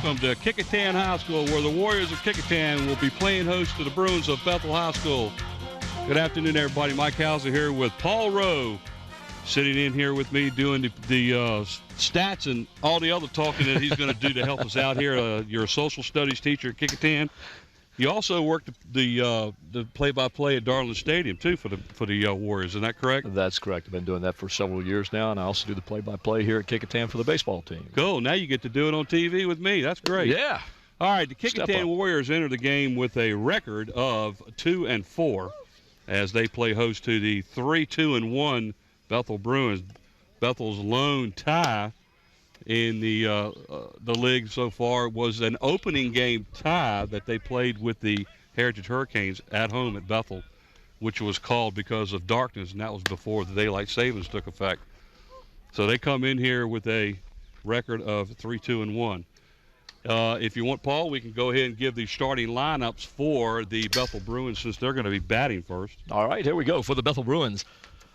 welcome to Kecoughtan High School, where the Warriors of Kecoughtan will be playing host to the Bruins of Bethel High School. Good afternoon, everybody. Mike Hauser here with Paul Rowe, sitting in here with me doing the stats and all the other talking that he's going to do to help us out here. You're a social studies teacher at Kecoughtan. You also work the play-by-play at Darling Stadium, too, for the Warriors. Isn't that correct? That's correct. I've been doing that for several years now, and I also do the play-by-play here at Kecoughtan for the baseball team. Cool. Now you get to do it on TV with me. That's great. Yeah. All right, the Kecoughtan Warriors enter the game with a record of 2-4 as they play host to the 3-2-1 Bethel Bruins. Bethel's lone tie in the league so far was an opening game tie that they played with the Heritage Hurricanes at home at Bethel, which was called because of darkness, and that was before the daylight savings took effect. So they come in here with a record of 3-2-1. If you want, Paul, we can go ahead and give the starting lineups for the Bethel Bruins since they're going to be batting first. All right, here we go for the Bethel Bruins.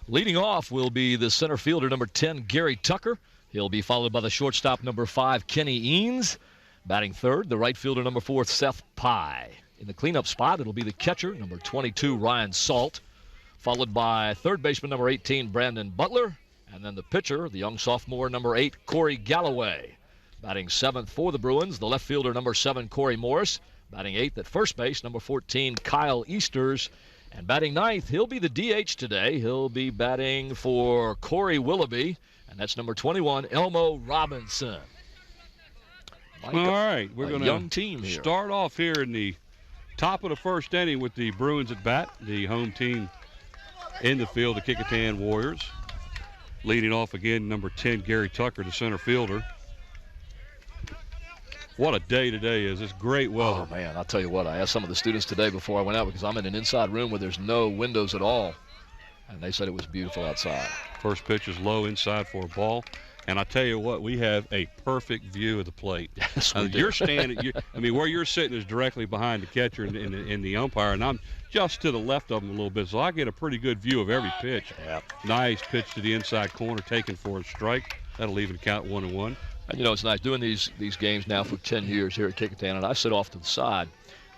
Leading off will be the center fielder, number 10, Gary Tucker. He'll be followed by the shortstop, number 5, Kenny Eanes. Batting third, the right fielder, number 4, Seth Pye. In the cleanup spot, it'll be the catcher, number 22, Ryan Salt. Followed by third baseman, number 18, Brandon Butler. And then the pitcher, the young sophomore, number 8, Corey Galloway. Batting seventh for the Bruins, the left fielder, number 7, Corey Morris. Batting eighth at first base, number 14, Kyle Easters. And batting ninth, he'll be the DH today. He'll be batting for Corey Willoughby. And that's number 21, Elmo Robinson. All right, we're going to start off here in the top of the first inning with the Bruins at bat, the home team in the field, the Kecoughtan Warriors. Leading off again, number 10, Gary Tucker, the center fielder. What a day today is. It's great weather. Oh, man, I'll tell you what. I asked some of the students today before I went out because I'm in an inside room where there's no windows at all. And they said it was beautiful outside. First pitch is low inside for a ball. And I tell you what, we have a perfect view of the plate. Yes, you're standing, where you're sitting is directly behind the catcher and the umpire, and I'm just to the left of them a little bit, so I get a pretty good view of every pitch. Yep. Nice pitch to the inside corner, taken for a strike. That'll even count 1-1. And, it's nice doing these games now for 10 years here at Kecoughtan, and I sit off to the side.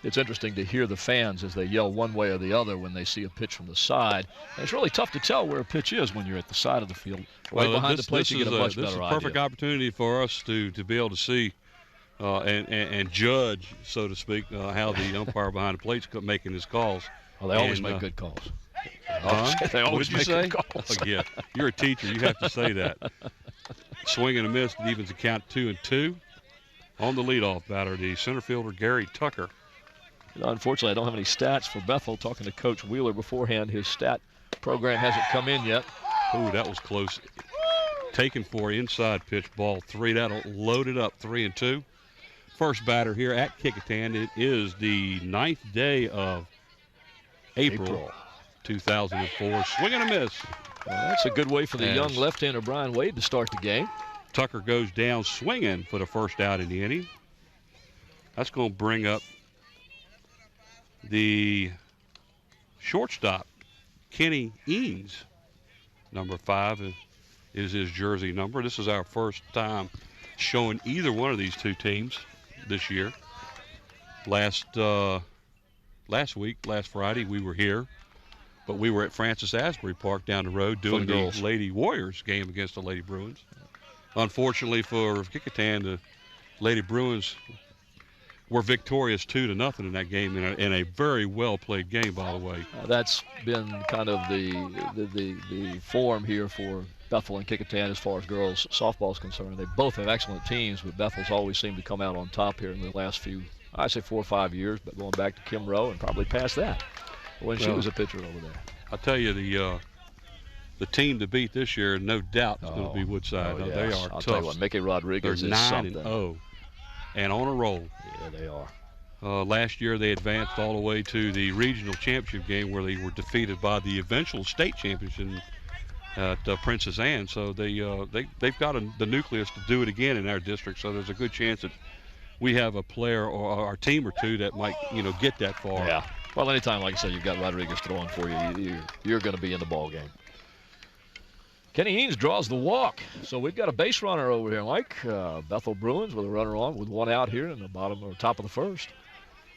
It's interesting to hear the fans as they yell one way or the other when they see a pitch from the side. And it's really tough to tell where a pitch is when you're at the side of the field. Right behind the plate, you get a much better idea. This is a perfect opportunity for us to be able to see and judge, so to speak, how the umpire behind the plate's making his calls. Well, they always make good calls. They always make good calls. Oh, yeah, you're a teacher. You have to say that. Swing and a miss. It evens the count 2-2. On the leadoff batter, the center fielder, Gary Tucker. Unfortunately, I don't have any stats for Bethel. Talking to Coach Wheeler beforehand, his stat program hasn't come in yet. Ooh, that was close. Taken for inside pitch, ball 3. That'll load it up, 3-2. First batter here at Kecoughtan. It is the 9th day of April 2004. Swing and a miss. Well, that's a good way for the young left-hander Brian Wade to start the game. Tucker goes down swinging for the first out in the inning. That's going to bring up the shortstop, Kenny Eanes. Number 5 is his jersey number. This is our first time showing either one of these two teams this year. Last Friday, we were here, but we were at Francis Asbury Park down the road doing the Lady Warriors game against the Lady Bruins. Unfortunately for Kecoughtan, the Lady Bruins were victorious 2-0 in that game, in a very well played game, by the way. That's been kind of the form here for Bethel and Kecoughtan as far as girls softball is concerned. They both have excellent teams, but Bethel's always seemed to come out on top here in the last few, I say 4 or 5 years, but going back to Kim Rowe and probably past that when she was a pitcher over there. I'll tell you, the team to beat this year, no doubt, is going to be Woodside. Yes. They are I'll tough. tell you what, Mickey Rodriguez They're is something. 9-0 and on a roll. Yeah, they are. Last year they advanced all the way to the regional championship game where they were defeated by the eventual state champion at Princess Anne. So they've got the nucleus to do it again in our district. So there's a good chance that we have a player or our team or two that might get that far. Yeah. Well, anytime, like I said, you've got Rodriguez throwing for you, you're going to be in the ball game. Kenny Eanes draws the walk. So we've got a base runner over here, Mike. Bethel Bruins with a runner on with one out here in the bottom or top of the first.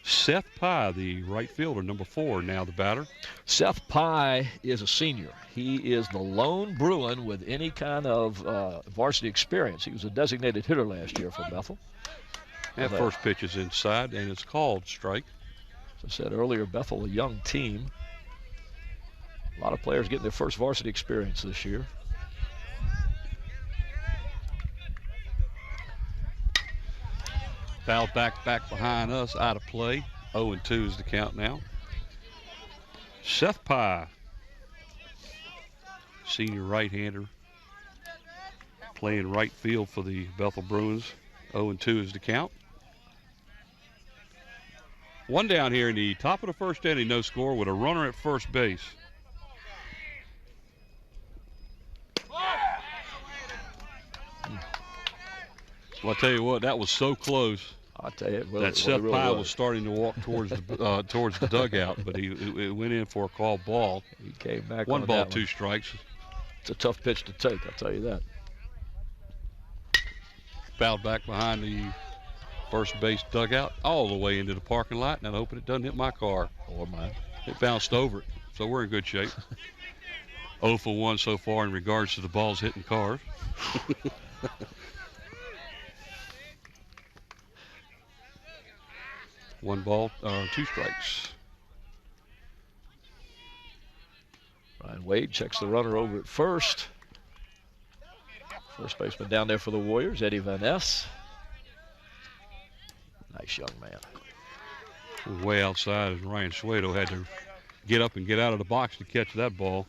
Seth Pye, the right fielder, number 4, now the batter. Seth Pye is a senior. He is the lone Bruin with any kind of varsity experience. He was a designated hitter last year for Bethel. That first pitch is inside, and it's called strike. As I said earlier, Bethel, a young team. A lot of players getting their first varsity experience this year. Foul back behind us, out of play. 0-2 is the count now. Seth Pye, senior right-hander, playing right field for the Bethel Bruins. 0-2 is the count. One down here in the top of the first inning, no score, with a runner at first base. Well, I'll tell you what, that was so close. I'll tell you that Seth Pye was starting to walk towards the dugout, but it went in for a called ball. He came back. One ball, 2 strikes. It's a tough pitch to take, I'll tell you that. Fouled back behind the first base dugout, all the way into the parking lot, and I'm hoping it doesn't hit my car. Or mine. It bounced over it, so we're in good shape. 0 for 1 so far in regards to the balls hitting cars. One ball, 2 strikes. Ryan Wade checks the runner over at first. First baseman down there for the Warriors, Eddie Van Ness. Nice young man. Way outside as Ryan Suedo had to get up and get out of the box to catch that ball.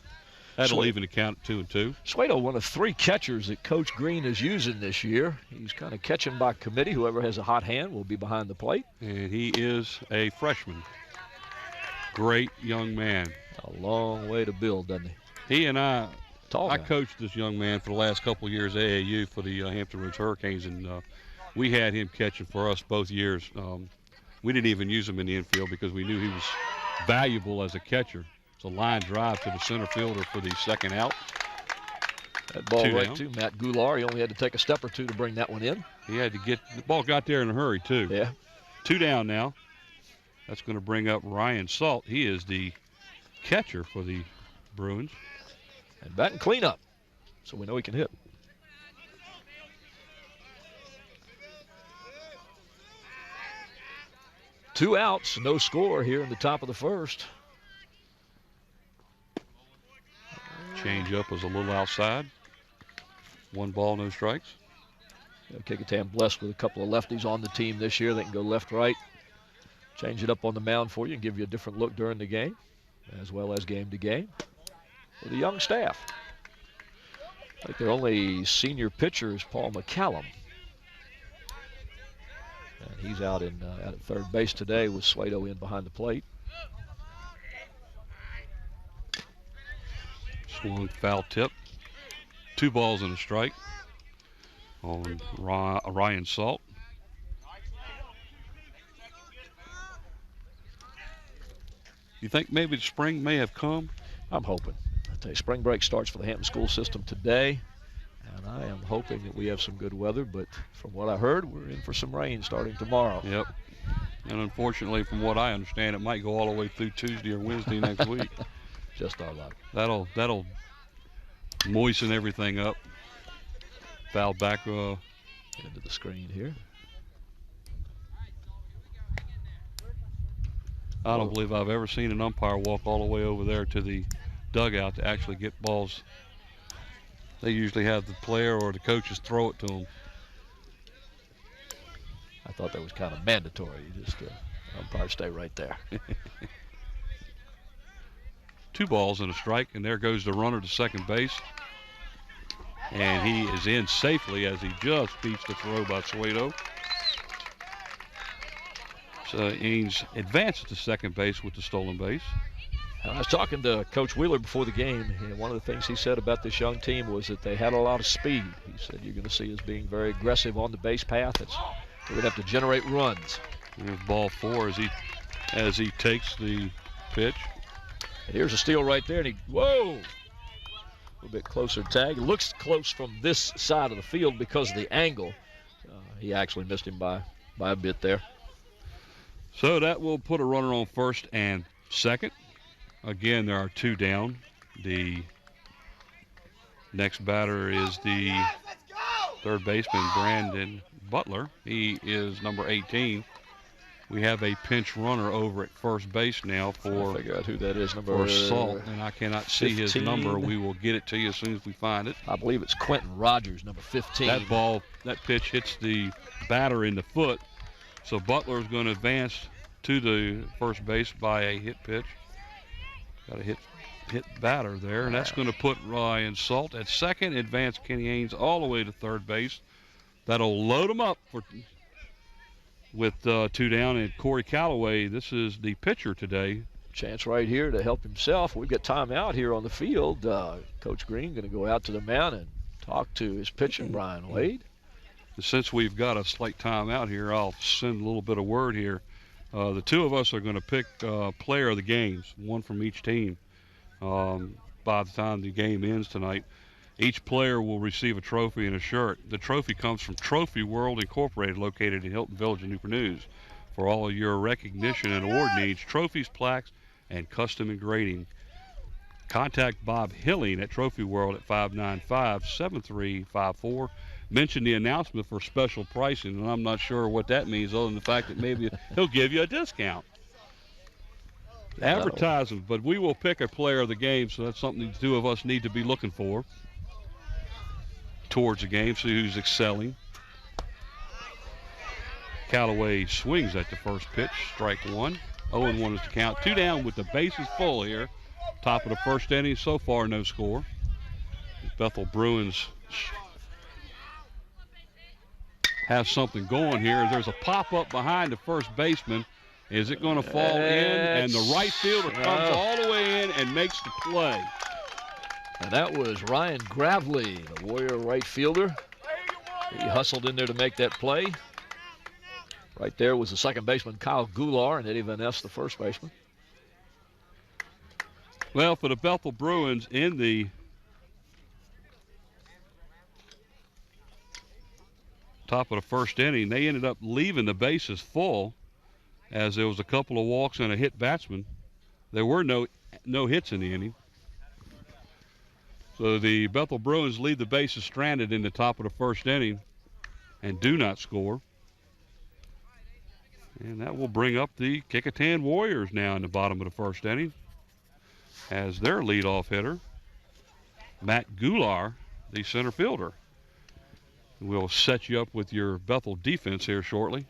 That'll even the count at 2-2. Suedo, one of 3 catchers that Coach Green is using this year. He's kind of catching by committee. Whoever has a hot hand will be behind the plate. And he is a freshman. Great young man. A long way to build, doesn't he? He and I I coached this young man for the last couple of years at AAU for the Hampton Roads Hurricanes, and we had him catching for us both years. We didn't even use him in the infield because we knew he was valuable as a catcher. It's a line drive to the center fielder for the second out. That ball right to Matt Goulart. He only had to take a step or 2 to bring that one in. He had to get the ball, got there in a hurry too. Yeah. 2 down now. That's going to bring up Ryan Salt. He is the catcher for the Bruins. And batting cleanup, so we know he can hit. Two outs, no score here in the top of the first. Change up was a little outside. 1 ball, no strikes. Kecoughtan blessed with a couple of lefties on the team this year. They can go left, right, change it up on the mound for you and give you a different look during the game, as well as game to game. For the young staff. I think their only senior pitcher is Paul McCallum. And he's out at third base today with Suedo in behind the plate. Swung foul tip. 2 balls and a strike on Ryan Salt. You think maybe the spring may have come? I'm hoping. I tell you, spring break starts for the Hampton school system today, and I am hoping that we have some good weather, but from what I heard, we're in for some rain starting tomorrow. Yep. And unfortunately, from what I understand, it might go all the way through Tuesday or Wednesday next week. Just our luck. That'll moisten everything up. Foul back into the screen here. I don't believe I've ever seen an umpire walk all the way over there to the dugout to actually get balls. They usually have the player or the coaches throw it to them. I thought that was kind of mandatory. You just umpire stay right there. 2 balls and a strike, and there goes the runner to second base. And he is in safely as he just beats the throw by Suedo. So Eanes advances to second base with the stolen base. I was talking to Coach Wheeler before the game, and one of the things he said about this young team was that they had a lot of speed. He said you're going to see us being very aggressive on the base path. We're going to have to generate runs. There's ball 4 as he takes the pitch. And here's a steal right there, and whoa! little bit closer tag. It looks close from this side of the field because of the angle. He actually missed him by a bit there. So that will put a runner on first and second. Again, there are 2 down. The next batter is the third baseman, Brandon Butler. He is number 18. We have a pinch runner over at first base now for figure out who that is. For Salt, and I cannot see 15. his number. We will get it to you as soon as we find it. I believe it's Quentin Rogers, number 15. That pitch hits the batter in the foot. So Butler is going to advance to the first base by a hit pitch. Got a hit batter there, and that's going to put Ryan Salt at second. Advance Kenny Haynes all the way to third base. That'll load him up with 2 down. And Corey Calloway, this is the pitcher today. Chance right here to help himself. We've got time out here on the field. Coach Green going to go out to the mound and talk to his pitcher, Brian Wade. Since we've got a slight time out here, I'll send a little bit of word here. The 2 of us are going to pick player of the games, 1 from each team. By the time the game ends tonight, each player will receive a trophy and a shirt. The trophy comes from Trophy World Incorporated, located in Hilton Village in Newport News. For all of your recognition and award needs, trophies, plaques, and custom engraving, contact Bob Hilling at Trophy World at 595-7354. Mention the announcement for special pricing, and I'm not sure what that means other than the fact that maybe he'll give you a discount. Advertising, but we will pick a player of the game, so that's something the 2 of us need to be looking for towards the game, see who's excelling. Callaway swings at the first pitch, strike 1. 0-1 is the count. 2 down with the bases full here. Top of the first inning, so far no score. Bethel Bruins have something going here. There's a pop-up behind the first baseman. Is it going to fall in? And the right fielder comes all the way in and makes the play. And that was Ryan Gravely, the Warrior right fielder. He hustled in there to make that play. Right there was the second baseman, Kyle Goulart, and Eddie Van Ness, the first baseman. Well, for the Bethel Bruins in the top of the first inning, they ended up leaving the bases full as there was a couple of walks and a hit batsman. There were no hits in the inning. So the Bethel Bruins leave the bases stranded in the top of the first inning and do not score. And that will bring up the Kecoughtan Warriors now in the bottom of the first inning as their leadoff hitter, Matt Goulart, the center fielder. We'll set you up with your Bethel defense here shortly.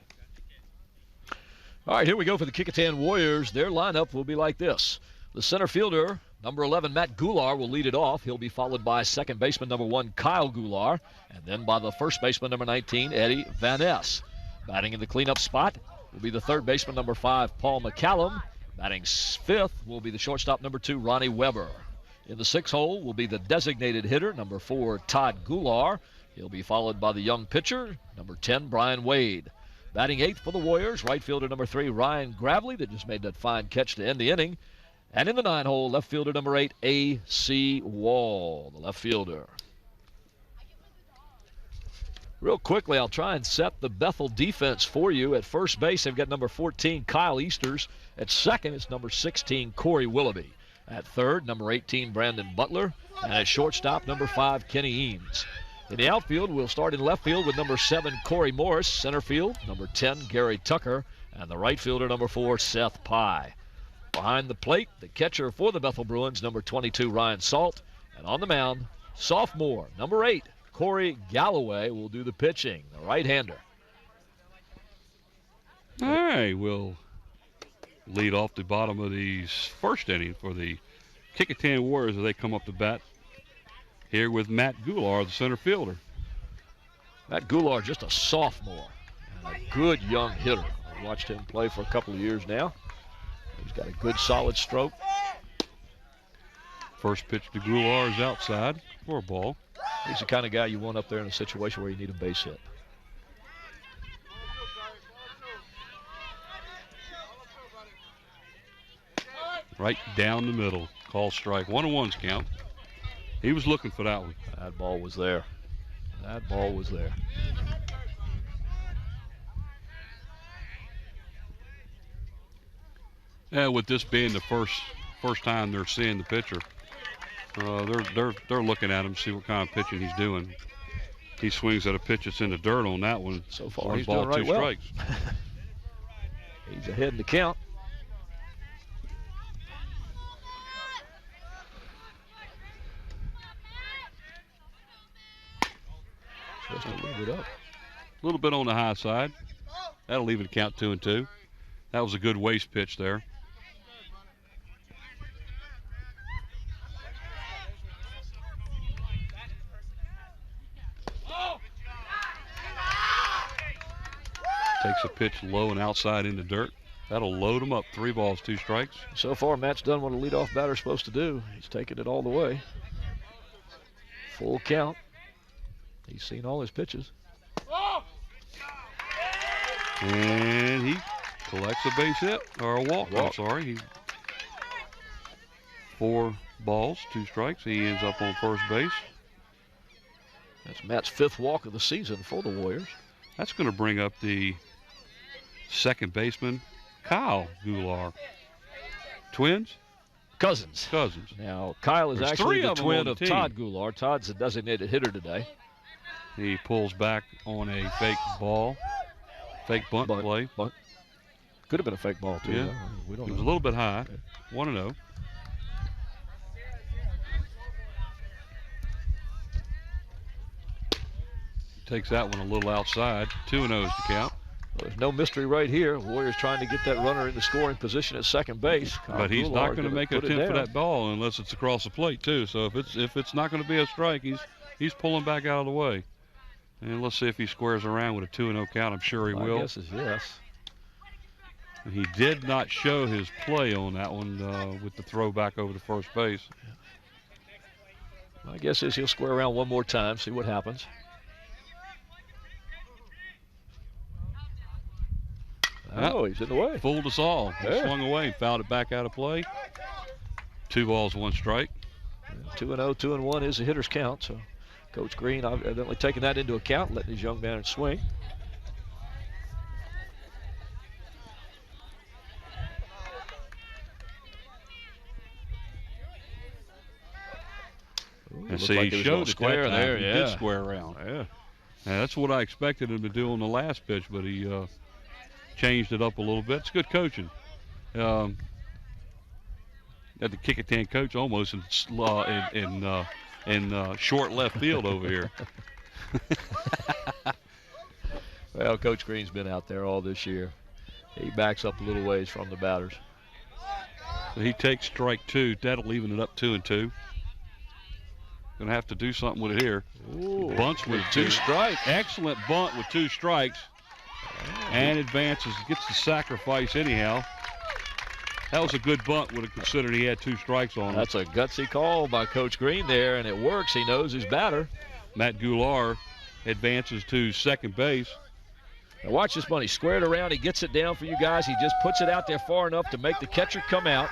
All right, here we go for the Kecoughtan Warriors. Their lineup will be like this. The center fielder, number 11, Matt Goulart, will lead it off. He'll be followed by second baseman, number 1, Kyle Goulart, and then by the first baseman, number 19, Eddie Van Ness. Batting in the cleanup spot will be the third baseman, number 5, Paul McCallum. Batting fifth will be the shortstop, number 2, Ronnie Weber. In the sixth hole will be the designated hitter, number 4, Todd Goulart. He'll be followed by the young pitcher, number 10, Brian Wade. Batting eighth for the Warriors, right fielder number 3, Ryan Gravely, that just made that fine catch to end the inning. And in the 9 hole, left fielder number 8, A.C. Wall, the left fielder. Real quickly, I'll try and set the Bethel defense for you. At first base, they've got number 14, Kyle Easters. At second, it's number 16, Corey Willoughby. At third, number 18, Brandon Butler. And at shortstop, number 5, Kenny Eames. In the outfield, we'll start in left field with number 7, Corey Morris. Center field, number 10, Gary Tucker. And the right fielder, number 4, Seth Pye. Behind the plate, the catcher for the Bethel Bruins, number 22, Ryan Salt. And on the mound, sophomore, number 8, Corey Galloway, will do the pitching, the right-hander. All right, we'll lead off the bottom of the first inning for the Kecoughtan Warriors as they come up to bat here with Matt Goulart, the center fielder. Matt Goulart, just a sophomore and a good young hitter. I've watched him play for a couple of years now. He's got a good solid stroke. First pitch to Goulart is outside for a ball. He's the kind of guy you want up there in a situation where you need a base hit. Right down the middle. Call strike. 1-1's count. He was looking for that one. That ball was there. That ball was there. Yeah, with this being the first time they're seeing the pitcher, they're looking at him to see what kind of pitching he's doing. He swings at a pitch that's in the dirt on that one. So far, one he's ball, doing right two well. strikes. He's ahead in the count. Just a little bit up. A little bit on the high side. That'll leave it count 2-2. That was a good waste pitch there. Takes a pitch low and outside in the dirt. That'll load him up. 3 balls, 2 strikes. So far, Matt's done what a leadoff batter's supposed to do. He's taken it all the way. Full count. He's seen all his pitches. And he collects a base hit, or a walk. I'm sorry. 4 balls, 2 strikes. He ends up on first base. That's Matt's 5th walk of the season for the Warriors. That's going to bring up the second baseman, Kyle Goulart. Twins? Cousins. Now, Kyle is actually the twin of Todd Goulart. Todd's a designated hitter today. He pulls back on a fake ball. Fake bunt play. Bunt. Could have been a fake ball, too. Yeah. We don't It know. was a little bit high. 1-0. Takes that one a little outside. 2-0 is the count. Well, there's no mystery right here. Warriors trying to get that runner in the scoring position at second base. But he's not going to make an attempt for that ball unless it's across the plate too. So if it's not going to be a strike, he's pulling back out of the way. And let's see if he squares around with a 2-0 count. I'm sure he will. My guess is yes. And he did not show his play on that one with the throw back over to first base. My guess is he'll square around one more time, see what happens. Oh, he's in the way. Fooled us all. He Yeah. swung away and fouled it back out of play. 2 balls, 1 strike. 2-0, 2-1 is a hitter's count. So Coach Green evidently taking that into account, letting his young man swing. And see, like he showed it square there. He did square around. Yeah. Now, that's what I expected him to do on the last pitch, but he changed it up a little bit. It's good coaching. Got the Kecoughtan coach almost in short left field over here. Well, Coach Green's been out there all this year. He backs up a little ways from the batters. So he takes strike 2. That'll even it up 2-2. Gonna have to do something with it here. Ooh, bunts with 2 strikes. Excellent bunt with 2 strikes. And advances, gets the sacrifice anyhow. That was a good bunt when considered he had 2 strikes on him. That's a gutsy call by Coach Green there, and it works. He knows his batter. Matt Goulart advances to second base. Now watch this one. He squared around. He gets it down for you guys. He just puts it out there far enough to make the catcher come out.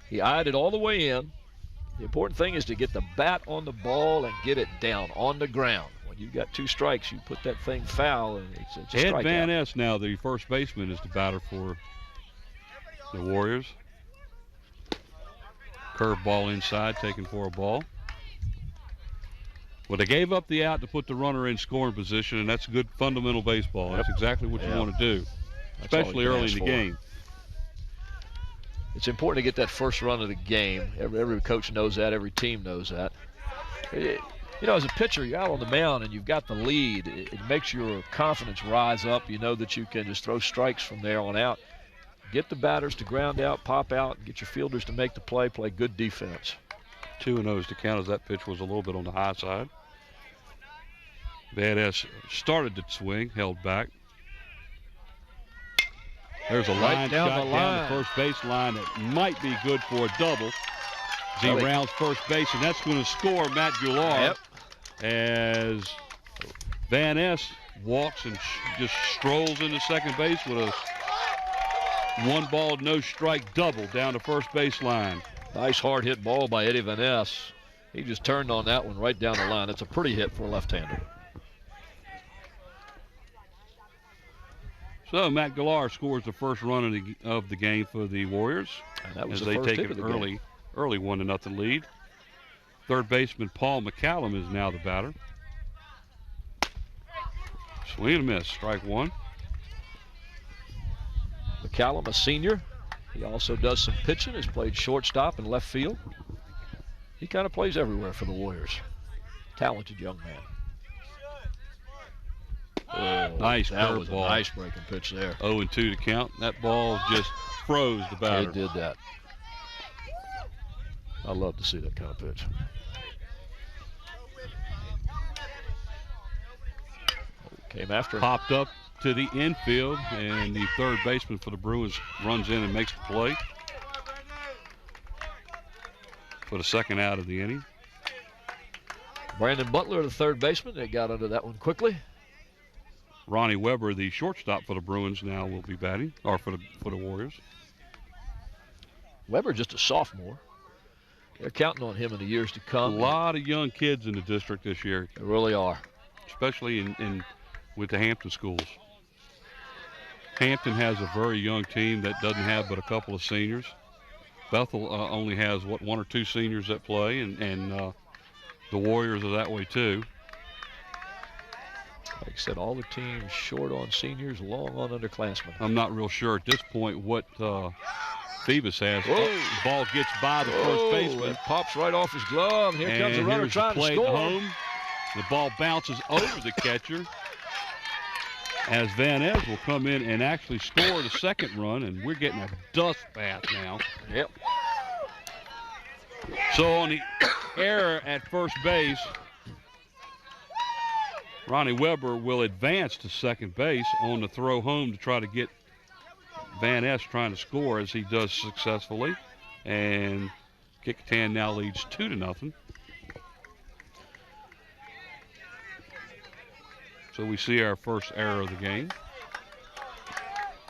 He eyed it all the way in. The important thing is to get the bat on the ball and get it down on the ground. When you've got 2 strikes, you put that thing foul, and it's a strikeout. Ed Van Ness now, the first baseman, is the batter for the Warriors. Curveball inside, taken for a ball. Well, they gave up the out to put the runner in scoring position, and that's good fundamental baseball. That's exactly what you want to do, especially early in the game. It's important to get that first run of the game. Every coach knows that. Every team knows that. You know, as a pitcher, you're out on the mound and you've got the lead. It makes your confidence rise up. You know that you can just throw strikes from there on out. Get the batters to ground out, pop out, get your fielders to make the play good defense. 2-0 is to count as that pitch was a little bit on the high side. Van Ness started to swing, held back. There's a line shot down the first base line that might be good for a double. As he rounds first base, and that's going to score Matt Goulart. As Van Ness walks and just strolls into second base with a 1 ball, no strike double down the first base line. Nice hard hit ball by Eddie Van Ness. He just turned on that one right down the line. It's a pretty hit for a left-hander. So Matt Galar scores the first run of the game for the Warriors. And that was as the they first take hit an of the game. early 1-0 lead. Third baseman Paul McCallum is now the batter. Swing and a miss, strike one. McCallum, a senior. He also does some pitching. Has played shortstop and left field. He kind of plays everywhere for the Warriors. Talented young man. Oh, nice that was a curveball. nice breaking pitch there. 0-2 to count. That ball just froze the batter. It did that. I love to see that kind of pitch. Came after him. Popped up to the infield, and the third baseman for the Bruins runs in and makes the play for the second out of the inning. Brandon Butler, the third baseman. They got under that one quickly. Ronnie Weber, the shortstop for the Bruins, now will be batting, or for the Warriors. Weber just a sophomore. They're counting on him in the years to come. A lot of young kids in the district this year. They really are. Especially in with the Hampton schools. Hampton has a very young team that doesn't have but a couple of seniors. Bethel only has, one or two seniors that play, and the Warriors are that way too. Like I said, all the teams short on seniors, long on underclassmen. I'm not real sure at this point what Phoebus has. Whoa. The ball gets by the first baseman. It pops right off his glove. Here comes the runner trying to score. Home. The ball bounces over the catcher as Van Ez will come in and actually score the second run, and we're getting a dust bath now. Yep. So on the error at first base, Ronnie Weber will advance to second base on the throw home to try to get Van Es trying to score, as he does successfully. And Kecoughtan now leads 2-0. So we see our first error of the game.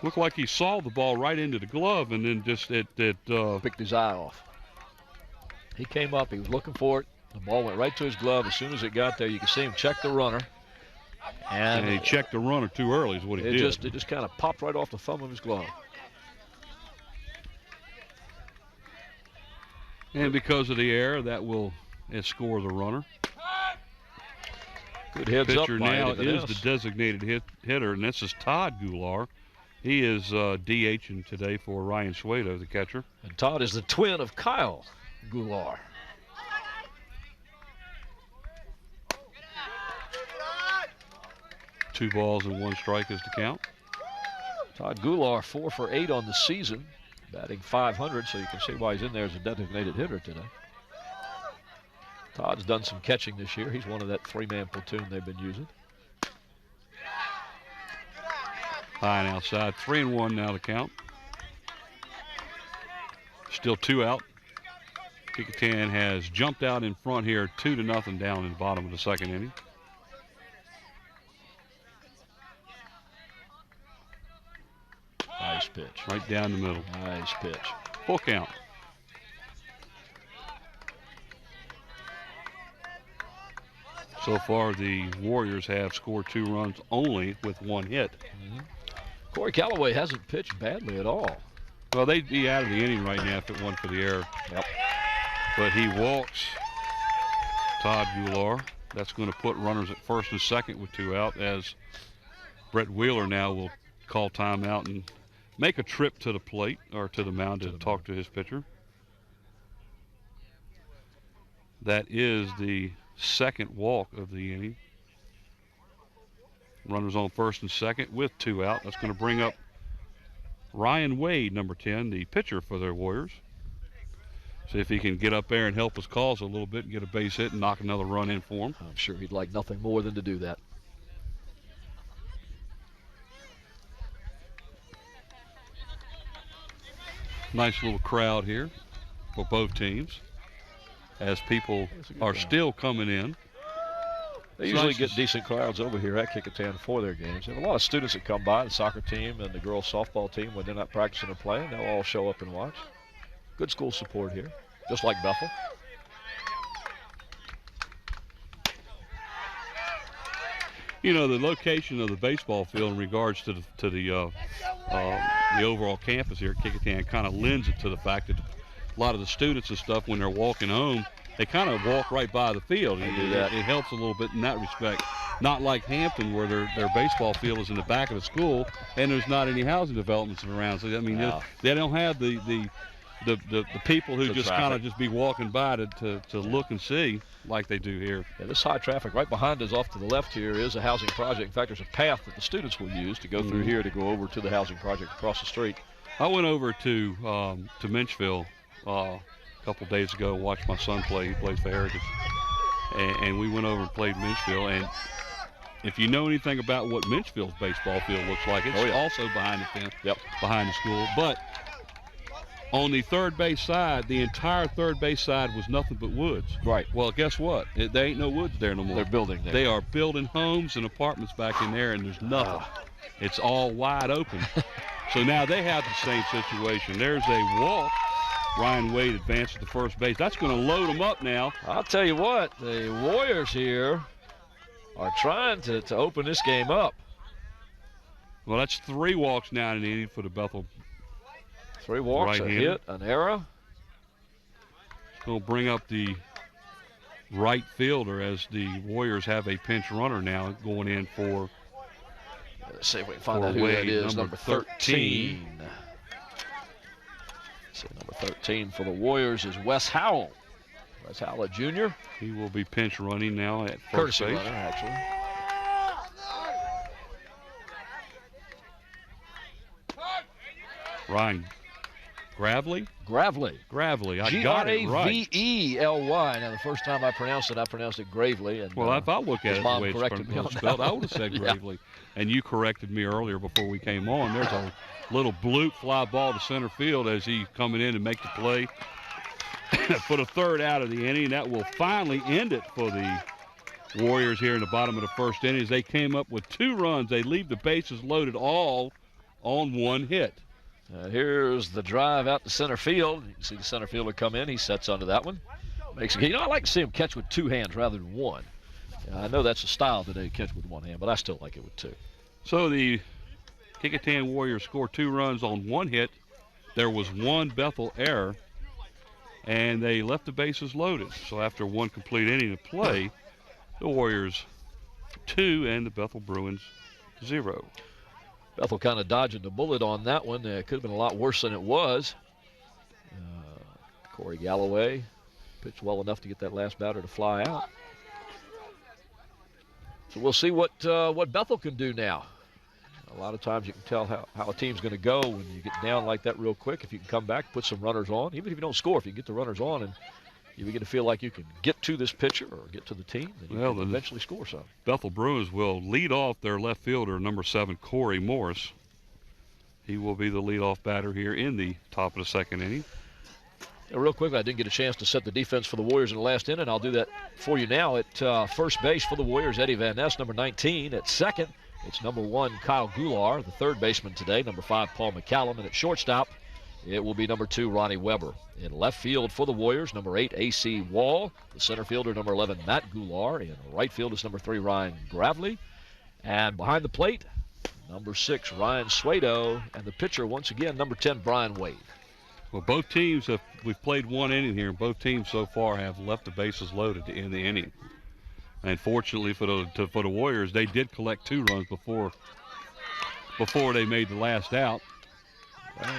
Looked like he saw the ball right into the glove, and then just picked his eye off. He came up, he was looking for it. The ball went right to his glove. As soon as it got there, you could see him check the runner. And he checked the runner too early is what he did. It just kind of popped right off the thumb of his glove. And because of the error, that will score the runner. Good heads up. Pitcher now is the designated hitter, and this is Todd Goulart. He is DHing today for Ryan Suedo, the catcher. And Todd is the twin of Kyle Goulart. Two balls and one strike is the count. Todd Goulart 4 for 8 on the season, batting .500, so you can see why he's in there as a designated hitter today. Todd's done some catching this year. He's one of that three-man platoon they've been using. High and outside, 3-1 now to count. Still 2 out. Kecoughtan has jumped out in front here, 2-0 down in the bottom of the second inning. Nice pitch. Right down the middle. Nice pitch. Full count. So far, the Warriors have scored 2 runs only with 1 hit. Mm-hmm. Corey Callaway hasn't pitched badly at all. Well, they'd be out of the inning right now if it wasn't for the error. Yep. But he walks Todd Goulart. That's going to put runners at first and second with 2 out, as Brett Wheeler now will call timeout and make a trip to the plate, or to the mound, to talk to his pitcher. That is the second walk of the inning. Runners on first and second with 2 out. That's going to bring up Ryan Wade, number 10, the pitcher for their Warriors. See if he can get up there and help his cause a little bit and get a base hit and knock another run in for him. I'm sure he'd like nothing more than to do that. Nice little crowd here for both teams, as people are still coming in. They usually get decent crowds over here at Kecoughtan for their games. They have a lot of students that come by, the soccer team and the girls softball team, when they're not practicing or playing. They'll all show up and watch. Good school support here, just like Bethel. You know, the location of the baseball field in regards to the overall campus here at Kecoughtan kind of lends it to the fact that a lot of the students and stuff, when they're walking home, they kind of walk right by the field. It helps a little bit in that respect. Not like Hampton, where their baseball field is in the back of the school and there's not any housing developments around. So I mean, they don't have the people who just kind of just be walking by to look and see like they do here. Yeah, this high traffic right behind us off to the left here is a housing project. In fact, there's a path that the students will use to go through here to go over to the housing project across the street. I went over to Minchville a couple days ago, watched my son play. He plays for Heritage. And we went over and played Minchville. And if you know anything about what Minchville's baseball field looks like, it's also behind the fence, behind the school. But on the third base side, the entire third base side was nothing but woods. Right. Well, guess what? There ain't no woods there no more. They're building there. They are building homes and apartments back in there, and there's nothing. It's all wide open. So now they have the same situation. There's a walk. Ryan Wade advances to first base. That's going to load them up now. I'll tell you what, the Warriors here are trying to open this game up. Well, that's 3 walks now in the inning for the Bethel. 3 walks, a hit, an error. It's going to bring up the right fielder as the Warriors have a pinch runner now going in for. Let's see if we can find out who that is. Number 13. So number 13 for the Warriors is Wes Howell. Wes Howell, Jr. He will be pinch running now at first Courtesy base. runner, actually. Ryan Gravely? Gravely. I got it right. Gravely. Now, the first time I pronounced it Gravely. And, well, if I look at it the way it's spelled, I would have said yeah. Gravely. And you corrected me earlier before we came on. There's a little bloop fly ball to center field as he coming in to make the play for the third out of the inning. That will finally end it for the Warriors here in the bottom of the first inning. As they came up with 2 runs, they leave the bases loaded all on 1 hit. Here's the drive out to center field. You can see the center fielder come in. He sets onto that one. I like to see him catch with 2 hands rather than 1. I know that's a style today, catch with 1 hand, but I still like it with 2. So the Kecoughtan Warriors scored 2 runs on 1 hit. There was 1 Bethel error, and they left the bases loaded. So after 1 complete inning of play, the Warriors 2 and the Bethel Bruins 0. Bethel kind of dodging the bullet on that one. It could have been a lot worse than it was. Corey Galloway pitched well enough to get that last batter to fly out. So we'll see what Bethel can do now. A lot of times you can tell how a team's going to go when you get down like that real quick. If you can come back, put some runners on. Even if you don't score, if you get the runners on and you begin to feel like you can get to this pitcher or get to the team, then you can eventually score some. Bethel Bruins will lead off their left fielder, number 7, Corey Morris. He will be the leadoff batter here in the top of the second inning. Real quickly, I didn't get a chance to set the defense for the Warriors in the last inning. I'll do that for you now. At first base for the Warriors, Eddie Van Ness, number 19. At second, it's number 1, Kyle Goulart, the third baseman today. Number 5, Paul McCallum. And at shortstop, it will be number 2, Ronnie Weber. In left field for the Warriors, number 8, A.C. Wall. The center fielder, number 11, Matt Goulart. In right field is number 3, Ryan Gravely. And behind the plate, number 6, Ryan Suedo. And the pitcher, once again, number 10, Brian Wade. Well, both teams we've played 1 inning here, and both teams so far have left the bases loaded to end the inning. And fortunately for the Warriors, they did collect 2 runs before they made the last out.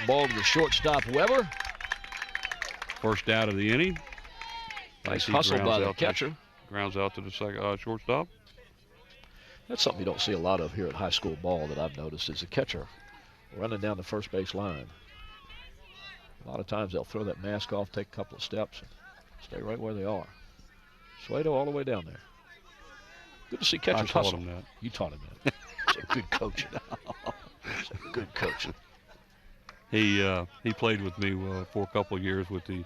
Ball to the shortstop, Weber. First out of the inning. Nice hustle by the catcher. Grounds out to the second shortstop. That's something you don't see a lot of here at high school ball that I've noticed is a catcher running down the first base line. A lot of times they'll throw that mask off, take a couple of steps, and stay right where they are. Suedo all the way down there. Good to see catchers hustle. I taught him that. You taught him that. It's a good coaching. It's a good coaching. He played with me for a couple of years with the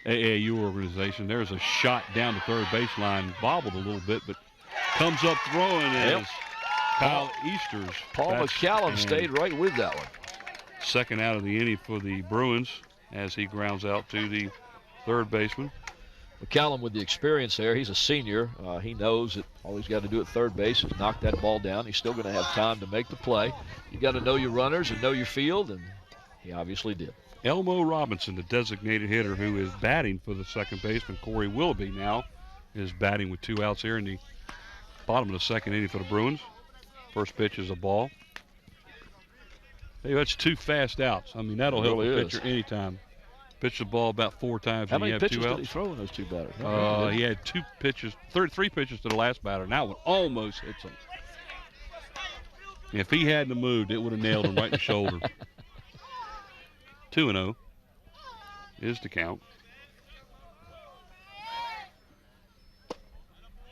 AAU organization. There's a shot down the third baseline, bobbled a little bit, but comes up throwing as Kyle Easters. Paul McCallum stayed right with that one. Second out of the inning for the Bruins as he grounds out to the third baseman. McCallum with the experience there. He's a senior. He knows that all he's got to do at third base is knock that ball down. He's still going to have time to make the play. You got to know your runners and know your field, and he obviously did. Elmo Robinson, the designated hitter, who is batting for the second baseman. Corey Willoughby now is batting with 2 outs here in the bottom of the second inning for the Bruins. First pitch is a ball. Hey, that's 2 fast outs. I mean, that'll help a pitcher anytime. Pitch the ball about 4 times. How many pitches 2 outs. did he throw in those 2 batters? He had 2 pitches, 3 pitches to the last batter, and that one almost hits him. If he hadn't moved, it would have nailed him right in the shoulder. 2-0 is the count.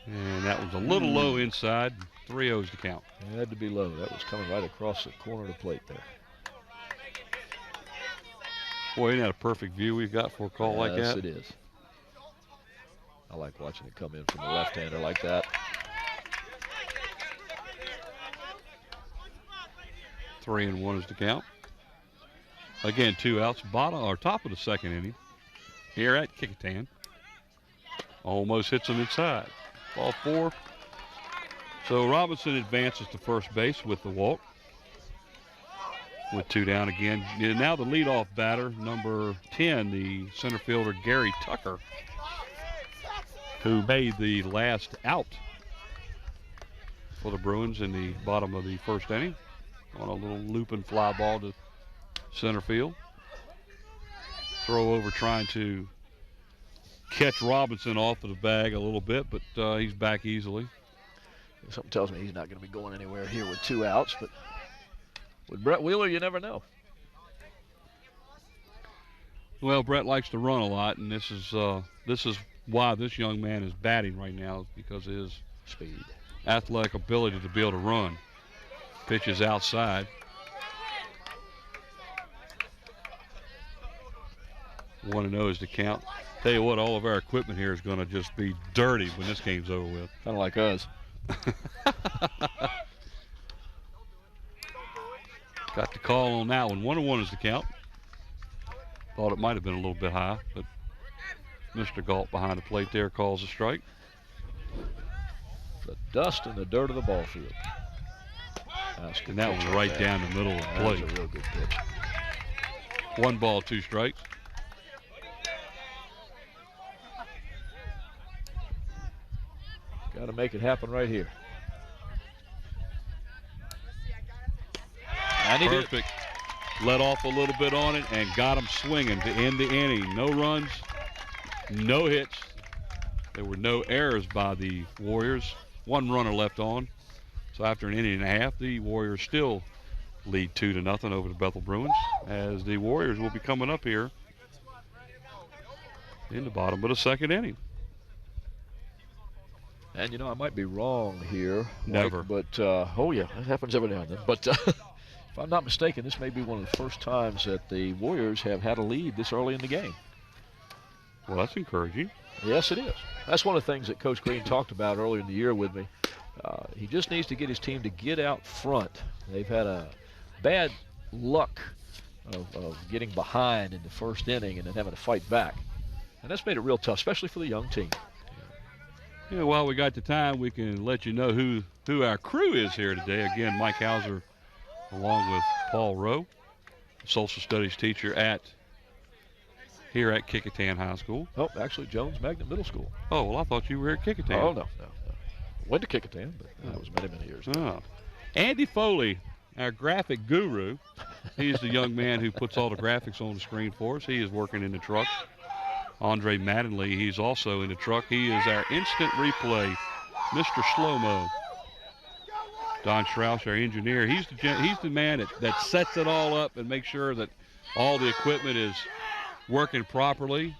And that was a little low inside. 3-0 is the count. It had to be low. That was coming right across the corner of the plate there. Boy, isn't that a perfect view we've got for a call like that? Yes, it is. I like watching it come in from the left-hander like that. 3-1 is the count. Again, 2 outs, bottom or top of the second inning here at Kecoughtan. Almost hits him inside. Ball 4. So Robinson advances to first base with the walk. With 2 down again. Now the leadoff batter, number 10, the center fielder Gary Tucker, who made the last out for the Bruins in the bottom of the first inning on a little looping fly ball to center field. Throw over trying to catch Robinson off of the bag a little bit, but he's back easily. Something tells me he's not going to be going anywhere here with 2 outs, but with Brett Wheeler, you never know. Well, Brett likes to run a lot, and this is why this young man is batting right now, because of his speed, athletic ability to be able to run. Pitch is outside. 1-0 is the count. Tell you what, all of our equipment here is going to just be dirty when this game's over with. Kind of like us. Got the call on that one. 1-1 is the count. Thought it might have been a little bit high, but Mr. Galt behind the plate there calls a strike. The dust and the dirt of the ball field. And that was right down the middle of the plate. That was a real good pitch. 1 ball, 2 strikes. Got to make it happen right here. And he perfect. Let off a little bit on it and got him swinging to end the inning. No runs, no hits. There were no errors by the Warriors. 1 runner left on. So after an inning and a half, the Warriors still lead 2-0 over the Bethel Bruins, as the Warriors will be coming up here in the bottom of the second inning. And, you know, I might be wrong here. Never. Mike, but, oh, yeah, that happens every now and then. But if I'm not mistaken, this may be one of the first times that the Warriors have had a lead this early in the game. Well, that's encouraging. Yes, it is. That's one of the things that Coach Green talked about earlier in the year with me. He just needs to get his team to get out front. They've had a bad luck of getting behind in the first inning and then having to fight back. And that's made it real tough, especially for the young team. Yeah, while we got the time, we can let you know who our crew is here today. Again, Mike Hauser along with Paul Rowe, social studies teacher here at Kecoughtan High School. Oh, actually, Jones Magnet Middle School. Oh, well, I thought you were at Kecoughtan. Oh, no. Went to Kecoughtan, but that was many, many years ago. Oh. Andy Foley, our graphic guru. He's the young man who puts all the graphics on the screen for us. He is working in the truck. Andre Mattingly, he's also in the truck. He is our instant replay, Mr. Slow-Mo. Don Strauss, our engineer, he's the man that sets it all up and makes sure that all the equipment is working properly.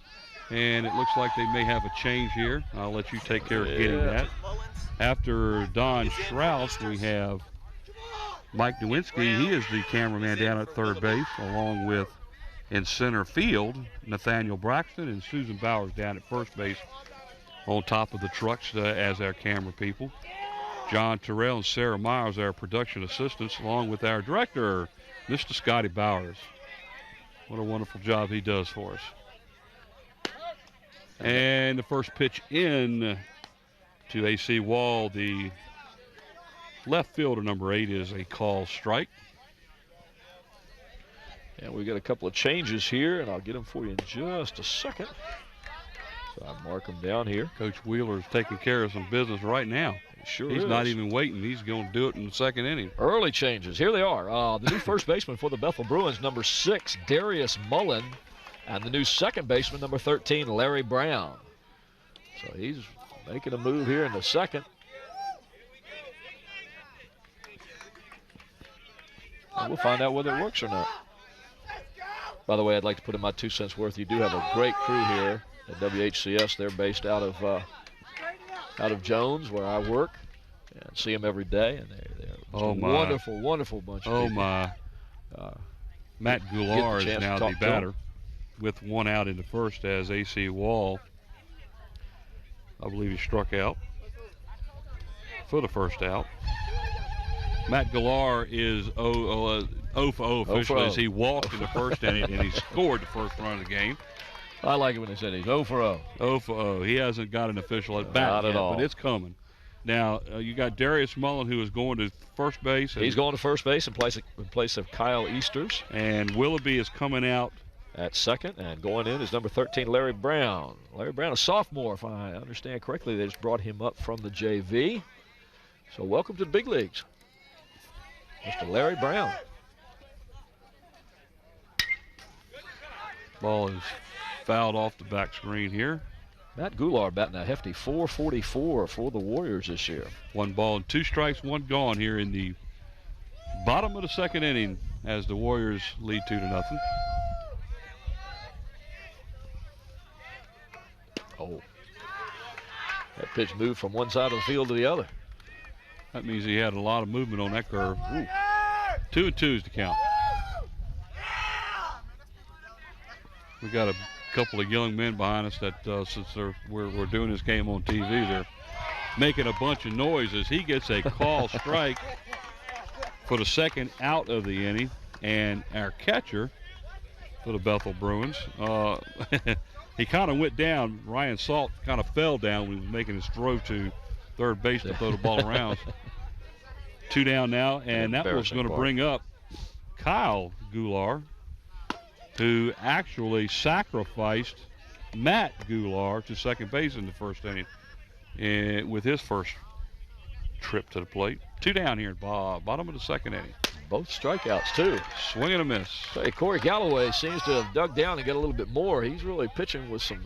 And it looks like they may have a change here. I'll let you take care of getting that. After Don Strauss, we have Mike Nowinski. He is the cameraman down at third base, along with in center field, Nathaniel Braxton and Susan Bowers down at first base on top of the trucks as our camera people. John Terrell and Sarah Myers, our production assistants, along with our director, Mr. Scotty Bowers. What a wonderful job he does for us. And the first pitch in to AC Wall, the left fielder, number 8, is a call strike. And we got a couple of changes here, and I'll get them for you in just a second. So I mark them down here. Coach Wheeler's taking care of some business right now. He's not even waiting. He's going to do it in the second inning. Early changes. Here they are. The new first baseman for the Bethel Bruins, number 6, Darius Mullen. And the new second baseman, number 13, Larry Brown. So he's making a move here in the second. And we'll find out whether it works or not. By the way, I'd like to put in my 2 cents worth. You do have a great crew here at WHCS. They're based out of Jones, where I work, and see them every day. And they're a wonderful, wonderful bunch of people. My. Matt Goulart is now the batter with 1 out in the first, as AC Wall, I believe he struck out for the first out. Matt Goulart is 0 for 0 officially, as he walked in the first inning and he scored the first run of the game. I like it when they say he's 0 for 0. 0 for 0. He hasn't got an official at bat yet, but it's coming. Now, you got Darius Mullen, who is going to first base. He's going to first base in place of Kyle Easters. And Willoughby is coming out at second, and going in is number 13, Larry Brown. Larry Brown, a sophomore, if I understand correctly. They just brought him up from the JV. So welcome to the big leagues, Mr. Larry Brown. Ball is fouled off the back screen here. Matt Goulart batting a hefty .444 for the Warriors this year. 1 ball and 2 strikes, 1 gone here in the bottom of the second inning, as the Warriors lead 2-0. Oh, that pitch moved from one side of the field to the other. That means he had a lot of movement on that curve. Ooh. 2-2 is the count. We got a couple of young men behind us that, since we're doing this game on TV, they're making a bunch of noises. He gets a call strike for the second out of the inning, and our catcher for the Bethel Bruins, he kind of went down. Ryan Salt kind of fell down when he was making his throw to third base to throw the ball around. 2 down now, and that was going to bring up Kyle Goulart, who actually sacrificed Matt Goulart to second base in the first inning with his first trip to the plate. 2 down here at bottom of the second inning. Both strikeouts, too. Swing and a miss. Hey, Corey Galloway seems to have dug down and got a little bit more. He's really pitching with some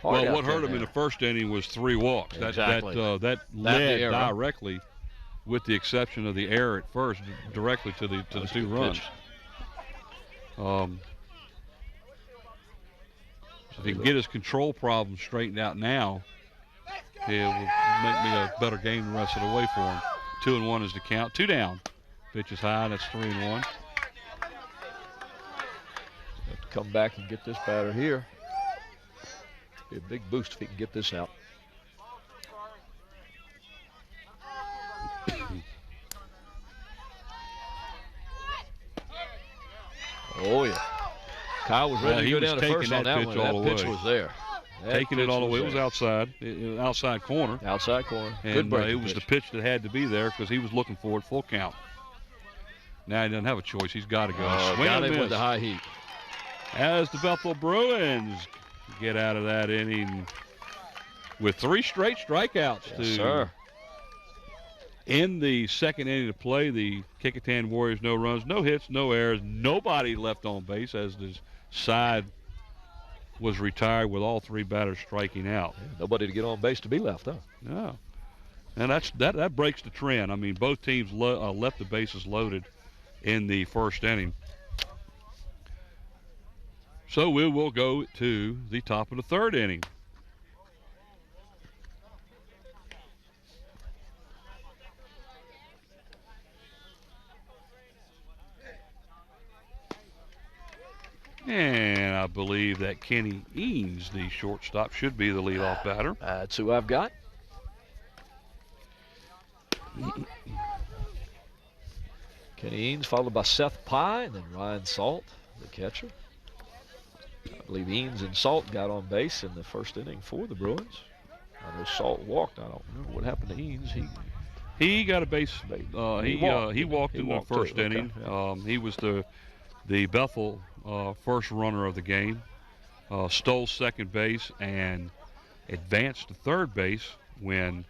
heart. Well, what hurt him in the first inning was 3 walks. Exactly. That led directly, with the exception of the error at first, directly to the 2 runs. If he can get his control problem straightened out now, it will make me a better game the rest of the way for him. 2-1 is the count. 2 down. Pitch is high. That's 3-1. Have to come back and get this batter here. Be a big boost if he can get this out. Oh, yeah. Kyle was ready to go down to first on that one. That pitch was there. Taking it all the way. It was outside corner. Outside corner. And it was the pitch that had to be there because he was looking for it, full count. Now he doesn't have a choice. He's got to go. Got him with the high heat. As the Bethel Bruins get out of that inning with 3 straight strikeouts. Yes, sir. In the second inning of play, the Kecoughtan Warriors, no runs, no hits, no errors, nobody left on base, as the side was retired with all 3 batters striking out. Yeah, nobody to get on base to be left, huh? No. And that breaks the trend. I mean, both teams left the bases loaded in the first inning. So we will go to the top of the third inning. And I believe that Kenny Eanes, the shortstop, should be the leadoff batter. That's who I've got. Kenny Eanes, followed by Seth Pye, and then Ryan Salt, the catcher. I believe Eanes and Salt got on base in the first inning for the Bruins. I know Salt walked. I don't remember what happened to Eanes. He got a base. He walked in the first too. inning. Okay, yeah. He was the Bethel first runner of the game. Stole second base and advanced to third base when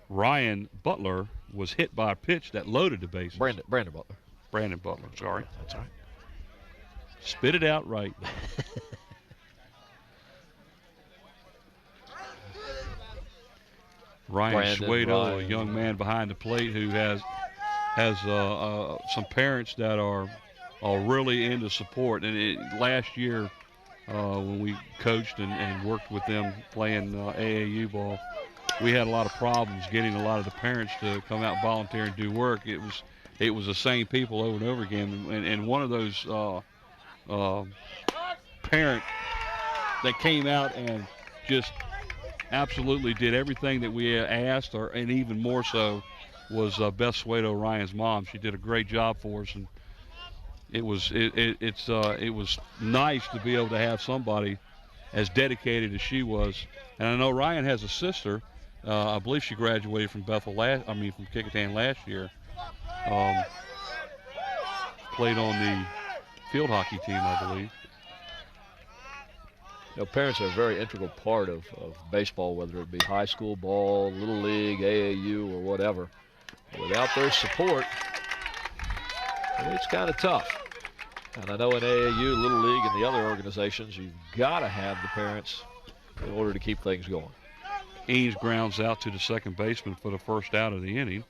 Ryan Butler was hit by a pitch that loaded the bases. Brandon Butler. Brandon Butler, sorry. That's all right. Spit it out right. Ryan Schwado, a young man behind the plate who has some parents that are really into support. And last year, when we coached and worked with them playing AAU ball, we had a lot of problems getting a lot of the parents to come out and volunteer and do work. It was the same people over and over again. And one of those parent that came out and just absolutely did everything that we asked, and even more so, was Beth Suedo, Ryan's mom. She did a great job for us, and it was nice to be able to have somebody as dedicated as she was. And I know Ryan has a sister. I believe she graduated from Bethel from Kecoughtan last year. Played on the field hockey team, I believe. You know, parents are a very integral part of baseball, whether it be high school ball, little league, AAU, or whatever. Without their support, it's kind of tough. And I know in AAU, little league, and the other organizations, you've got to have the parents in order to keep things going. Eanes grounds out to the second baseman for the first out of the inning.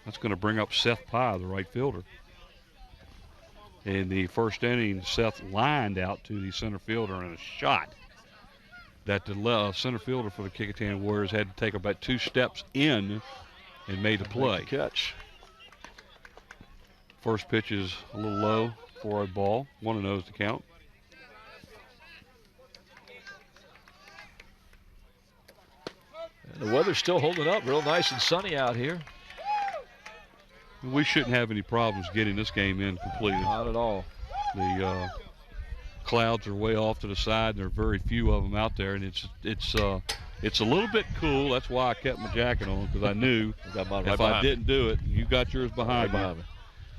That's going to bring up Seth Pye, the right fielder. In the first inning, Seth lined out to the center fielder in a shot that the center fielder for the Kecoughtan Warriors had to take about 2 steps in and made the play. Catch. First pitch is a little low for a ball. 1-0 to count. And the weather's still holding up, real nice and sunny out here. We shouldn't have any problems getting this game in completed. Not at all. The clouds are way off to the side, and there are very few of them out there, and it's a little bit cool. That's why I kept my jacket on, because I knew if I didn't do it, you got yours behind me.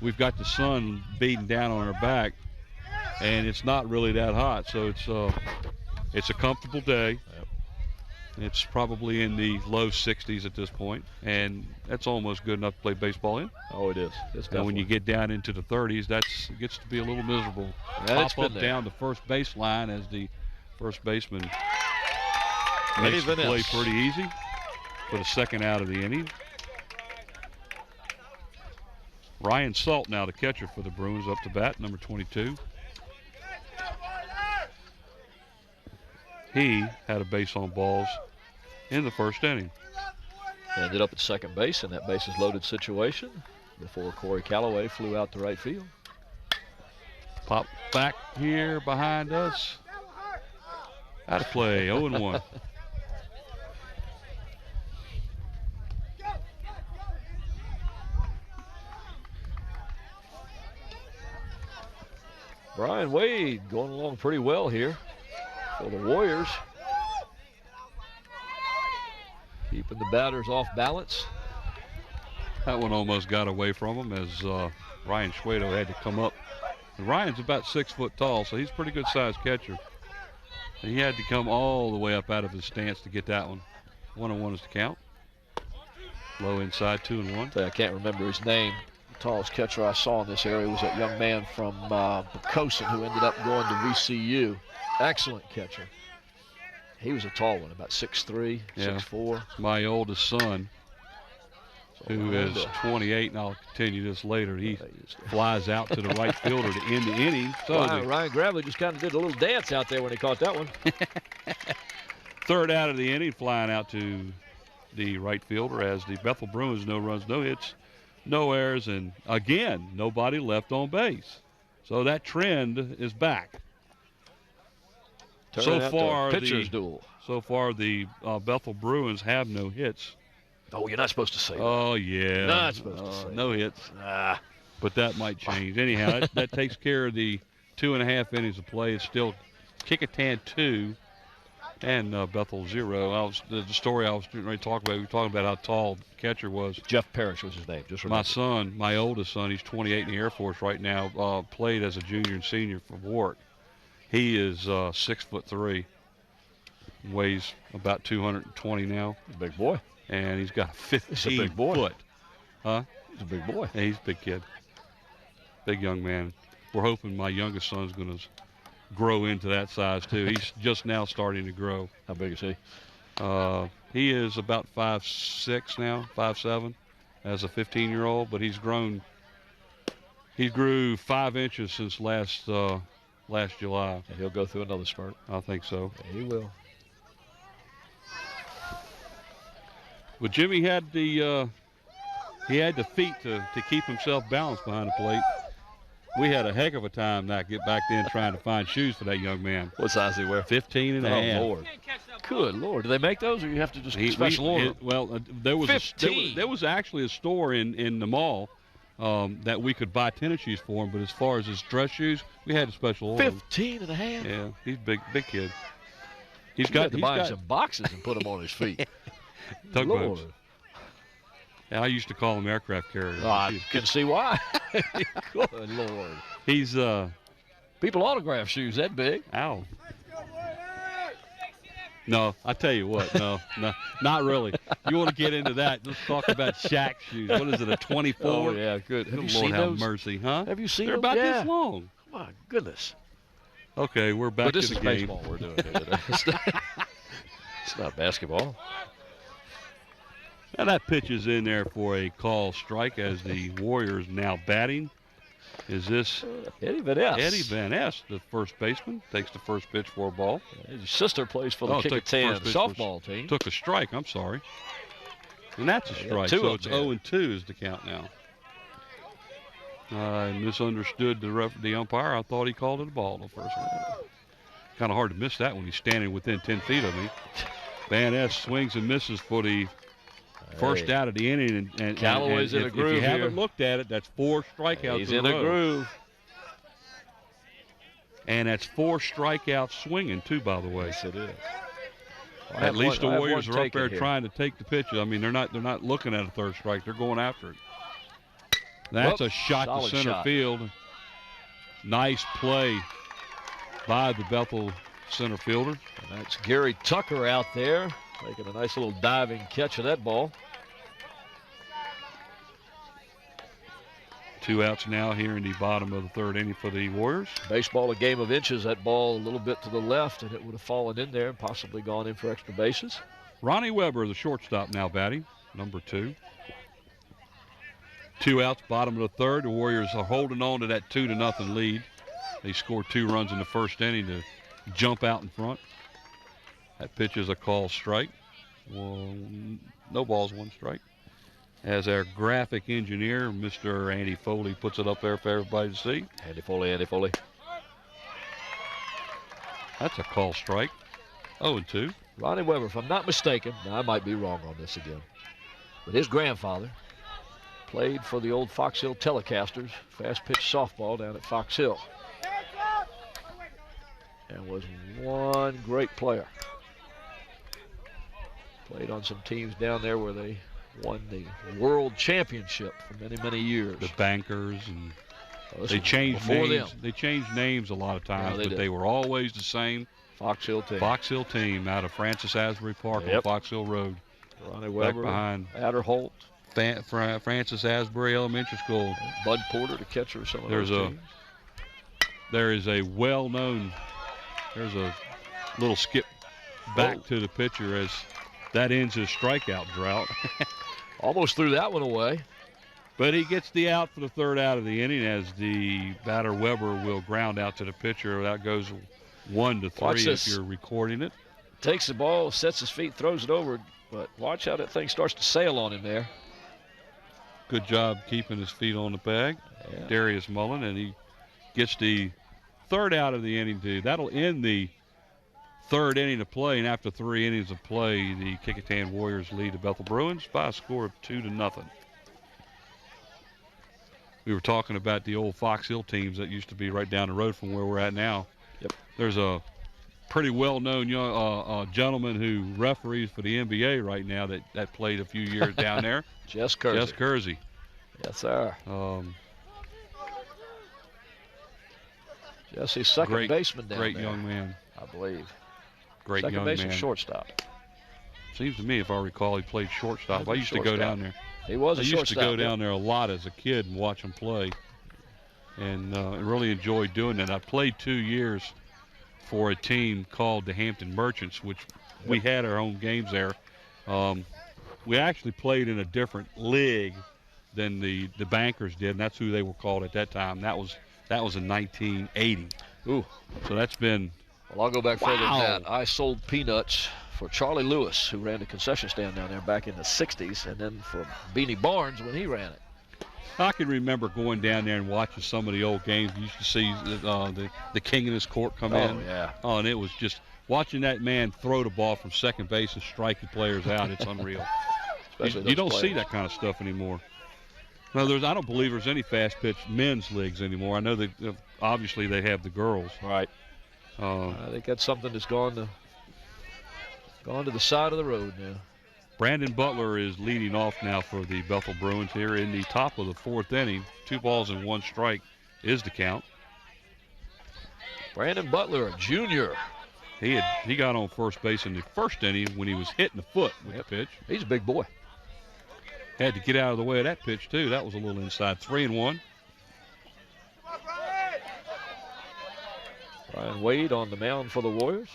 We've got the sun beating down on our back, and it's not really that hot, so it's a comfortable day. Yep. It's probably in the low 60s at this point, and that's almost good enough to play baseball in. Oh, it is. And when you get down into the 30s, it gets to be a little miserable. Pop up down the first base line as the first baseman makes the play pretty easy for the second out of the inning. Ryan Salt now the catcher for the Bruins, up to bat, number 22. He had a base on balls in the first inning. Ended up at second base in that bases loaded situation before Corey Calloway flew out to right field. Pop back here behind us. Out of play, 0-1. Brian Wade going along pretty well here for the Warriors. Keeping the batters off balance. That one almost got away from him as Ryan Schwado had to come up. And Ryan's about 6 foot tall, so he's a pretty good sized catcher. And he had to come all the way up out of his stance to get that one. 1-1 is the count. Low inside, 2-1. I can't remember his name. The tallest catcher I saw in this area was that young man from Bethel who ended up going to VCU. Excellent catcher. He was a tall one, about 6'3", 6'4". My oldest son, who is 28, and I'll continue this later, he flies out to the right fielder to end the inning. So Ryan Gravely just kind of did a little dance out there when he caught that one. Third out of the inning, flying out to the right fielder as the Bethel Bruins, no runs, no hits, no errors, and again, nobody left on base. So that trend is back. So far, the Bethel Bruins have no hits. Oh, you're not supposed to say that. Oh, yeah. Not supposed to say no that. hits. But that might change. Anyhow, that takes care of the 2.5 innings of play. It's still Kecoughtan 2 and Bethel 0. The story I was getting ready to talk about, we were talking about how tall the catcher was. Jeff Parrish was his name. Just remember. My son, my oldest son, he's 28 in the Air Force right now, played as a junior and senior for Warwick. He is 6'3", weighs about 220 now. Big boy. And he's got a 15 big boy. foot. Huh? He's a big boy. Yeah, he's a big kid. Big young man. We're hoping my youngest son's going to grow into that size too. He's just now starting to grow. How big is he? He is about 5'6" now, 5'7", as a 15-year-old, but he's grown. He grew 5 inches since last July. And he'll go through another spurt. I think so. Yeah, he will. Well, Jimmy had the feet to keep himself balanced behind the plate. We had a heck of a time back then trying to find shoes for that young man. What size did he wear? 15 and a half. Oh, Lord. Good Lord. Do they make those, or you have to just special order? There was 15. there was actually a store in the mall that we could buy tennis shoes for him, but as far as his dress shoes, we had a special order. 15 and a half? Yeah, he's big kid. He's got to buy him some boxes and put them on his feet. Tugboats. I used to call him aircraft carrier. Oh, I can see why. Good Lord. He's people autograph shoes that big. Ow. No, I tell you what, no, not really. You want to get into that? Let's talk about Shaq shoes. What is it, a 24? Oh yeah, good. Have you Lord seen have those? Mercy, huh? Have you seen They're them? about this long. My goodness. Okay, we're back But this to the is game. baseball we're doing here today. It's not basketball. Now that pitch is in there for a call strike as the Warriors now batting. Is this Eddie Van Ness? Eddie Van Ness, the first baseman, takes the first pitch for a ball. His sister plays for the took the Kecoughtan first pitch softball team. Took a strike, I'm sorry. And that's a strike, two so of it's them. 0-2 is the count now. I misunderstood the umpire. I thought he called it a ball the first one. Kind of hard to miss that when he's standing within 10 feet of me. Van Ness swings and misses for the first out of the inning. And Callaway's in a groove if you here. haven't looked at it, that's 4 strikeouts. He's in a groove. And that's 4 strikeouts swinging, too, by the way. Yes, it is. At least the Warriors are up there here. trying to take the pitch. I mean, they're not looking at a third strike. They're going after it. That's a shot to center field. Nice play by the Bethel center fielder. And that's Gary Tucker out there making a nice little diving catch of that ball. 2 outs now here in the bottom of the 3rd inning for the Warriors. Baseball, a game of inches. That ball a little bit to the left, and it would have fallen in there and possibly gone in for extra bases. Ronnie Weber, the shortstop, now batting, number 2. 2 outs, bottom of the 3rd. The Warriors are holding on to that 2-0 lead. They scored 2 runs in the first inning to jump out in front. That pitch is a call strike. Well, no balls, 1 strike. As our graphic engineer, Mr. Andy Foley, puts it up there for everybody to see. Andy Foley. That's a call strike. 0-2. Ronnie Weber, if I'm not mistaken, now I might be wrong on this again, but his grandfather played for the old Fox Hill Telecasters, fast pitch softball down at Fox Hill, and was one great player. Played on some teams down there where they won the world championship for many, many years. The Bankers, and they changed names. They changed names a lot of times, but they were always the same. Fox Hill team. Fox Hill team out of Francis Asbury Park on Fox Hill Road. Ronnie Weber, behind Adderholt, Francis Asbury Elementary School. Bud Porter, the catcher of some of those teams. There is a well-known. There's a little skip back to the pitcher as that ends his strikeout drought. Almost threw that one away. But he gets the out for the 3rd out of the inning as the batter Weber will ground out to the pitcher. That goes 1-3 if you're recording it. Takes the ball, sets his feet, throws it over, but watch how that thing starts to sail on him there. Good job keeping his feet on the bag. Yeah. Darius Mullen, and he gets the 3rd out of the inning too. That'll end the 3rd inning of play, and after 3 innings of play, the Kecoughtan Warriors lead the Bethel Bruins by a score of 2-0. We were talking about the old Fox Hill teams that used to be right down the road from where we're at now. Yep. There's a pretty well-known young gentleman who referees for the NBA right now that played a few years down there. Jess Kersey. Jess Kersey. Yes, sir. Jesse's second baseman down there. Great young man. I believe. Great second young base man. and shortstop. Seems to me, if I recall, he played shortstop. I used to go down there. He was a shortstop. I used to go down there a lot as a kid and watch him play, and really enjoyed doing that. I played 2 years for a team called the Hampton Merchants, which we had our own games there. We actually played in a different league than the Bankers did, and that's who they were called at that time. That was in 1980. Ooh. So that's been. Well, I'll go back further than that. I sold peanuts for Charlie Lewis, who ran the concession stand down there back in the 60s, and then for Beanie Barnes when he ran it. I can remember going down there and watching some of the old games. You used to see the king in his court come in. Oh, yeah. Oh, and it was just watching that man throw the ball from second base and strike the players out. It's unreal. You don't see that kind of stuff anymore. No, I don't believe there's any fast pitch men's leagues anymore. I know that obviously they have the girls. Right. I think that's something that's gone to the side of the road now. Brandon Butler is leading off now for the Bethel Bruins here in the top of the 4th inning. 2 balls and 1 strike is the count. Brandon Butler, a junior. He got on first base in the 1st inning when he was hitting the foot with the pitch. He's a big boy. Had to get out of the way of that pitch, too. That was a little inside. 3-1. Ryan Wade on the mound for the Warriors.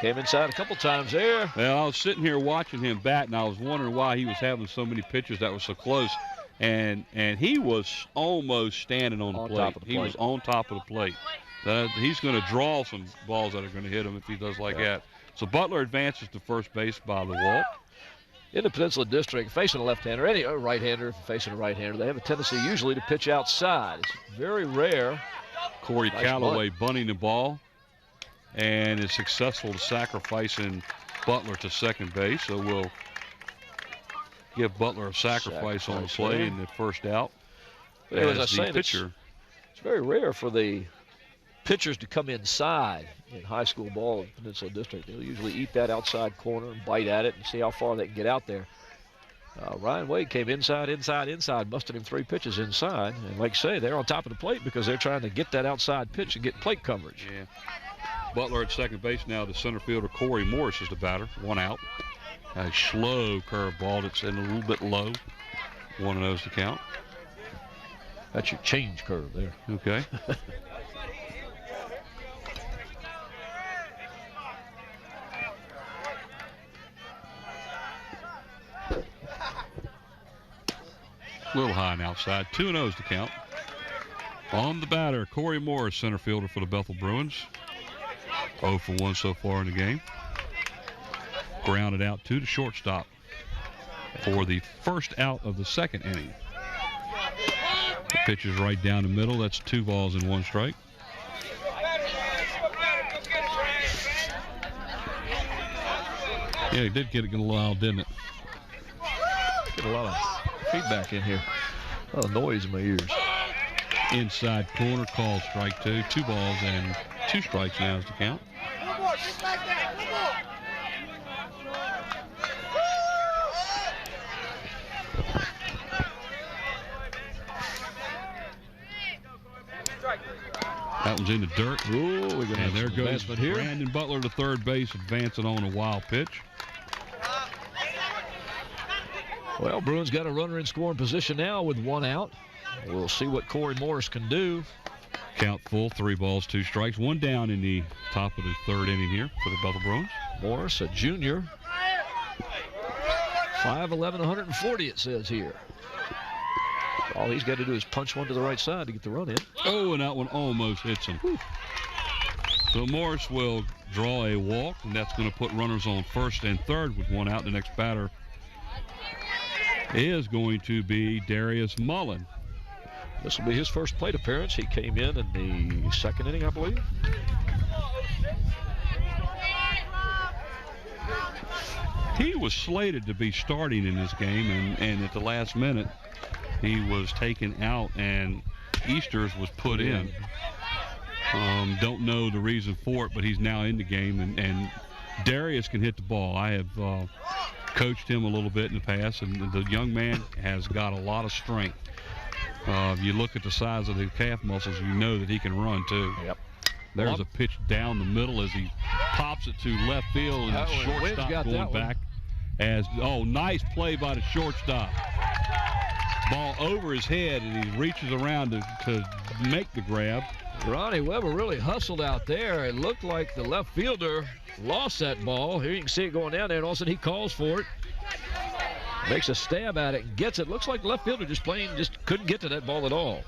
Came inside a couple times there. Well, I was sitting here watching him bat, and I was wondering why he was having so many pitches that were so close. And he was almost standing on the plate. He was on top of the plate. He's going to draw some balls that are going to hit him if he does like that. So Butler advances to first base by the walk. In the Peninsula District, facing a left-hander, any right-hander facing a right-hander, they have a tendency usually to pitch outside. It's very rare. Corey Calloway bunting the ball and is successful to sacrificing Butler to second base. So we'll give Butler a sacrifice on the play in the first out. But as I say, it's very rare for the pitchers to come inside in high school ball in Peninsula District. They'll usually eat that outside corner and bite at it and see how far they can get out there. Ryan Wade came inside, busted him 3 pitches inside. And like I say, they're on top of the plate because they're trying to get that outside pitch and get plate coverage. Yeah. Butler at second base now. The center fielder, Corey Morris, is the batter. 1 out. A slow curveball that's in a little bit low. 1-0 to count. That's your change curve there. Okay. A little high and outside. 2-0 to count. On the batter, Corey Morris, center fielder for the Bethel Bruins. 0 for 1 so far in the game. Grounded out to the shortstop for the first out of the 2nd inning. The pitch is right down the middle. That's 2 balls and 1 strike. Yeah, he did get it a little loud, didn't it? Get a lot of feedback in here. A lot of noise in my ears. Inside corner, called strike 2. 2 balls and 2 strikes now is the count. One more, just like that. One more. That one's in the dirt. Ooh, and there goes Brandon Butler to third base, advancing on a wild pitch. Well, Bruins got a runner in scoring position now with 1 out. We'll see what Corey Morris can do. Count full, 3 balls, 2 strikes. 1 down in the top of the 3rd inning here for the Bethel Bruins. Morris, a junior. 5'11", 140 it says here. All he's got to do is punch one to the right side to get the run in. Oh, and that one almost hits him. Whew. So Morris will draw a walk, and that's going to put runners on first and third with 1 out. The next batter is going to be Darius Mullen. This will be his first plate appearance. He came in the 2nd inning, I believe. He was slated to be starting in this game, and at the last minute, He was taken out and Easters was put in. Don't know the reason for it, but he's now in the game, and Darius can hit the ball. I have coached him a little bit in the past, and the young man has got a lot of strength. If you look at the size of the calf muscles, you know that he can run too. Yep. There's a pitch down the middle as he pops it to left field, and the shortstop going back. Nice play by the shortstop. Ball over his head, and he reaches around to make the grab. Ronnie Weber really hustled out there. It looked like the left fielder lost that ball. Here you can see it going down there, and all of a sudden he calls for it. Makes a stab at it and gets it. Looks like the left fielder just couldn't get to that ball at all.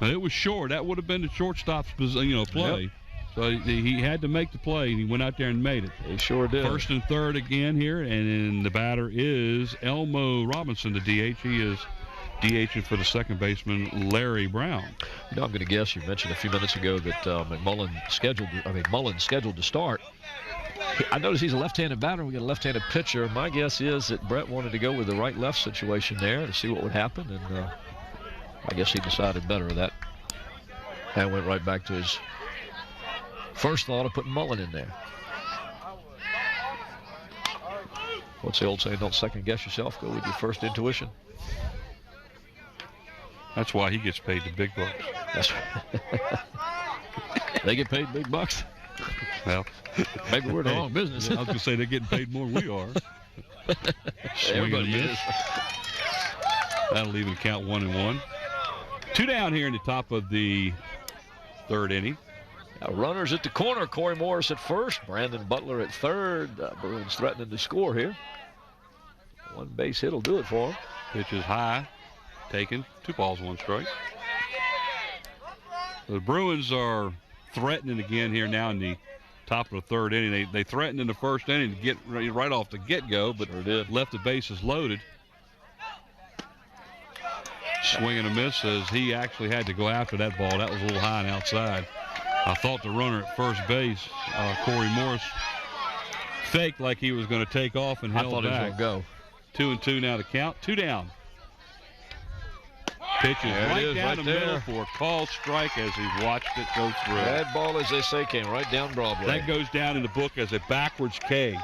It was short. That would have been the shortstop's play. Yep. So he had to make the play, and he went out there and made it. He sure did. First and third again here, and then the batter is Elmo Robinson, the DH. He is DHing for the second baseman, Larry Brown. I'm going to guess you mentioned a few minutes ago that Mullen scheduled to start. I noticed he's a left-handed batter. We got a left-handed pitcher. My guess is that Brett wanted to go with the right-left situation there to see what would happen, and I guess he decided better of that. And went right back to his first thought of putting Mullen in there. What's the old saying? Don't second-guess yourself. Go with your first intuition. That's why he gets paid the big bucks. That's right. They get paid big bucks. Well, maybe we're in the wrong business. I was going to say they're getting paid more than we are. Swing and a miss. That'll even count 1-1. 2 down here in the top of the third inning. Now runners at the corner. Corey Morris at first. Brandon Butler at third. Bruins threatening to score here. One base hit will do it for him. Pitch is high. Taken. 2 balls, 1 strike. The Bruins are threatening again here now in the top of the third inning. They threatened in the first inning to get right off the get-go, but left the bases loaded. Swing and a miss as he actually had to go after that ball. That was a little high and outside. I thought the runner at first base, Corey Morris, faked like he was going to take off and held back. I thought he was going to go. 2-2 now to count. 2 down. Pitch is right down the middle for a called strike as he watched it go through. That ball, as they say, came right down Broadway. That goes down in the book as a backwards K.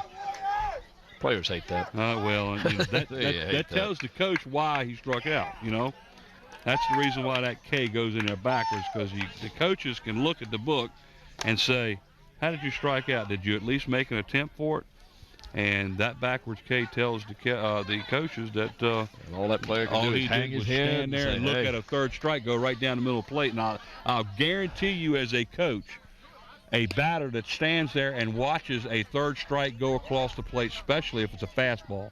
Players hate that. Well, that tells the coach why he struck out, you know. That's the reason why that K goes in there backwards, because the coaches can look at the book and say, how did you strike out? Did you at least make an attempt for it? And that backwards K tells the coaches that all that player can do is hang his head stand there and look at a third strike go right down the middle of the plate. And I'll guarantee you, as a coach, a batter that stands there and watches a third strike go across the plate, especially if it's a fastball,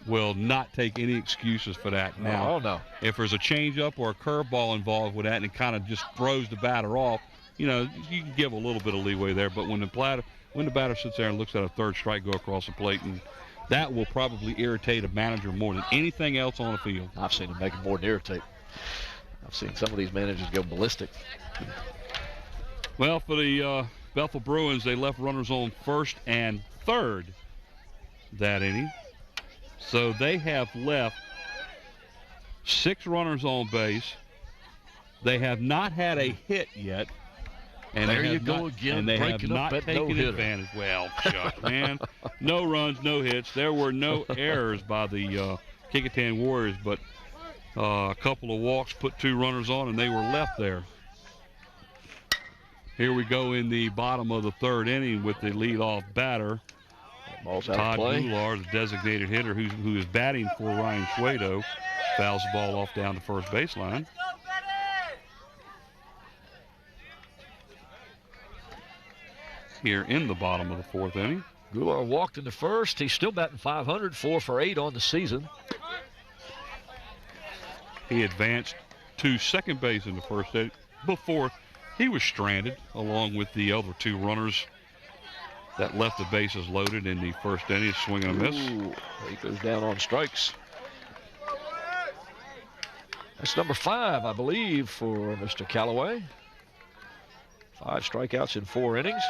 will not take any excuses for that. Now, if there's a changeup or a curveball involved with that and it kind of just throws the batter off, you know, you can give a little bit of leeway there. But when the batter sits there and looks at a third strike go across the plate, and that will probably irritate a manager more than anything else on the field. I've seen him make it more than irritate. I've seen some of these managers go ballistic. Well, for the Bethel Bruins, they left runners on first and third that inning. So they have left 6 runners on base. They have not had a hit yet. And there you go again. And they have not taken advantage. Well, shucks, man. No runs, no hits. There were no errors by the Kecoughtan Warriors, but a couple of walks put 2 runners on, and they were left there. Here we go in the bottom of the third inning with the leadoff batter. Ball's out Todd of play. Goulart, the designated hitter who is batting for Ryan Schwado, fouls the ball off down the first baseline. Here in the bottom of the fourth inning. Goulart walked in the first. He's still batting .500, 4 for 8 on the season. He advanced to second base in the first inning before he was stranded, along with the other 2 runners that left the bases loaded in the first inning. Swing and a miss. Ooh, he goes down on strikes. That's number 5, I believe, for Mr. Callaway. 5 strikeouts in 4 innings.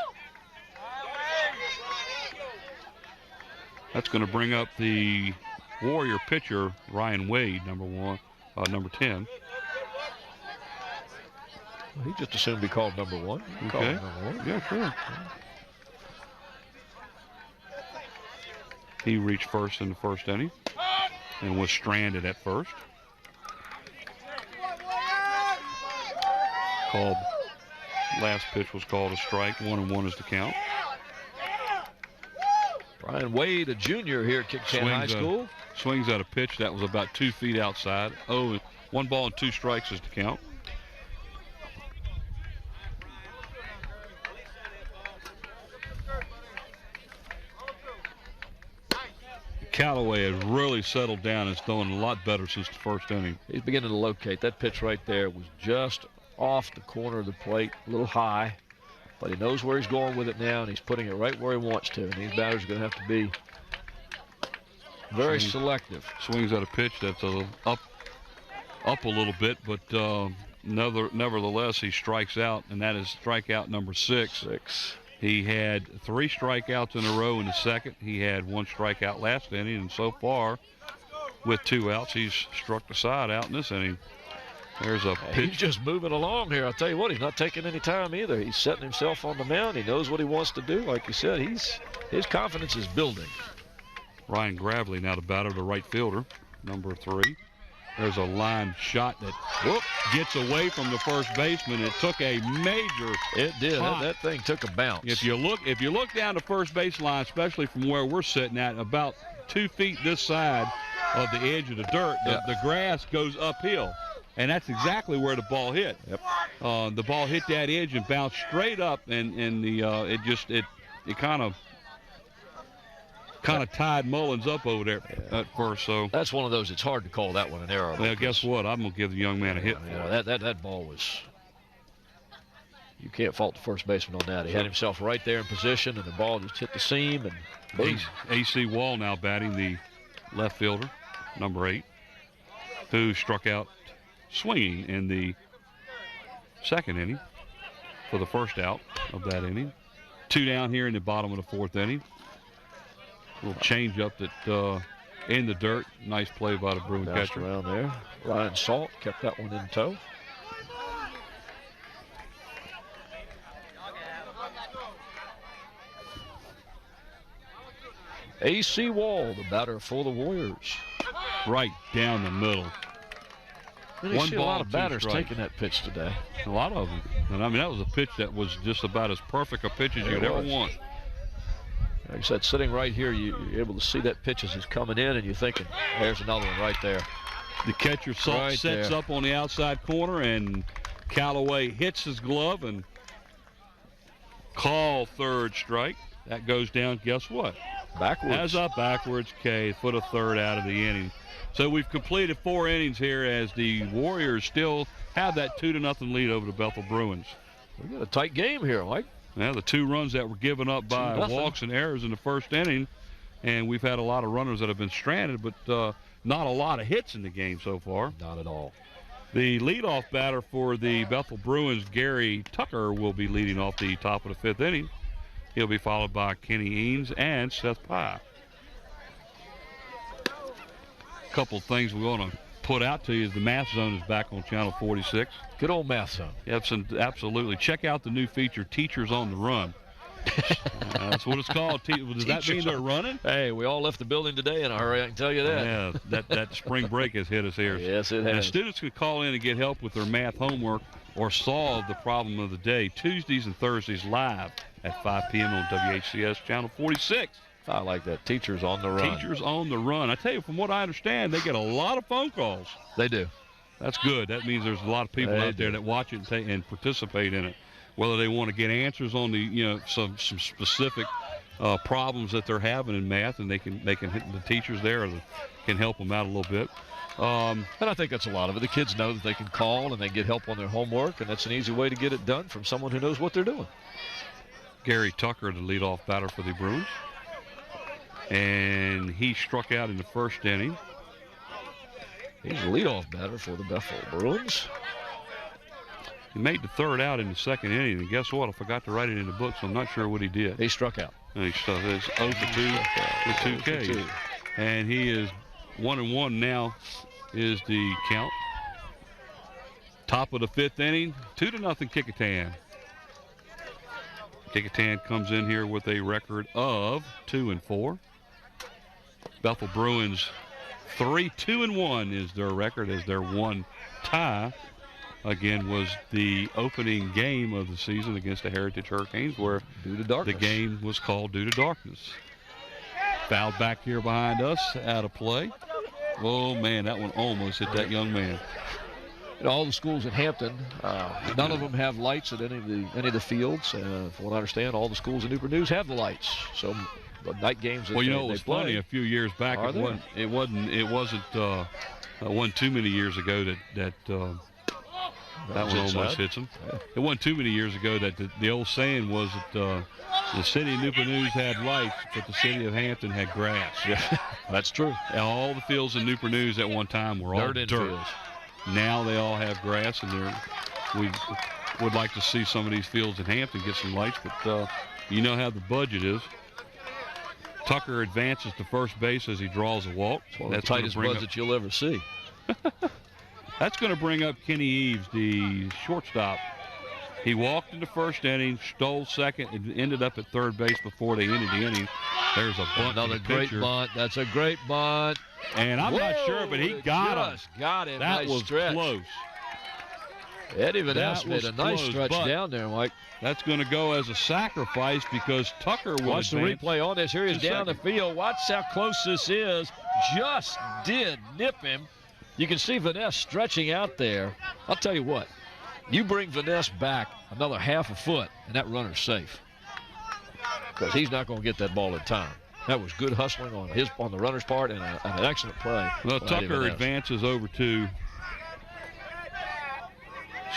That's going to bring up the Warrior pitcher, Ryan Wade, number 1. number 10. Well, he just assumed he called number 1. He called Okay. him number 1. Yeah, sure. He reached first in the first inning and was stranded at first. Last pitch was called a strike. 1-1 is the count. Brian Wade, a junior here at Kecoughtan High School. Swings at a pitch that was about 2 feet outside. 1 ball and 2 strikes is the count. Callaway has really settled down and is doing a lot better since the first inning. He's beginning to locate. That pitch right there was just off the corner of the plate, a little high, but he knows where he's going with it now, and he's putting it right where he wants to. And these batters are going to have to be very selective. Swings at a pitch that's up a little bit, but nevertheless he strikes out, and that is strikeout number 6. He had 3 strikeouts in a row in the second. He had 1 strikeout last inning, and so far, with 2 outs, he's struck the side out in this inning. There's a pitch. He's just moving along here. I'll tell you what, he's not taking any time either. He's setting himself on the mound. He knows what he wants to do. Like you said, his confidence is building. Ryan Gravely now the batter, the right fielder, number 3. There's a line shot that gets away from the first baseman. It took a major. It did. That thing took a bounce. If you look down the first base line, especially from where we're sitting at, about 2 feet this side of the edge of the dirt, the grass goes uphill, and that's exactly where the ball hit. Yep. The ball hit that edge and bounced straight up, and it kind of tied Mullins up over there at first. So that's one of those. It's hard to call that one an error. Well, guess what? I'm gonna give the young man a hit. That ball was. You can't fault the first baseman on that. He had himself right there in position, and the ball just hit the seam. And boom. AC Wall now batting, the left fielder, number 8, who struck out swinging in the second inning for the first out of that inning. 2 down here in the bottom of the 4th inning. Little change up that in the dirt. Nice play by the Bruin Bounced catcher. Around there. Ryan Salt kept that one in tow. AC Wall, the batter for the Warriors. Right down the middle. Really One see ball, a lot of 2 batters strikes. taking that pitch today. A lot of them. And I mean, that was a pitch that was just about as perfect a pitch as you'd ever want. Like I said, sitting right here, you're able to see that pitch as it's coming in, and you're thinking, there's another one right there. The catcher sets there. up on the outside corner, and Callaway hits his glove and call 3rd strike. That goes down, guess what? Backwards. Has a backwards K for the 3rd out of the inning. So we've completed 4 innings here as the Warriors still have that 2-0 lead over the Bethel Bruins. We got a tight game here, Mike. Now, the 2 runs that were given up by 2-0. walks and errors in the first inning, and we've had a lot of runners that have been stranded, but not a lot of hits in the game so far. Not at all. The leadoff batter for the Bethel Bruins, Gary Tucker, will be leading off the top of the 5th inning. He'll be followed by Kenny Eanes and Seth Pye. A couple of things we want to put out to you is the Math Zone is back on Channel 46. Good old Math Zone. Absolutely. Check out the new feature, Teachers on the Run. That's what it's called. Does that mean they're running? Hey, we all left the building today in a hurry, I can tell you that. Yeah, that spring break has hit us here. Yes, it has. And students can call in and get help with their math homework or solve the problem of the day Tuesdays and Thursdays live at 5 p.m. on WHCS Channel 46. I like that. Teachers on the run. Teachers on the run. I tell you, from what I understand, they get a lot of phone calls. They do. That's good. That means there's a lot of people out there that watch it and participate in it. Whether they want to get answers on the some specific problems that they're having in math, and they can hit the teachers there can help them out a little bit. And I think that's a lot of it. The kids know that they can call and they get help on their homework, and that's an easy way to get it done from someone who knows what they're doing. Gary Tucker, the leadoff batter for the Bruins, and he struck out in the first inning. He's the leadoff batter for the Bethel Bruins. He made the 3rd out in the second inning, and guess what? I forgot to write it in the book, so I'm not sure what he did. He struck out. And he struck. It's 0 for 2 with 2 Ks. And he is 1-1 now is the count. Top of the 5th inning, 2-0 Kecoughtan. Kecoughtan comes in here with a record of 2-4. Bethel Bruins 3-2-1 is their record, as their one tie again was the opening game of the season against the Heritage Hurricanes, where the game was called due to darkness. Fouled back here behind us, out of play. Oh man, that one almost hit that young man. And all the schools at Hampton, none of them have lights at any of the fields. From what I understand, all the schools in Newport News have the lights. So the night games that it was funny a few years back. It wasn't too many years ago that one almost hits him. Yeah. It wasn't too many years ago that the old saying was that the city of Newport News had lights, but the city of Hampton had grass. Yeah, that's true. And all the fields in Newport News at one time were all dirt. Now they all have grass, and we would like to see some of these fields in Hampton get some lights, but you know how the budget is. Tucker advances to first base as he draws a walk. It's one of the tightest budgets you'll ever see. That's going to bring up Kenny Eves, the shortstop. He walked in the first inning, stole second, and ended up at third base before they ended the inning. There's a bunt. Another great bunt. That's a great bunt. And I'm not sure, but he got him. Got him. That was close. Eddie Vaness made a nice stretch down there, Mike. That's going to go as a sacrifice because Tucker will Watch the replay on this. Here he's down the field. Watch how close this is. Just did nip him. You can see Vaness stretching out there. I'll tell you what. You bring Vaness back another half a foot, and that runner's safe. Because he's not going to get that ball in time. That was good hustling on the runner's part, and an excellent play. Well, Tucker advances over to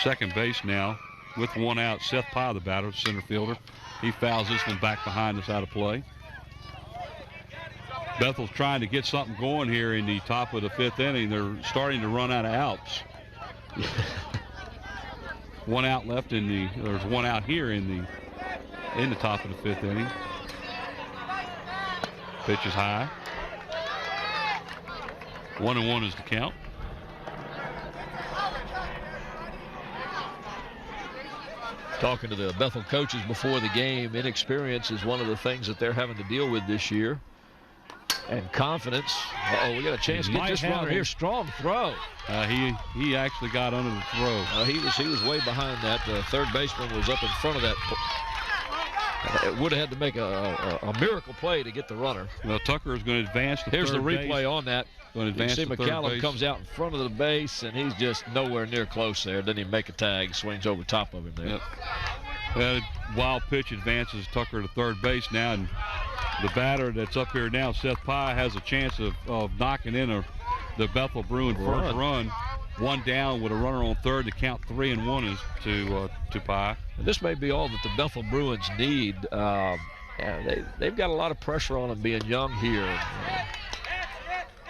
second base now with one out. Seth Pye, the batter, center fielder. He fouls this one back behind us, out of play. Bethel's trying to get something going here in the top of the 5th inning. They're starting to run out of outs. One out left there's one out here in the top of the 5th inning. Pitch is high. 1-1 is the count. Talking to the Bethel coaches before the game, inexperience is one of the things that they're having to deal with this year. And confidence. We got a chance to get this runner here. Strong throw. He actually got under the throw. He was way behind that. The third baseman was up in front of that. Would have had to make a miracle play to get the runner. Well, Tucker is going to advance to third base. Here's the replay on that. Going to advance you see McCallum comes out in front of the base, and he's just nowhere near close there. Doesn't even make a tag. Swings over top of him there. Yep. Wild pitch advances Tucker to third base now, and the batter that's up here now, Seth Pye, has a chance of knocking in the Bethel Bruin first run. One down with a runner on third. The count 3-1 is to Pye. And this may be all that the Bethel Bruins need. They've got a lot of pressure on them being young here.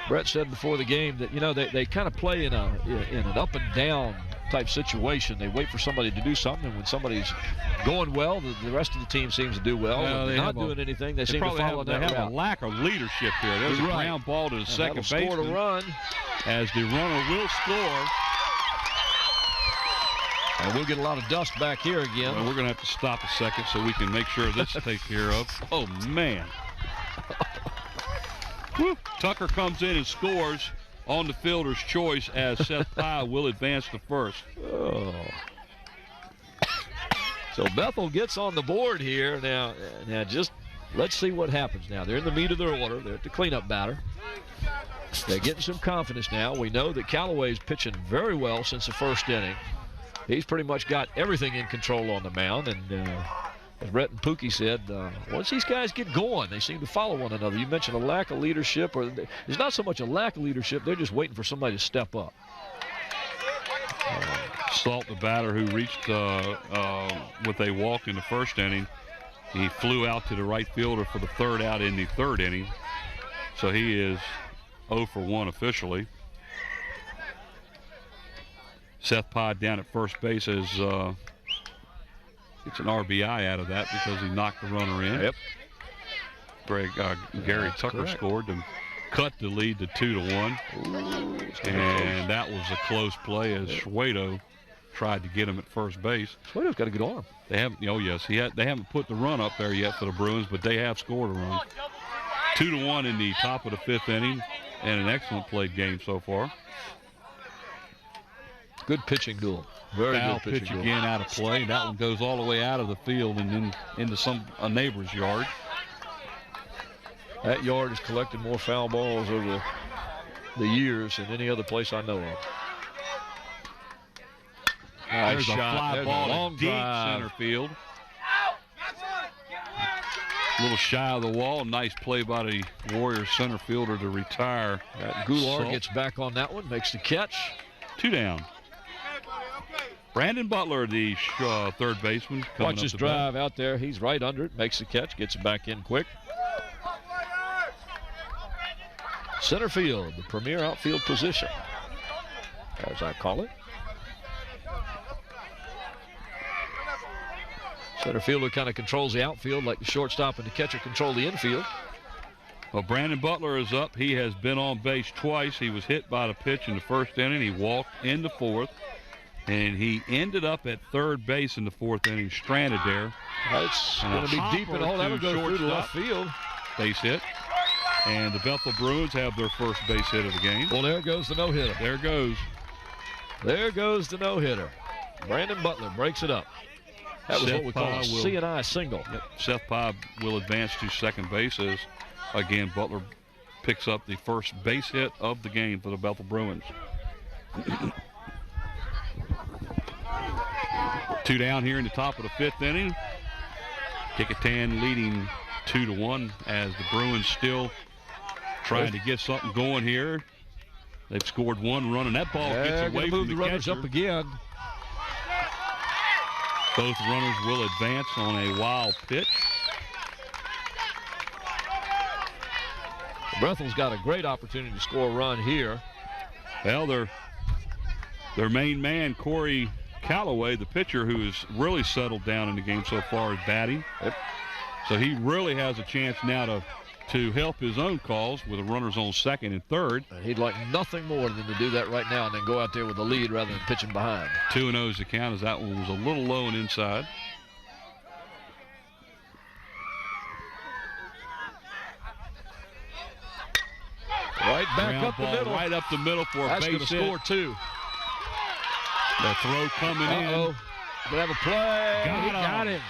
Brett said before the game that they kind of play in an up and down type situation. They wait for somebody to do something, and when somebody's going well, the rest of the team seems to do well. When they're not doing anything, they seem to follow that route. They have a lack of leadership here. There's a ground ball to the second baseman. Score to run. As the runner will score. And we'll get a lot of dust back here again. Well, we're going to have to stop a second so we can make sure this is taken care of. Oh, man. Tucker comes in and scores on the fielder's choice as Seth Pye will advance to first. Oh. So Bethel gets on the board here. Now just let's see what happens now. They're in the meat of their order. They're at the cleanup batter. They're getting some confidence now. We know that Callaway's pitching very well since the first inning. He's pretty much got everything in control on the mound, and as Brett and Pookie said, once these guys get going, they seem to follow one another. You mentioned a lack of leadership, or there's not so much a lack of leadership, they're just waiting for somebody to step up. Salt, the batter, who reached with a walk in the first inning. He flew out to the right fielder for the third out in the third inning. So he is 0 for 1 officially. Seth Pye down at first base as gets an RBI out of that because he knocked the runner in. Yep. Gary Tucker scored to cut the lead to 2-1. And that was a close play as Schwedo tried to get him at first base. Swaito's got a good arm. They haven't. Oh yes, they haven't put the run up there yet for the Bruins, but they have scored a run. 2-1 in the top of the 5th inning, and an excellent played game so far. Good pitching duel. Very Foul good pitch again out of play. That one goes all the way out of the field and then into a neighbor's yard. That yard has collected more foul balls over the years than any other place I know of. There's shot. a fly There's ball a long deep drive. center field. A little shy of the wall. Nice play by the Warriors center fielder to retire. Goulart gets back on that one, makes the catch. 2 down. Brandon Butler, the third baseman. Watch his drive out there. He's right under it, makes the catch, gets it back in quick. Center field, the premier outfield position, as I call it. Center fielder kind of controls the outfield like the shortstop and the catcher control the infield. Well, Brandon Butler is up. He has been on base twice. He was hit by the pitch in the first inning. He walked in the 4th, and he ended up at third base in the 4th inning, stranded there. It's going to be deep in the hole. That'll go through the left field. Base hit. And the Bethel Bruins have their first base hit of the game. Well, there goes the no-hitter. There goes. There goes the no-hitter. Brandon Butler breaks it up. That was what we call a C&I single. Yep. Seth Pye will advance to second base as, again, Butler picks up the first base hit of the game for the Bethel Bruins. 2 down here in the top of the 5th inning. Kecoughtan leading 2-1 as the Bruins still trying to get something going here. They've scored 1 run, and that ball gets away from the runners up again. Both runners will advance on a wild pitch. Bethel's got a great opportunity to score a run here. Well, their main man, Corey Calloway, the pitcher, who has really settled down in the game so far, is batting. Yep. So he really has a chance now to help his own cause with the runners on second and third. And he'd like nothing more than to do that right now and then go out there with the lead rather than pitching behind. 2-0 is the count, as that one was a little low and inside. Right back up the middle. Right up the middle for a base hit. That's going to score 2. The throw coming in. They have a play. Got him.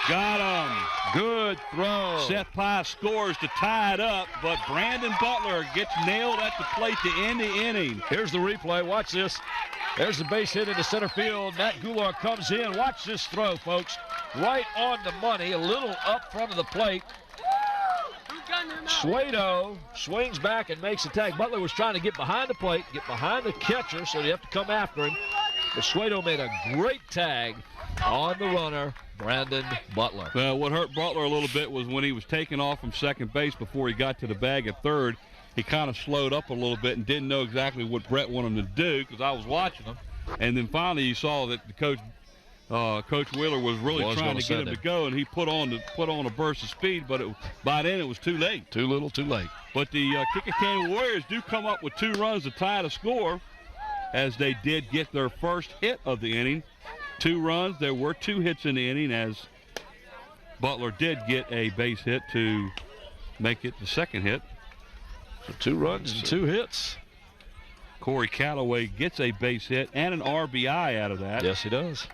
Got him. Good throw. Seth Pye scores to tie it up, but Brandon Butler gets nailed at the plate to end the inning. Here's the replay. Watch this. There's the base hit into center field. Matt Goulart comes in. Watch this throw, folks. Right on the money, a little up front of the plate. Swaito swings back and makes a tag. Butler was trying to get behind the plate, get behind the catcher, so you have to come after him. But Swaito made a great tag on the runner, Brandon Butler. Well, what hurt Butler a little bit was when he was taking off from second base before he got to the bag at third, he kind of slowed up a little bit and didn't know exactly what Brett wanted him to do because I was watching him. And then finally you saw that the Coach Wheeler was really trying to get him to go, and he put on a burst of speed, but by then it was too late. Too little, too late. But the Kecoughtan Warriors do come up with 2 runs to tie the score, as they did get their first hit of the inning. 2 runs. There were 2 hits in the inning, as Butler did get a base hit to make it the second hit. So 2 runs and 2 hits. Corey Calloway gets a base hit and an RBI out of that. Yes, he does.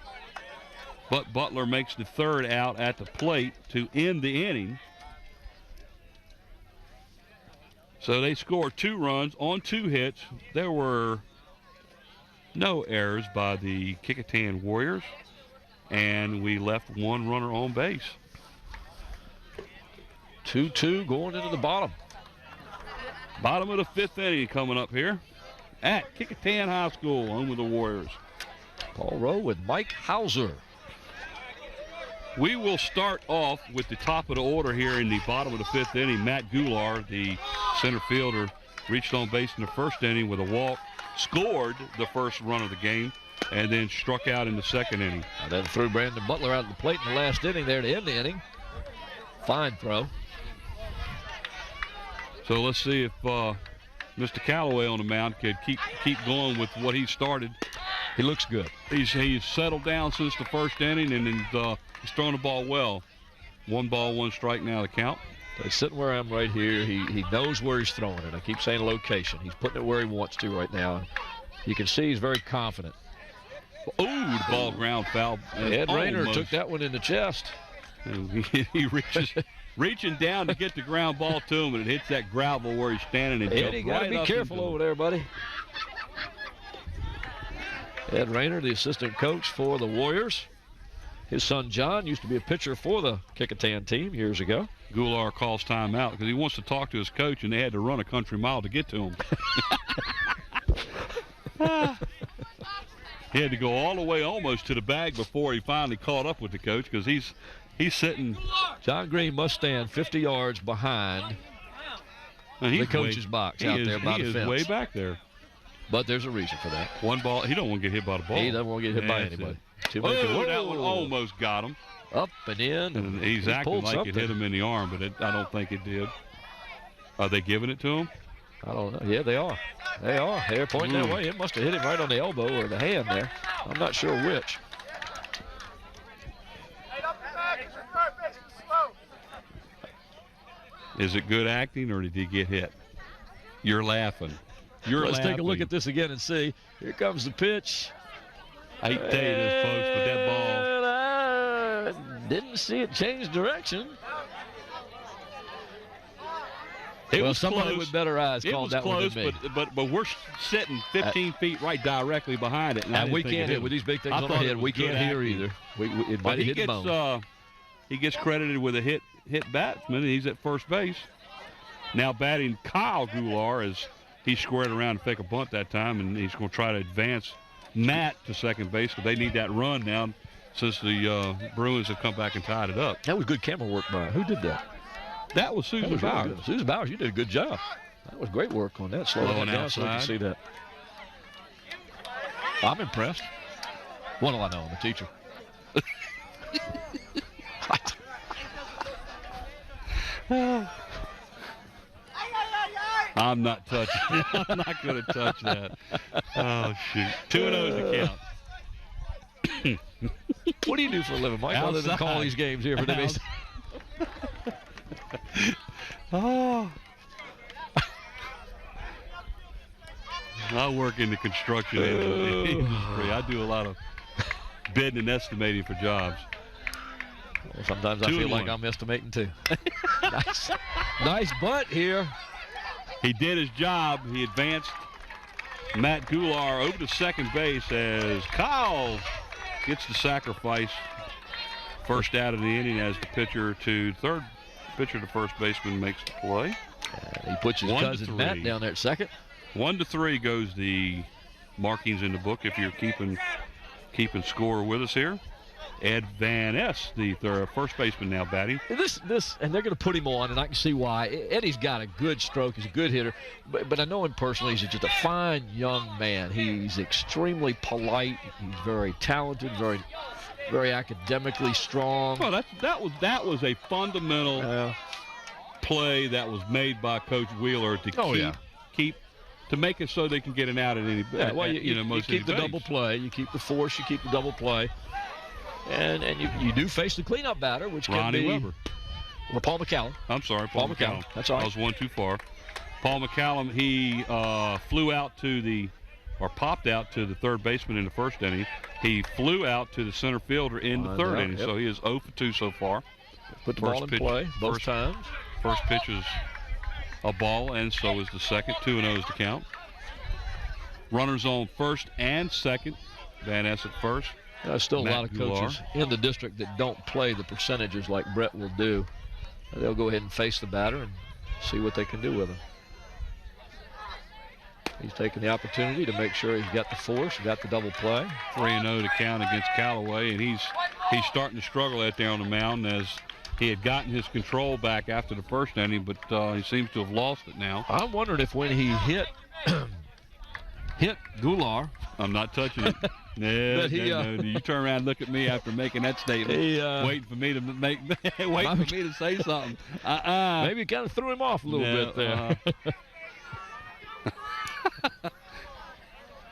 But Butler makes the third out at the plate to end the inning. So they score 2 runs on 2 hits. There were no errors by the Kecoughtan Warriors, and we left 1 runner on base. 2-2 going into the bottom. Bottom of the 5th inning coming up here at Kecoughtan High School, home of the Warriors. Paul Rowe with Mike Hauser. We will start off with the top of the order here in the bottom of the 5th inning. Matt Goulart, the center fielder, reached on base in the first inning with a walk, scored the first run of the game, and then struck out in the second inning. And then threw Brandon Butler out of the plate in the last inning there to end the inning. Fine throw. So let's see if Mr. Calloway on the mound could keep going with what he started He looks good. He's settled down since the first inning, and he's throwing the ball well. 1 ball, 1 strike now to count. He's sitting where I'm right here. He knows where he's throwing it. I keep saying location. He's putting it where he wants to right now. You can see he's very confident. Oh, the ball ground foul. Ed Rayner took that one in the chest. He reaching down to get the ground ball to him, and it hits that gravel where he's standing. And Eddie, got to be careful over there, buddy. Ed Rayner, the assistant coach for the Warriors. His son John used to be a pitcher for the Kecoughtan team years ago. Goulart calls timeout because he wants to talk to his coach, and they had to run a country mile to get to him. He had to go all the way almost to the bag before he finally caught up with the coach because he's sitting. John Green must stand 50 yards behind the coach's box out there by the fence. He is way back there. But there's a reason for that. 1 ball. He don't want to get hit by the ball. He doesn't want to get hit by anybody. That one almost got him. Up and in. And he's acting like it hit him in the arm, but I don't think it did. Are they giving it to him? I don't know. Yeah, they are. They are. They're pointing that way. It must have hit him right on the elbow or the hand there. I'm not sure which. Is it good acting, or did he get hit? You're laughing. Let's take a look at this again and see. Here comes the pitch. I hate to tell you this, folks, but that ball. I didn't see it change direction. Somebody with better eyes called that one than me. But we're sitting 15 feet right directly behind it. And we can't hit with these big things on the head. We can't hear either. It might have hit the bone. He gets credited with a hit batsman, and he's at first base. Now batting Kyle Goulart as he squared around to take a bunt that time, and he's going to try to advance Matt to second base because they need that run now since the Bruins have come back and tied it up. That was good camera work by who did that? That was Susan Bowers. Really Susan Bowers, you did a good job. That was great work on that. Slowing it down so you can see that. I'm impressed. What do I know? I'm a teacher. I'm not touching it. I'm not going to touch that. Oh, shoot. 2-0 to count. What do you do for a living, Mike, other than call these games here for the base? Oh. I work in the construction industry. I do a lot of bidding and estimating for jobs. Well, sometimes I feel like I'm estimating too. Nice bunt here. He did his job. He advanced Matt Goulart over to second base as Kyle gets the sacrifice. First out of the inning as the pitcher to first baseman makes the play. He puts his cousin Matt down there at second. 1-3 goes the markings in the book if you're keeping score with us here. Ed Van Ness, the first baseman, now batting. This, and they're going to put him on, and I can see why. Eddie's got a good stroke. He's a good hitter, but I know him personally. He's just a fine young man. He's extremely polite. He's very talented, very, very academically strong. Oh, that was a fundamental play that was made by Coach Wheeler to to make it so they can get an out at any. You keep the double play. You keep the force. You keep the double play. And you do face the cleanup batter, which can Ronnie be Weber. Or Paul McCallum. I'm sorry, Paul McCallum. That's all right. I was one too far. Paul McCallum, he popped out to the third baseman in the first inning. He flew out to the center fielder in the third inning, so he is 0 for 2 so far. Put the ball in play both times. First pitch is a ball, and so is the second. 2-0 is the count. Runners on first and second. Van Ness at first. There's still a lot of coaches in the district that don't play the percentages like Brett will do. They'll go ahead and face the batter and see what they can do with him. He's taking the opportunity to make sure he's got the force, got the double play. 3-0 to count against Callaway, and he's starting to struggle out there on the mound as he had gotten his control back after the first inning, but he seems to have lost it now. I'm wondering if when he hit Goulart. I'm not touching it. No. You turn around and look at me after making that statement, waiting for me to say something. Maybe it kind of threw him off a little bit there.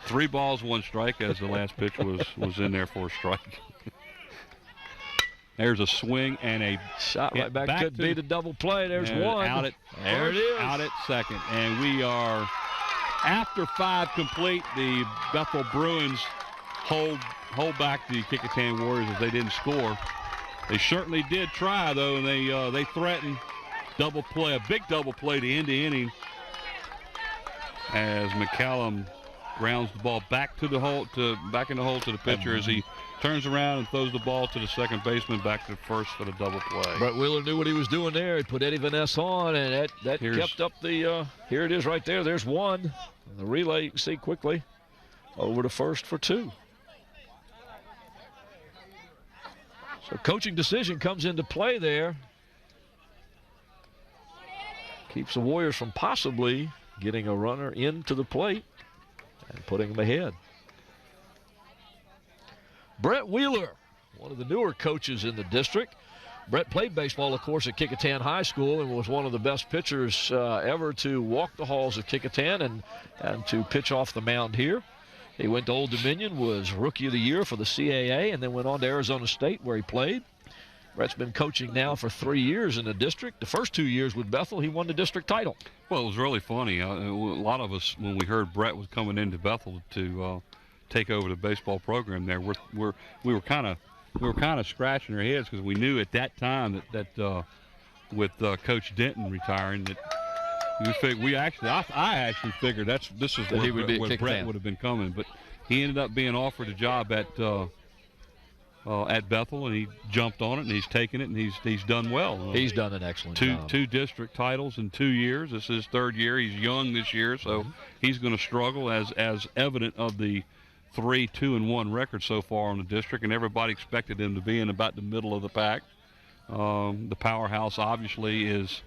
3 balls, 1 strike as the last pitch was in there for a strike. There's a swing and a shot right back. Could be the double play. There's one. Out at there first, it is. Out at second. And we are, after 5 complete, the Bethel Bruins hold back the Kecoughtan Warriors as they didn't score. They certainly did try, though, and they threatened double play, a big double play to end the inning as McCallum grounds the ball back in the hole to the pitcher as he turns around and throws the ball to the second baseman back to first for the double play. Brett Wheeler knew what he was doing there. He put Eddie Van Ness on, and that kept up the. Here it is right there. There's one. The relay, you can see quickly, over to first for 2. So coaching decision comes into play there. Keeps the Warriors from possibly getting a runner into the plate and putting them ahead. Brett Wheeler, one of the newer coaches in the district. Brett played baseball, of course, at Kecoughtan High School and was one of the best pitchers ever to walk the halls of Kecoughtan and to pitch off the mound here. He went to Old Dominion, was Rookie of the Year for the CAA, and then went on to Arizona State where he played. Brett's been coaching now for 3 years in the district. The first 2 years with Bethel, he won the district title. Well, it was really funny. A lot of us, when we heard Brett was coming into Bethel to take over the baseball program there, we were kind of scratching our heads because we knew at that time that with Coach Denton retiring that I actually figured this is where Brett would have been coming, but he ended up being offered a job at Bethel, and he jumped on it, and he's taken it, and he's done well. He's done an excellent job. 2 district titles in 2 years. This is his 3rd year. He's young this year, so he's going to struggle as evident of the 3-2-1 record so far on the district, and everybody expected him to be in about the middle of the pack. The powerhouse obviously is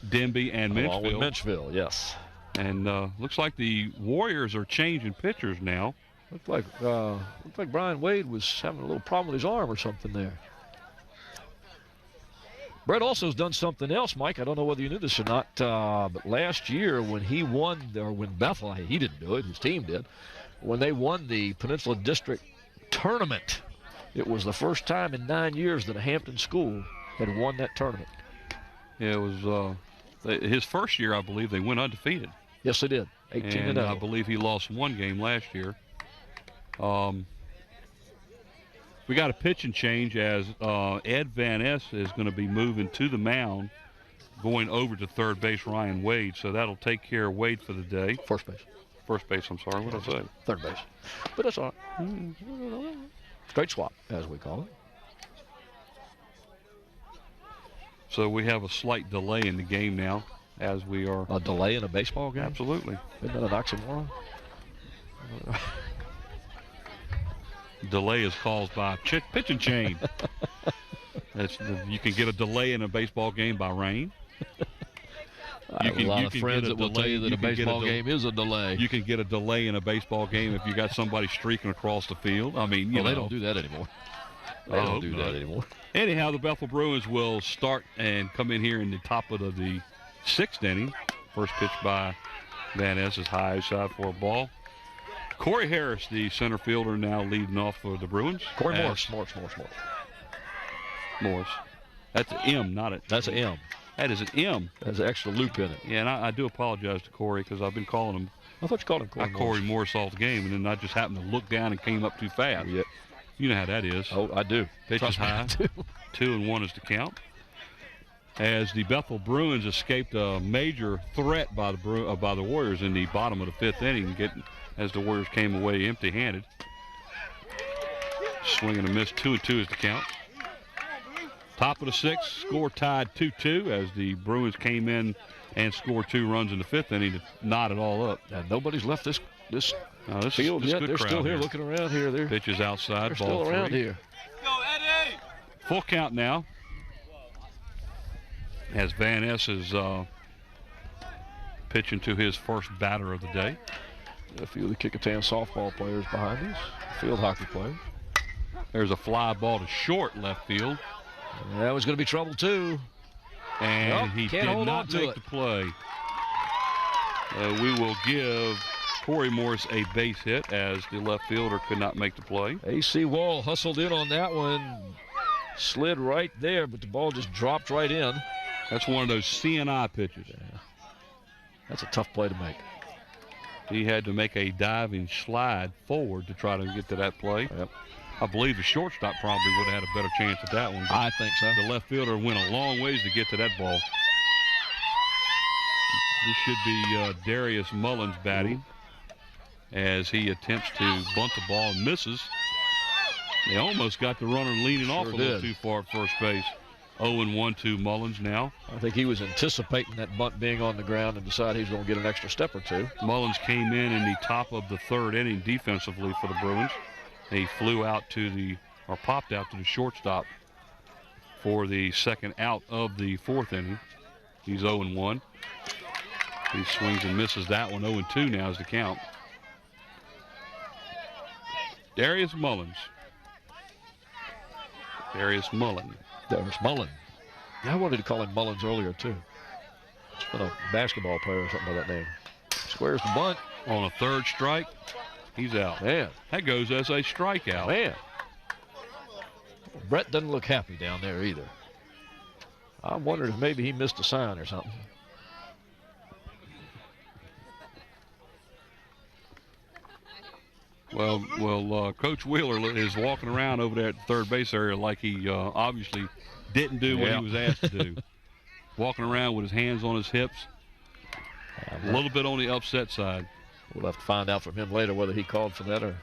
Denby and Menchville. Along with Menchville, yes. And looks like the Warriors are changing pitchers now. Looked like Brian Wade was having a little problem with his arm or something there. Brett also has done something else, Mike. I don't know whether you knew this or not, but last year when when Bethel, he didn't do it, his team did, when they won the Peninsula District Tournament, it was the first time in 9 years that a Hampton school had won that tournament. Yeah, it was his first year, I believe, they went undefeated. Yes, they did. 18-0. And I believe he lost 1 game last year. We got a pitching change as Ed Van Ness is going to be moving to the mound, going over to third base Ryan Wade. So that'll take care of Wade for the day. First base. First base, I'm sorry. What did I say? Third base. But that's all right. Straight swap, as we call it. So we have a slight delay in the game now as we are. A delay in a baseball game? Absolutely. Isn't that an oxymoron? Delay is caused by pitching change. You can get a delay in a baseball game by rain. I have a lot of friends that will tell you that a baseball game is a delay. You can get a delay in a baseball game if you got somebody streaking across the field. I mean, they don't do that anymore. They don't do that anymore. Anyhow, the Bethel Bruins will start and come in here in the top of the 6th inning. First pitch by Van Ness is high outside for a ball. Corey Harris, the center fielder, now leading off for the Bruins. Corey Morris. That's an M, not a. That's an M. That is an M. There's an extra loop in it. Yeah, and I do apologize to Corey because I've been calling him. I thought you called him Corey Morris all the game, and then I just happened to look down and came up too fast. Yeah. You know how that is. Oh, I do. Pitch is high. 2-1 is the count. As the Bethel Bruins escaped a major threat by the Warriors in the bottom of the 5th inning, as the Warriors came away empty-handed. Swing and a miss. 2-2 is the count. Top of the 6th, score tied 2-2 as the Bruins came in and scored 2 runs in the 5th inning to knot it all up. And nobody's left this field yet. They're still here looking around here. Pitches outside. They're ball still around 3. here. Go, Eddie! Full count now. As Van Ness is pitching to his first batter of the day. A few of the Kecoughtan softball players behind us, field hockey players. There's a fly ball to short left field. That was going to be trouble, too. And he did not make the play. We will give Corey Morris a base hit as the left fielder could not make the play. AC Wall hustled in on that one. Slid right there, but the ball just dropped right in. That's one of those CNI pitches. Yeah. That's a tough play to make. He had to make a diving slide forward to try to get to that play. Yep. I believe the shortstop probably would have had a better chance at that one. I think so. The left fielder went a long ways to get to that ball. This should be Darius Mullins batting as he attempts to bunt the ball and misses. They almost got the runner leaning off a little too far at first base. 0-1 to Mullins now. I think he was anticipating that bunt being on the ground and decided he was going to get an extra step or two. Mullins came in the top of the third inning defensively for the Bruins. He flew out to the, or popped out to the shortstop for the second out of the fourth inning. He's 0-1. He swings and misses that one. 0-2 now is the count. Darius Mullins. Darius Mullen. Darius Mullen. I wanted to call him Mullins earlier, too. It's been a basketball player or something by that name. Squares the bunt. On a third strike, he's out. Man. That goes as a strikeout. Man. Brett doesn't look happy down there either. I wondered if maybe he missed a sign or something. Well, Coach Wheeler is walking around over there at the third base area like he obviously didn't do what he was asked to do. Walking around with his hands on his hips. A little bit on the upset side. We'll have to find out from him later whether he called for that or...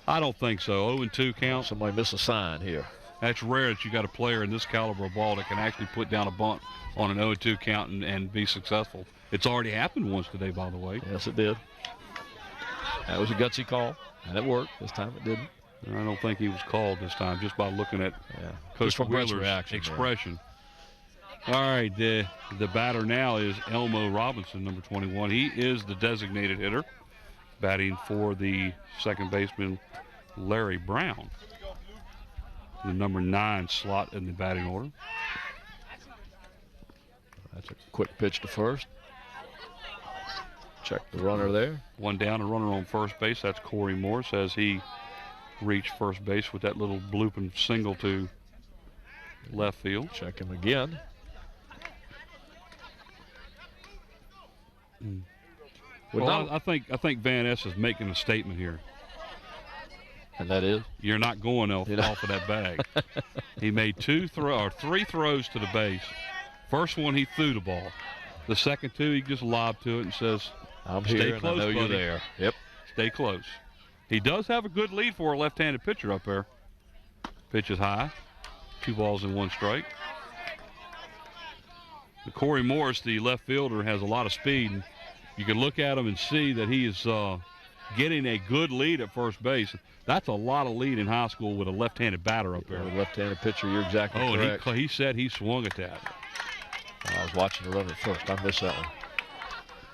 I don't think so. 0-2 count. Somebody missed a sign here. That's rare that you got a player in this caliber of ball that can actually put down a bunt on an 0-2 count and be successful. It's already happened once today, by the way. Yes, it did. That was a gutsy call, and it worked. This time it didn't. I don't think he was called this time, just by looking at Coach Wheeler's expression. All right, the batter now is Elmo Robinson, number 21. He is the designated hitter, batting for the second baseman Larry Brown, the number 9 slot in the batting order. That's a quick pitch to first. Check the runner there. One down, a runner on first base. That's Corey Morris as he reached first base with that little blooping single to left field. Check him again. Well, I think Van Ness is making a statement here. And that is? You're not going off of that bag. He made 3 throws to the base. First one, he threw the ball. The second 2, he just lobbed to it and says, I'm stay here close, and I know buddy. you're there. Yep. Stay close. He does have a good lead for a left-handed pitcher up there. Pitch is high. 2 balls and 1 strike. Corey Morris, the left fielder, has a lot of speed. And you can look at him and see that he is getting a good lead at first base. That's a lot of lead in high school with a left-handed batter up there. A left-handed pitcher, you're exactly correct. And he said he swung at that. I was watching the runner at first. I missed that one.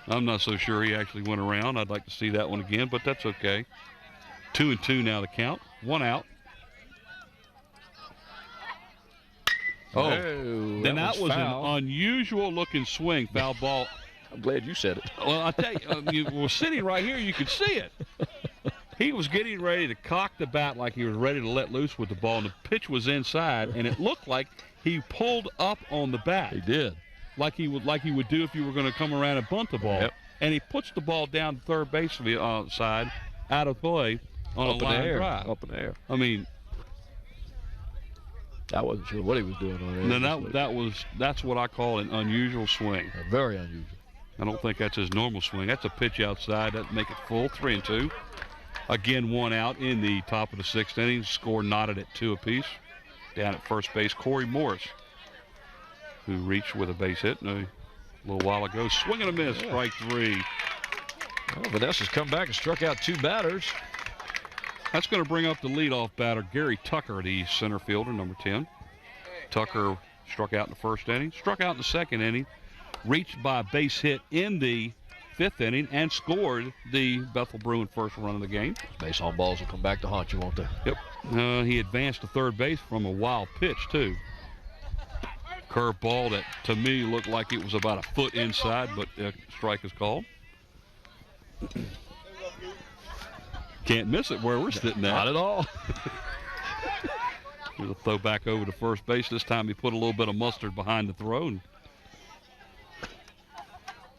I'm not so sure he actually went around. I'd like to see that one again, but that's okay. 2-2 now the count. 1 out. Oh, then that was an unusual-looking swing, foul ball. I'm glad you said it. Well, I tell you, you were sitting right here. You could see it. He was getting ready to cock the bat like he was ready to let loose with the ball, and the pitch was inside, and it looked like he pulled up on the bat. He did. Like he would do if you were going to come around and bunt the ball. Yep. And he puts the ball down the third base side, out of play on a line drive. Up in the air. I mean, I wasn't sure what he was doing on there. No, that's what I call an unusual swing. Very unusual. I don't think that's his normal swing. That's a pitch outside. That'd make it full. 3-2. Again, 1 out in the top of the 6th inning. Score knotted at 2 apiece. Down at first base, Corey Morris, who reached with a base hit a little while ago. Swing and a miss, strike 3. Well, Vanessa's come back and struck out 2 batters. That's going to bring up the leadoff batter, Gary Tucker, the center fielder, number 10. Tucker struck out in the first inning, struck out in the second inning, reached by a base hit in the 5th inning, and scored the Bethel Bruin first run of the game. Base on balls will come back to haunt you, won't they? Yep. He advanced to third base from a wild pitch, too. Curve ball that, to me, looked like it was about a foot inside, but strike is called. can't miss it where we're sitting at. Not at all. Here's a throw back over to first base. This time he put a little bit of mustard behind the throw. And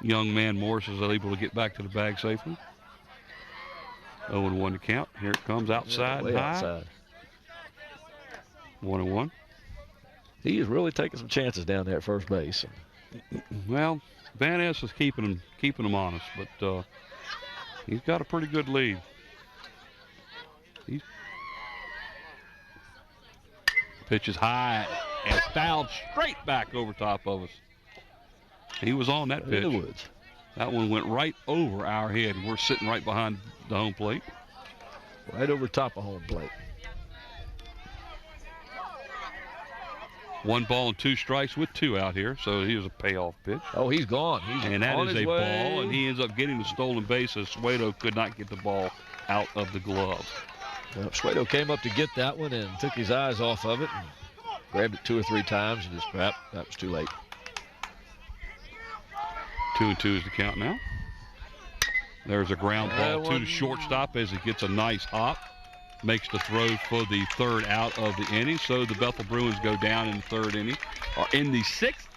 young man Morris is able to get back to the bag safely. 0-1 to count. Here it comes outside. Way high. outside. 1-1. He is really taking some chances down there at first base. Well, Van Ness is keeping him honest, but he's got a pretty good lead. Pitch is high and fouled straight back over top of us. He was on that pitch. In the woods. That one went right over our head, and we're sitting right behind the home plate. Right over top of home plate. 1 ball and 2 strikes with 2 out here, so he was a payoff pitch. Oh, he's gone. He's And that on is his a way. ball, and he ends up getting the stolen base as Suedo could not get the ball out of the glove. Well, Suedo came up to get that one and took his eyes off of it and grabbed it 2 or 3 times and just, that was too late. 2-2 is the count now. There's a ground ball to one. the shortstop as he gets a nice hop. Makes the throw for the 3rd out of the inning. So the Bethel Bruins go down in the 3rd inning, or in the 6th,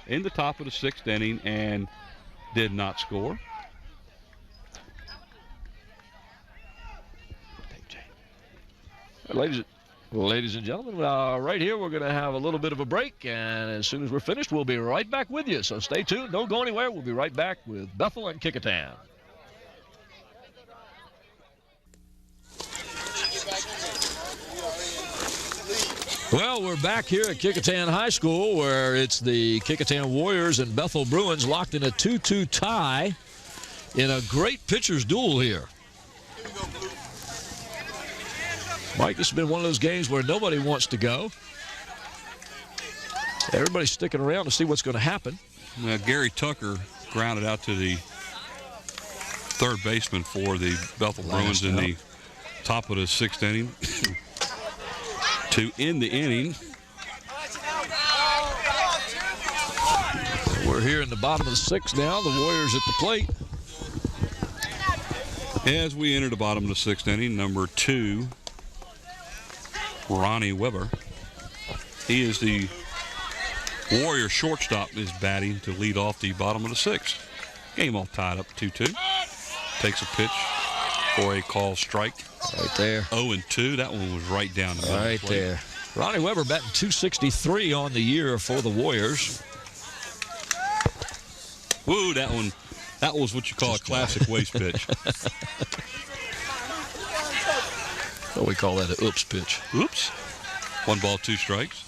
in the top of the 6th inning, and did not score. Ladies and gentlemen, right here we're going to have a little bit of a break, and as soon as we're finished, we'll be right back with you. So stay tuned. Don't go anywhere. We'll be right back with Bethel and Kecoughtan. Well, we're back here at Kecoughtan High School, where it's the Kecoughtan Warriors and Bethel Bruins locked in a 2-2 tie in a great pitcher's duel here. Mike, this has been one of those games where nobody wants to go. Everybody's sticking around to see what's going to happen. Now, Gary Tucker grounded out to the 3rd baseman for the Bethel Bruins in the top of the 6th inning. To end the inning. We're here in the bottom of the 6th now. The Warriors at the plate. As we enter the bottom of the 6th inning, number 2, Ronnie Weber. He is the Warrior shortstop, is batting to lead off the bottom of the 6th. Game all tied up 2-2. Takes a pitch for a call strike. Right there. 0-2. That one was right down the middle. Right there. Ronnie Weber batting .263 on the year for the Warriors. Woo, that was what you call a classic waste pitch. Well, we call that an oops pitch. Oops. 1 ball, 2 strikes.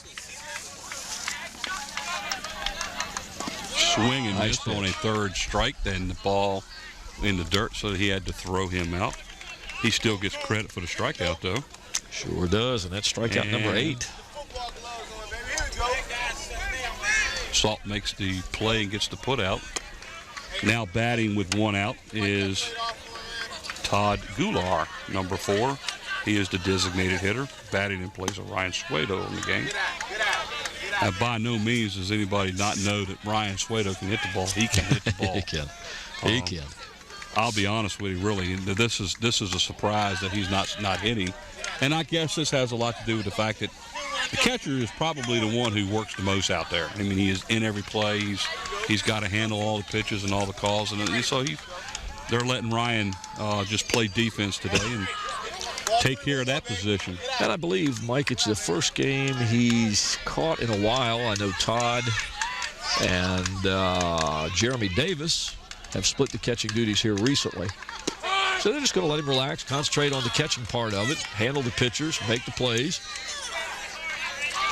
Swing and miss on a 3rd strike, then the ball in the dirt, so he had to throw him out. He still gets credit for the strikeout, though. Sure does, and that's strikeout number 8. Salt makes the play and gets the put out. Now batting with 1 out is Todd Goulart, number 4. He is the designated hitter, batting in place of Ryan Suedo in the game. And by no means does anybody not know that Ryan Suedo can hit the ball. He can hit the ball. He can. He can. I'll be honest with you, really, this is a surprise that he's not hitting. And I guess this has a lot to do with the fact that the catcher is probably the one who works the most out there. I mean, he is in every play. He's got to handle all the pitches and all the calls. And so they're letting Ryan just play defense today and take care of that position. And I believe, Mike, it's the first game he's caught in a while. I know Todd and Jeremy Davis have split the catching duties here recently. So they're just going to let him relax, concentrate on the catching part of it, handle the pitchers, make the plays.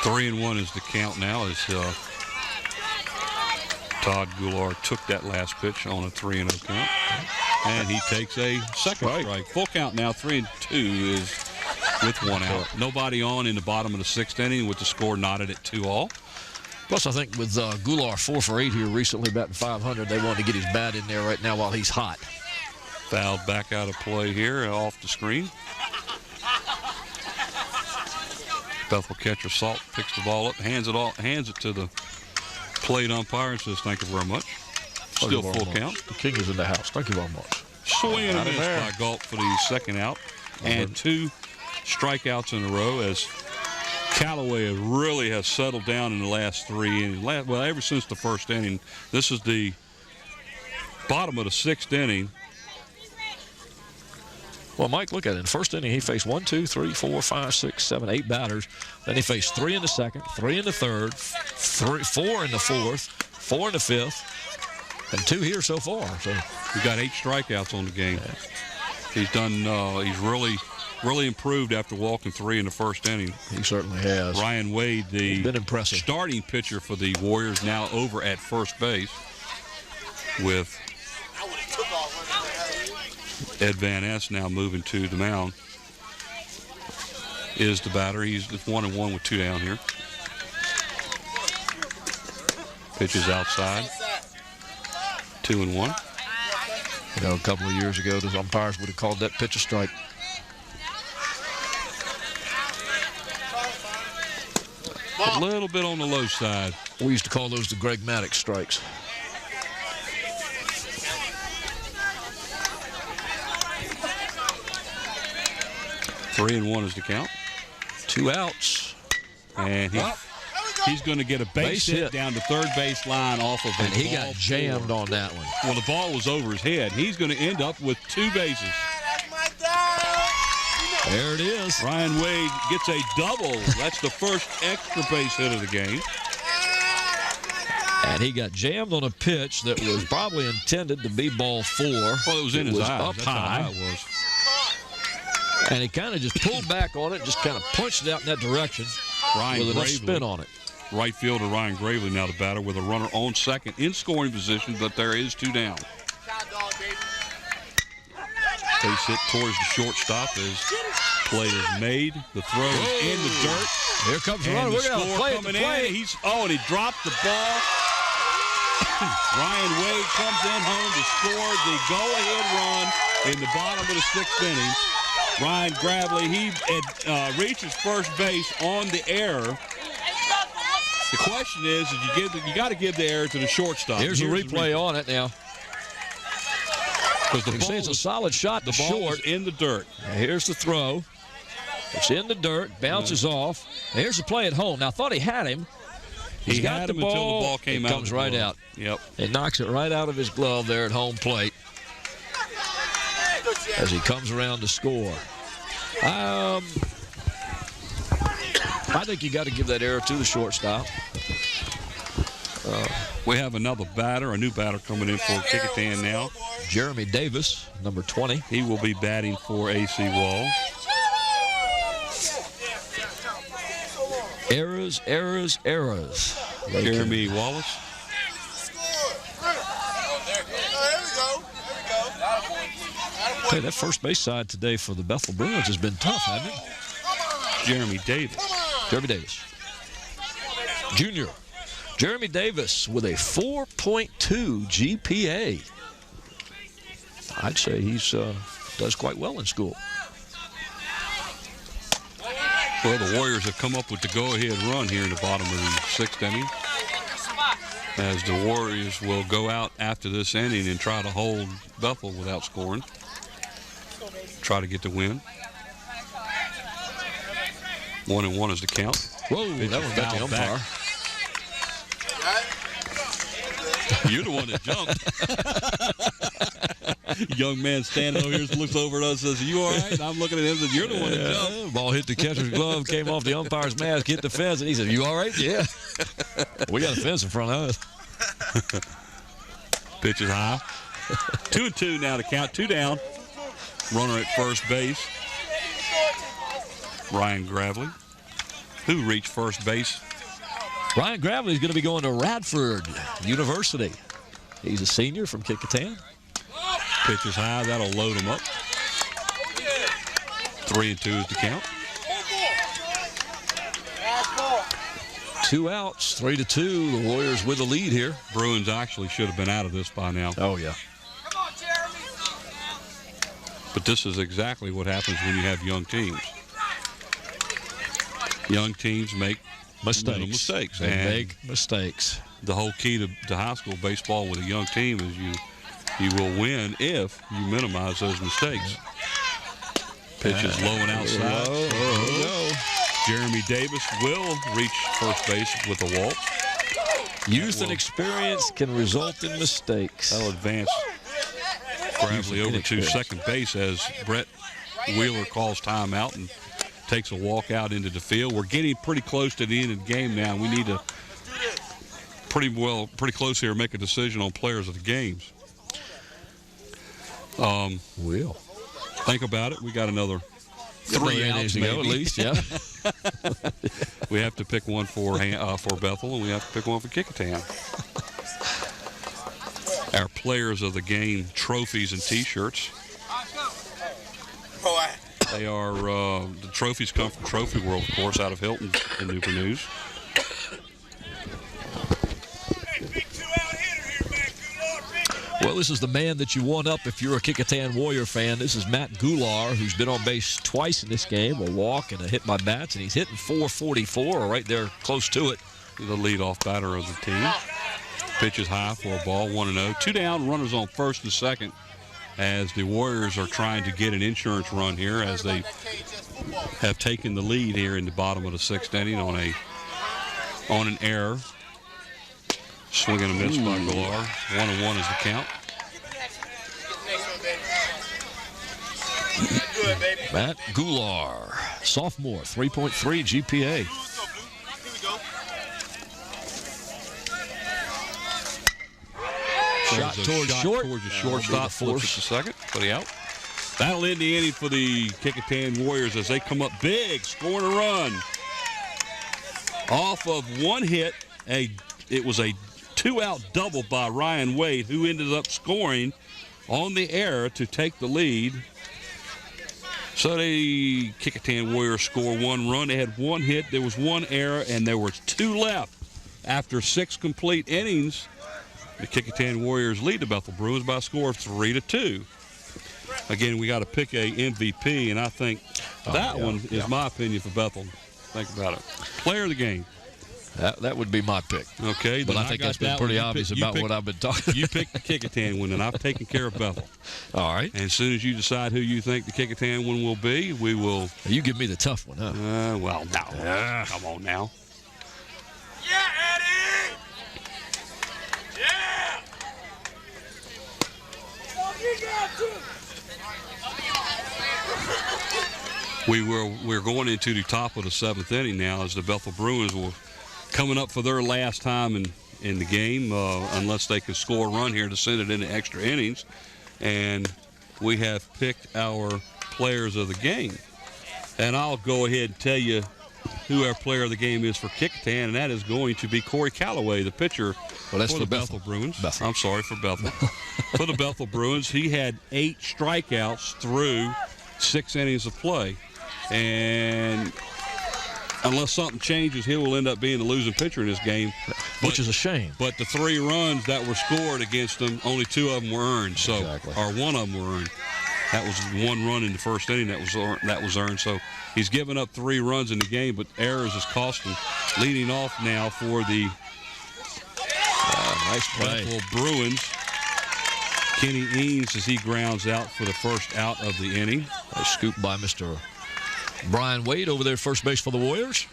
3-1 is the count now as Todd Goulart took that last pitch on a 3-0 count. And he takes a second strike. Full count now, 3-2 is with 1 out. Nobody on in the bottom of the 6th inning with the score knotted at 2-all. Plus, I think with Goulart 4 for 8 here recently, batting .500, they wanted to get his bat in there right now while he's hot. Fouled back out of play here off the screen. Bethel catcher Salt picks the ball up, hands it to the plate umpire and says, "Thank you very much." Still full count. The king is in the house. Thank you very much. Swing and a miss by Galt for the second out. and 2 strikeouts in a row as Callaway really has settled down in the last 3 innings. Well, ever since the first inning. This is the bottom of the 6th inning. Well, Mike, look at it. In the first inning, he faced 1, 2, 3, 4, 5, 6, 7, 8 batters. Then he faced 3 in the second, 3 in the third, 4 in the fourth, 4 in the fifth, and 2 here so far. So he got 8 strikeouts on the game. Yeah. He's done. He's really improved after walking 3 in the first inning. He certainly has. Ryan Wade, the been impressive starting pitcher for the Warriors, now over at first base with Ed Van Ness now moving to the mound. Is the batter. He's 1-1 with 2 down here. Pitches outside. 2-1. You know, a couple of years ago, the umpires would have called that pitch a strike. A little bit on the low side. We used to call those the Greg Maddox strikes. Three and 1 is the count. 2 outs. And he's going to get a base hit down the third base line off of and he got jammed on that one. Well, the ball was over his head. He's going to end up with 2 bases. There it is. Ryan Wade gets a double. That's the first extra base hit of the game. And he got jammed on a pitch that was probably intended to be ball 4. Well, it was in his eyes. Up That's high. how high it was. And he kind of just pulled back on it, just kind of punched it out in that direction with enough spin on it. Right fielder Ryan Gravely now the batter with a runner on second in scoring position, but there is 2 down. Base hit towards the shortstop as play is made. The throw is in the dirt. Here comes the and runner. the We're going to play coming the play. in. And he dropped the ball. Ryan Wade comes in home to score the go-ahead run in the bottom of the 6th inning. Ryan Gravely, he reaches first base on the error. The question is you got to give the error to the shortstop. Here's a replay on it now. Because the ball is a solid shot. The ball is in the dirt. Now here's the throw. It's in the dirt, bounces off. Now here's the play at home. Now I thought he had him. He got the ball until the ball came out. It comes right out. Yep. It knocks it right out of his glove there at home plate as he comes around to score. I think you got to give that error to the shortstop. We have another batter, a new batter coming in for Kecoughtan now. Jeremy Davis, number 20. He will be batting for AC Walls. Errors. Jeremy Wallace. Hey, that first base side today for the Bethel Bruins has been tough, hasn't it? Jeremy Davis. Jeremy Davis. Junior. Jeremy Davis with a 4.2 GPA. I'd say he's does quite well in school. Well, the Warriors have come up with the go-ahead run here in the bottom of the 6th inning. As the Warriors will go out after this inning and try to hold Bethel without scoring. Try to get the win. 1-1 is the count. Whoa, that one got the umpire. You're the one that jumped. Young man standing over here looks over at us and says, "You all right?" And I'm looking at him and says, "You're the one that jumped." Ball hit the catcher's glove, came off the umpire's mask, hit the fence, and he said, "You all right?" Yeah. We got a fence in front of us. Pitch is high. 2-2 now to count. 2 down. Runner at first base. Ryan Gravely, who reached first base. Ryan Gravely is going to be going to Radford University. He's a senior from Kecoughtan. Pitch is high. That'll load him up. 3-2 is the count. 2 outs, 3-2. The Warriors with the lead here. Bruins actually should have been out of this by now. Oh, yeah. But this is exactly what happens when you have young teams. Young teams make mistakes. They make mistakes. The whole key to high school baseball with a young team is you will win if you minimize those mistakes. Pitch is low and outside. No. Jeremy Davis will reach first base with a walk. Youth and experience can result in mistakes. That'll advance Gravely over to second base as Brett Wheeler calls timeout and takes a walk out into the field. We're getting pretty close to the end of the game now. We need to pretty close here make a decision on players of the games. Will. Think about it. We got another 3 innings to go at least, yeah. We have to pick one for Bethel, and we have to pick one for Kecoughtan. Our players of the game trophies and T-shirts. They are the trophies come from Trophy World, of course, out of Hilton in Newport News. Well, this is the man that you want up if you're a Kecoughtan Warrior fan. This is Matt Goulart, who's been on base twice in this game, a walk and a hit by bats, and he's hitting .444, or right there close to it. The leadoff batter of the team. Pitch is high for a ball, 1-0. 2 down, runners on first and second as the Warriors are trying to get an insurance run here as they have taken the lead here in the bottom of the 6th inning on an error. Swing and a miss by Goulart. 1-1 is the count. Matt Goulart, sophomore, 3.3 GPA. Shot towards the shortstop, flips it to second for the out. That'll end the inning for the Kecoughtan Warriors as they come up big, scoring a run. Off of one hit, it was a 2-out double by Ryan Wade, who ended up scoring on the error to take the lead. So the Kecoughtan Warriors score 1 run. They had 1 hit, there was 1 error, and there was 2 left. After 6 complete innings, the Kecoughtan Warriors lead the Bethel Bruins by a score of 3-2. Again, we got to pick a MVP, and I think that one is my opinion for Bethel. Think about it. Player of the game. That would be my pick. Okay. But I think that's been pretty obvious about what I've been talking about. You picked the Kecoughtan one, and I've taken care of Bethel. All right. And as soon as you decide who you think the Kecoughtan one will be, we will. You give me the tough one, huh? Well, no. Come on now. Yeah, Eddie! Yeah! We're going into the top of the 7th inning now as the Bethel Bruins will coming up for their last time in the game unless they can score a run here to send it into extra innings. And we have picked our players of the game. And I'll go ahead and tell you who our player of the game is for Kecoughtan, and that is going to be Corey Calloway, the pitcher for the Bethel Bruins. I'm sorry, for Bethel. For the Bethel Bruins, he had 8 strikeouts through 6 innings of play. And unless something changes, he will end up being the losing pitcher in this game. Which is a shame. But the 3 runs that were scored against them, only 2 of them were earned. So, or 1 of them were earned. That was 1 run in the first inning that was earned. So he's given up 3 runs in the game, but errors has cost him. Leading off now for the nice play. Bethel Bruins. Kenny Eanes as he grounds out for the first out of the inning. A scoop by Mr. Brian Wade over there at first base for the Warriors.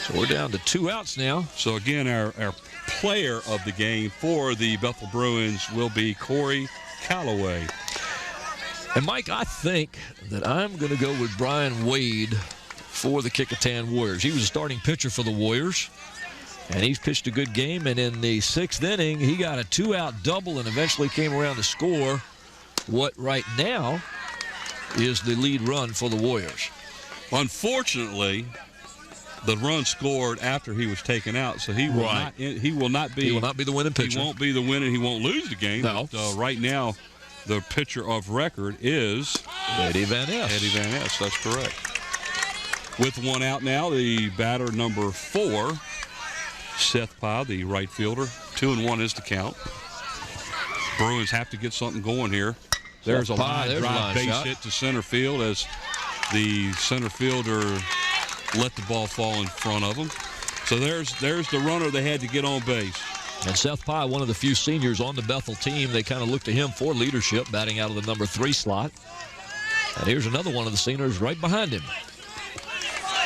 So we're down to 2 outs now. So again, our player of the game for the Bethel Bruins will be Corey Calloway. And Mike, I think that I'm going to go with Brian Wade for the Kecoughtan Warriors. He was a starting pitcher for the Warriors, and he's pitched a good game. And in the 6th inning, he got a 2-out double and eventually came around to score what right now is the lead run for the Warriors. Unfortunately, the run scored after he was taken out, so he will not be the winning pitcher. He won't be the winner. He won't lose the game. No. But, right now, the pitcher of record is Eddie Van Ness. Eddie Van Ness, that's correct. With 1 out now, the batter number 4, Seth Pye, the right fielder. 2-1 is the count. Bruins have to get something going here. There's a line drive base hit to center field as the center fielder let the ball fall in front of him. So there's the runner they had to get on base. And Seth Pye, one of the few seniors on the Bethel team, they kind of look to him for leadership, batting out of the number 3 slot. And here's another one of the seniors right behind him.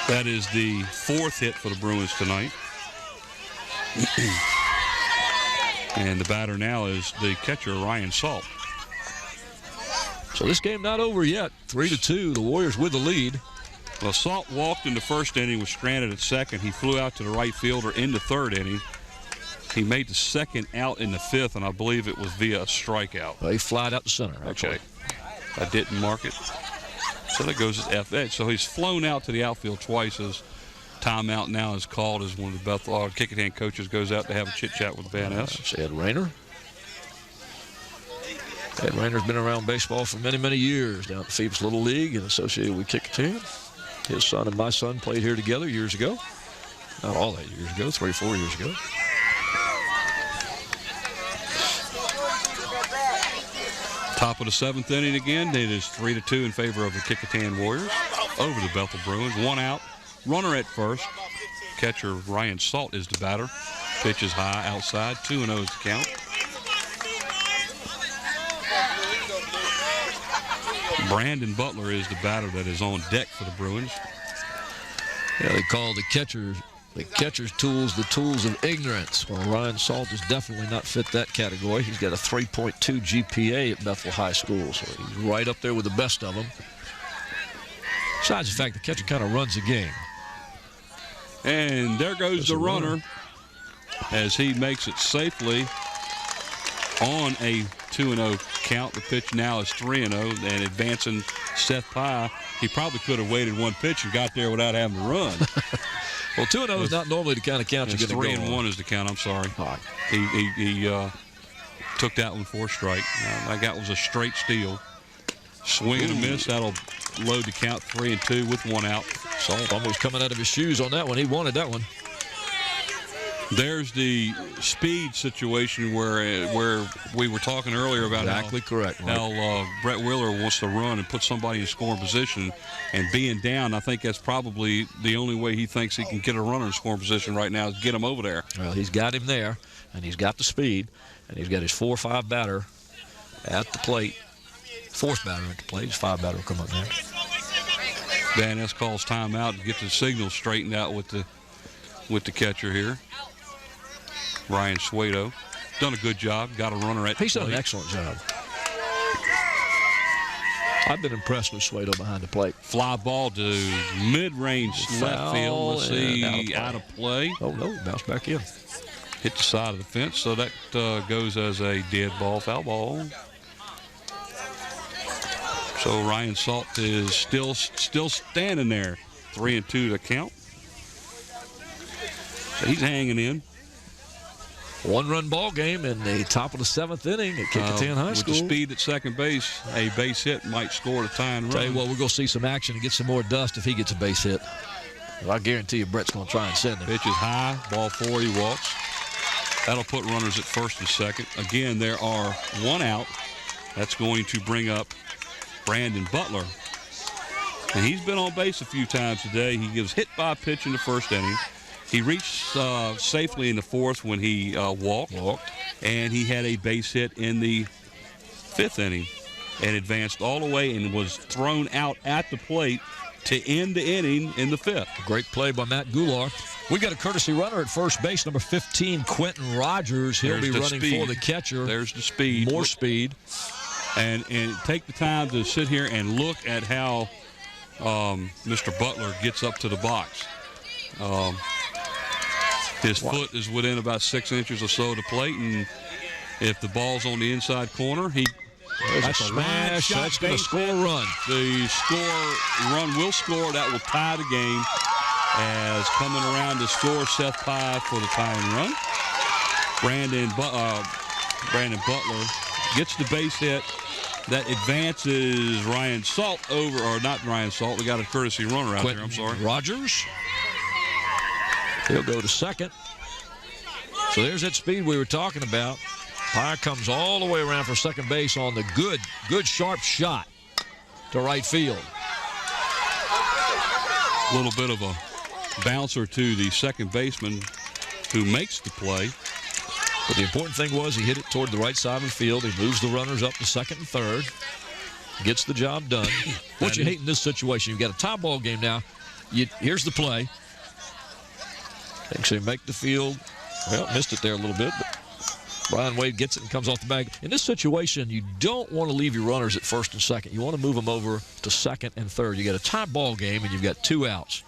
That is the 4th hit for the Bruins tonight. And the batter now is the catcher, Ryan Salt. So this game not over yet. 3-2, the Warriors with the lead. Well, Salt walked in the first inning, was stranded at second. He flew out to the right fielder in the 3rd inning. He made the second out in the 5th, and I believe it was via a strikeout. Well, he flied out the center, actually. Okay. I didn't mark it. So that goes as FH. So he's flown out to the outfield twice. His timeout now is called as one of the Bethel-Kecoughtan coaches goes out to have a chit-chat with Van Ness. That's Ed Rayner. Ed Rayner's been around baseball for many, many years down at Phoebus Little League and associated with Kecoughtan. His son and my son played here together years ago. Not all that years ago, 3 or 4 years ago. Top of the 7th inning again. It is 3-2 in favor of the Kecoughtan Warriors over the Bethel Bruins. 1 out, runner at first. Catcher Ryan Salt is the batter. Pitch is high outside. 2-0 is the count. Brandon Butler is the batter that is on deck for the Bruins. Yeah, they call the catcher's tools the tools of ignorance. Well, Ryan Salt is definitely not fit that category. He's got a 3.2 GPA at Bethel High School, so he's right up there with the best of them. Besides the fact the catcher kind of runs the game. And there goes the runner as he makes it safely on a 2-0 count. The pitch now is 3-0, and advancing Seth Pye. He probably could have waited one pitch and got there without having to run. Well, 2-0 is not normally the kind of count you're going to go 3-1 is the count. I'm sorry. Right. He took that one for a strike. That was a straight steal. Swing and a miss. That'll load the count 3-2 with 1 out. Salt almost coming out of his shoes on that one. He wanted that one. There's the speed situation where we were talking earlier about exactly correct. How Brett Wheeler wants to run and put somebody in scoring position, and being down, I think that's probably the only way he thinks he can get a runner in scoring position right now is get him over there. Well, he's got him there, and he's got the speed, and he's got his 4-5 batter at the plate. 4th batter at the plate. His 5 batter will come up next. Van Ness calls timeout to get the signal straightened out with the catcher here. Ryan Suedo done a good job. Got a runner at the He's done plate. an excellent job. I've been impressed with Suedo behind the plate. Fly ball to mid-range left field. Let's see, out of play. Oh, no, bounced back in. Hit the side of the fence, so that goes as a dead ball, foul ball. So Ryan Salt is still standing there. 3-2 to count. So he's hanging in. 1-run ball game in the top of the 7th inning at Kecoughtan High School. With the speed at second base, a base hit might score the tying run. Tell you what, we're going to see some action and get some more dust if he gets a base hit. Well, I guarantee you Brett's going to try and send him. Pitch is high, ball 4, he walks. That'll put runners at first and second. Again, there are 1 out. That's going to bring up Brandon Butler. And he's been on base a few times today. He gives hit by pitch in the first inning. He reached safely in the 4th when he walked, and he had a base hit in the 5th inning and advanced all the way and was thrown out at the plate to end the inning in the 5th. Great play by Matt Goulart. We got a courtesy runner at first base, number 15, Quentin Rogers. He'll be running for the catcher. There's the speed. More speed. And take the time to sit here and look at how Mr. Butler gets up to the box. His foot is within about 6 inches or so of the plate, and if the ball's on the inside corner, there's a smash. That's going to score a run. The run will score. That will tie the game. As coming around to score, Seth Pye for the tying run. Brandon Butler gets the base hit. That advances Ryan Salt over, or not Ryan Salt. We got a courtesy runner out there. I'm sorry. Rogers. He'll go to second. So there's that speed we were talking about. Pye comes all the way around for second base on the good sharp shot to right field. A little bit of a bouncer to the second baseman who makes the play. But the important thing was he hit it toward the right side of the field. He moves the runners up to second and third. gets the job done. What you hate in this situation, you've got a tie ball game now. Here's the play. Actually make the field. Well, missed it there a little bit, but Brian Wade gets it and comes off the bag. In this situation, you don't want to leave your runners at first and second. You want to move them over to second and third. You got a tie ball game, and you've got 2 outs.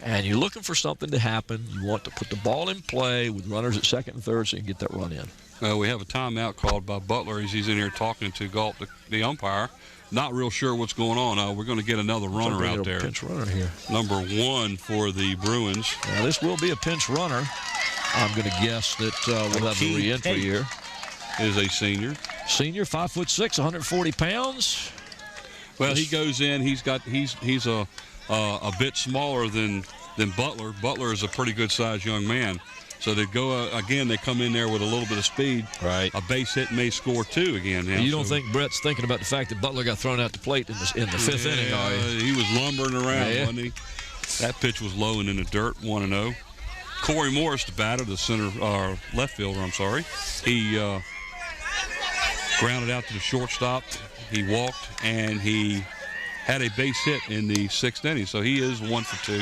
And you're looking for something to happen. You want to put the ball in play with runners at second and third so you can get that run in. We have a timeout called by Butler as he's in here talking to Galt, the umpire. Not real sure what's going on. We're going to get another runner out there. Pinch runner here. Number 1 for the Bruins. Now, this will be a pinch runner. I'm going to guess that we'll have a re-entry here. Is a senior. Senior, 5'6", 140 pounds. Well, he goes in. He's a bit smaller than Butler. Butler is a pretty good-sized young man. So they go again. They come in there with a little bit of speed. Right. A base hit may score 2 again. Now, you don't think Brett's thinking about the fact that Butler got thrown out the plate in the 5th inning, are you? He was lumbering around, wasn't he? That pitch was low and in the dirt. 1-0. Corey Morris, the batter, the left fielder. I'm sorry. He grounded out to the shortstop. He walked and he had a base hit in the 6th inning. So he is 1 for 2.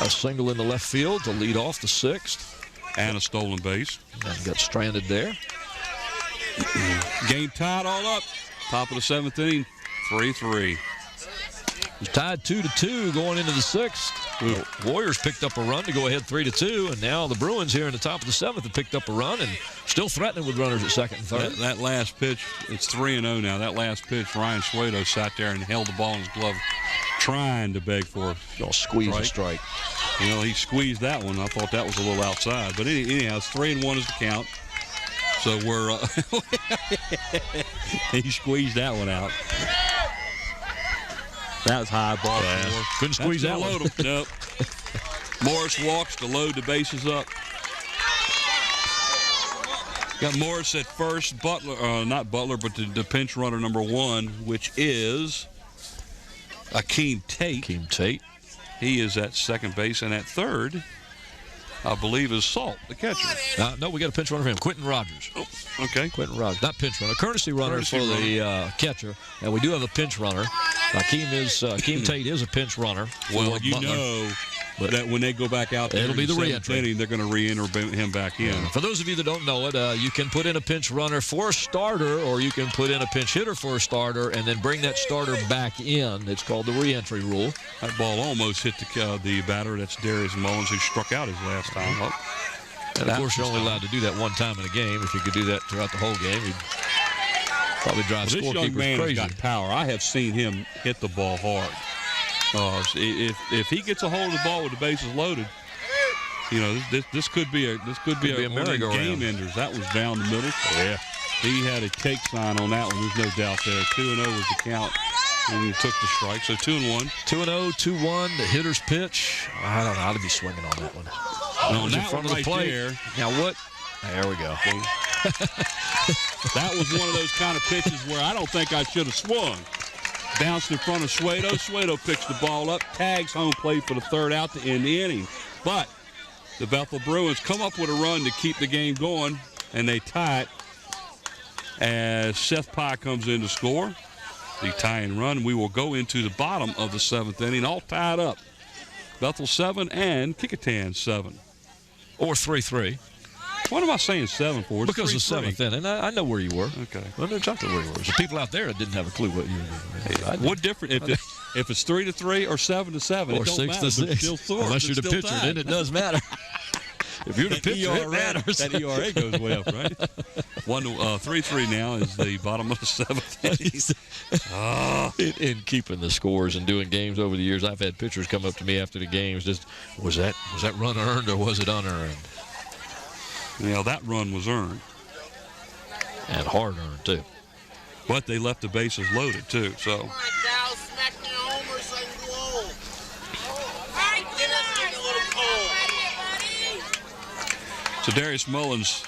A single in the left field to lead off the 6th. And a stolen base. And got stranded there. Game tied all up. Top of the 7th inning, 3-3. It's tied 2-2 going into the 6th. The Warriors picked up a run to go ahead 3-2, and now the Bruins here in the top of the 7th have picked up a run and still threatening with runners at second and third. That last pitch, it's 3-0 now. That last pitch, Ryan Suedo sat there and held the ball in his glove, trying to beg for a squeeze a strike. You know, he squeezed that one. I thought that was a little outside. But anyhow, it's 3-1 is the count. So we're he squeezed that one out. That was high ball. Yeah. Couldn't squeeze that one. Nope. Morris walks to load the bases up. Got Morris at first. Butler, not Butler, but the pinch runner number 1, which is Akeem Tate. Akeem Tate. He is at second base, and at third, I believe, is Salt, the catcher. No, we got a pinch runner for him. Quentin Rogers. Oh, okay. Quentin Rogers. Not pinch runner. Courtesy runner for the catcher. And we do have a pinch runner. Akeem Tate is a pinch runner. Well, you know that when they go back out there, it'll be the re-entry. They're going to re-enter him back in. For those of you that don't know it, you can put in a pinch runner for a starter, or you can put in a pinch hitter for a starter, and then bring that starter back in. It's called the re-entry rule. That ball almost hit the batter. That's Darius Mullins, who struck out his last time up. And, of course, you're only allowed to do that one time in a game. If you could do that throughout the whole game, you'd probably drive scorekeepers crazy. This young man has got power. I have seen him hit the ball hard. If he gets a hold of the ball with the bases loaded, you know, this could be a merry-go-round. Game enders. That was down the middle. Yeah. He had a take sign on that one. There's no doubt there. 2-0 was the count. And he took the strike. So 2-1. 2-0, 2-1. The hitter's pitch. I don't know how to be swinging on that one. On that in front one of the plate. there. Now what? There we go. That was one of those kind of pitches where I don't think I should have swung. Bounced in front of Suedo. Suedo picks the ball up, tags home plate for the third out to end the inning. But the Bethel Bruins come up with a run to keep the game going, and they tie it as Seth Pye comes in to score. The tying run. We will go into the bottom of the 7th inning, all tied up. Bethel 7 and Kecoughtan 7. Or 3-3. What am I saying 7 for? It's because the 7th inning. I know where you were. Okay. I know exactly where you were. The people out there didn't have a clue what you were doing. What difference if it's 3-3 or 7-7? Or 6-6. Unless you're the pitcher, then it does matter. If you're the pitcher, it matters. That ERA goes way up, right? 3-3 now is the bottom of the 7th inning. In keeping the scores and doing games over the years, I've had pitchers come up to me after the games. Just was that run earned or was it unearned? Well, that run was earned. And hard earned, too. But they left the bases loaded, too. So. So Darius Mullins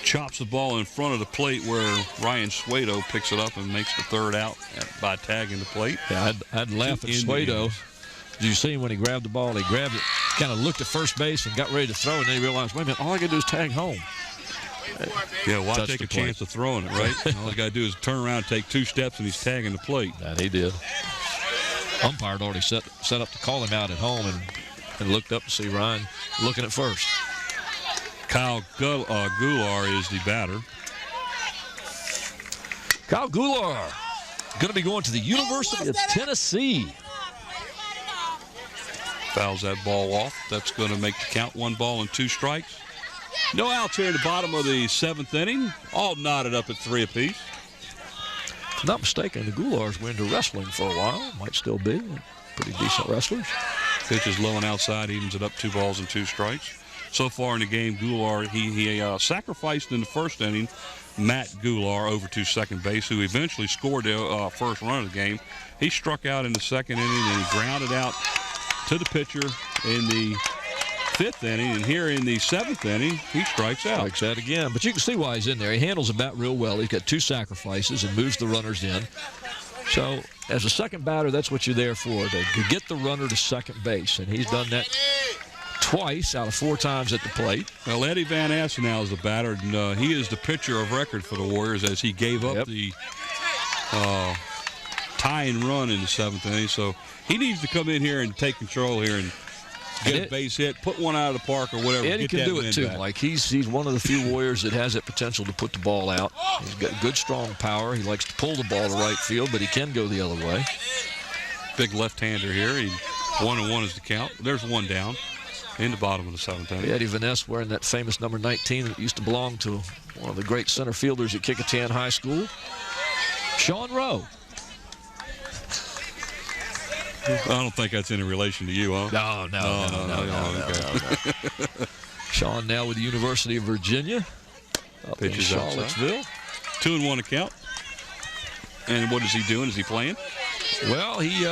chops the ball in front of the plate where Ryan Suedo picks it up and makes the third out by tagging the plate. Yeah, I'd laugh at Suedo. Did you see him when he grabbed the ball? He grabbed it, kind of looked at first base and got ready to throw, and then he realized, wait a minute, all I got to do is tag home. Yeah, why touch take the a plate. chance of throwing it, right? All you got to do is turn around, take 2 steps, and he's tagging the plate. That he did. Umpire had already set up to call him out at home and looked up to see Ryan looking at first. Kyle Goulart is the batter. Kyle Goulart going to be going to the University of Tennessee. Fouls that ball off. That's going to make the count 1 ball and 2 strikes. No outs here in the bottom of the 7th inning. All knotted up at 3 apiece. If I'm not mistaken, the Goularts went into wrestling for a while. Might still be. Pretty decent wrestlers. Pitch is low and outside, evens it up 2 balls and 2 strikes. So far in the game, Goulart, he sacrificed in the 1st inning Matt Goulart over to second base, who eventually scored the first run of the game. He struck out in the 2nd inning, and he grounded out to the pitcher in the 5th inning. And here in the 7th inning, he strikes out. Strikes out again. But you can see why he's in there. He handles the bat real well. He's got 2 sacrifices and moves the runners in. So as a second batter, that's what you're there for, to get the runner to second base. And he's done that twice out of 4 times at the plate. Well, Eddie Van Assen now is the batter, and he is the pitcher of record for the Warriors as he gave up the tying run in the 7th inning. So he needs to come in here and take control here and get a base hit, put one out of the park or whatever. Eddie can do it too. Back. Like he's one of the few Warriors that has that potential to put the ball out. He's got good, strong power. He likes to pull the ball to right field, but he can go the other way. Big left-hander here. 1-1 is the count. There's 1 down in the bottom of the 7th inning. Eddie Van Ness wearing that famous number 19 that used to belong to one of the great center fielders at Kecoughtan High School, Sean Rowe. I don't think that's any relation to you, huh? No. Sean now with the University of Virginia up in Pitches Charlottesville. 2-1 a count. And what is he doing? Is he playing? Well, he's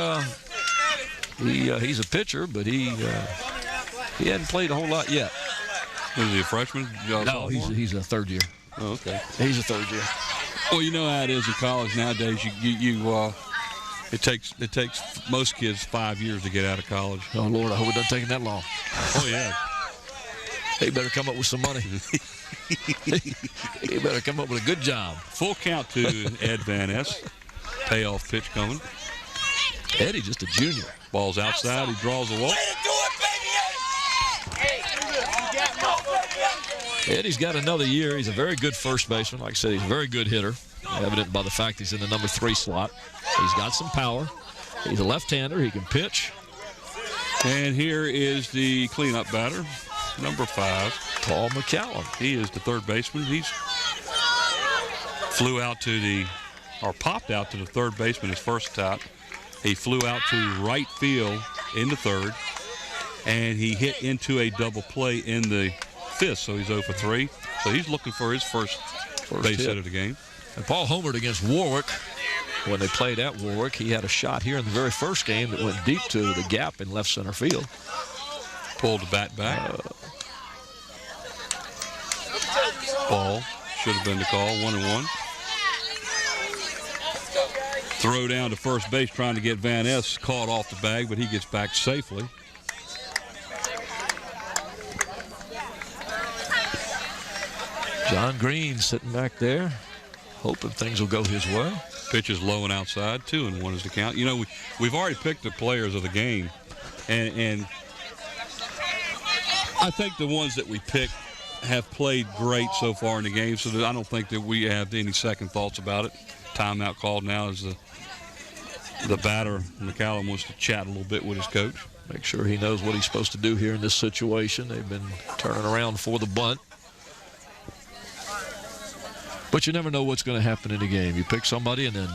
a pitcher, but he hadn't played a whole lot yet. Is he a freshman? No, he's a third year. Oh, okay. He's a third year. Well, you know how it is in college nowadays. It takes most kids 5 years to get out of college. Oh, Lord, I hope it doesn't take him that long. Oh, yeah. He better come up with some money. He better come up with a good job. Full count to Ed Van Ness. Payoff pitch coming. Eddie just a junior. Ball's outside. He draws a walk. Eddie's got another year. He's a very good first baseman. Like I said, he's a very good hitter, evident by the fact he's in the number 3 slot. He's got some power. He's a left-hander. He can pitch. And here is the cleanup batter, number 5. Paul McCallum. He is the third baseman. He's popped out to the third baseman his first at. He flew out to right field in the 3rd, and he hit into a double play in the 5th, so he's 0 for 3. So he's looking for his first base hit of the game. And Paul homered against Warwick. When they played at Warwick, he had a shot here in the very first game that went deep to the gap in left center field. Pulled the bat back. Ball should have been the call. 1-1. Throw down to first base trying to get Van Ness caught off the bag, but he gets back safely. John Green sitting back there, hoping things will go his way. Pitch is low and outside. 2-1 is the count. You know, we've already picked the players of the game, and I think the ones that we picked have played great so far in the game, so that I don't think that we have any second thoughts about it. Timeout called now as the batter, McCallum, wants to chat a little bit with his coach. Make sure he knows what he's supposed to do here in this situation. They've been turning around for the bunt. But you never know what's going to happen in the game. You pick somebody and then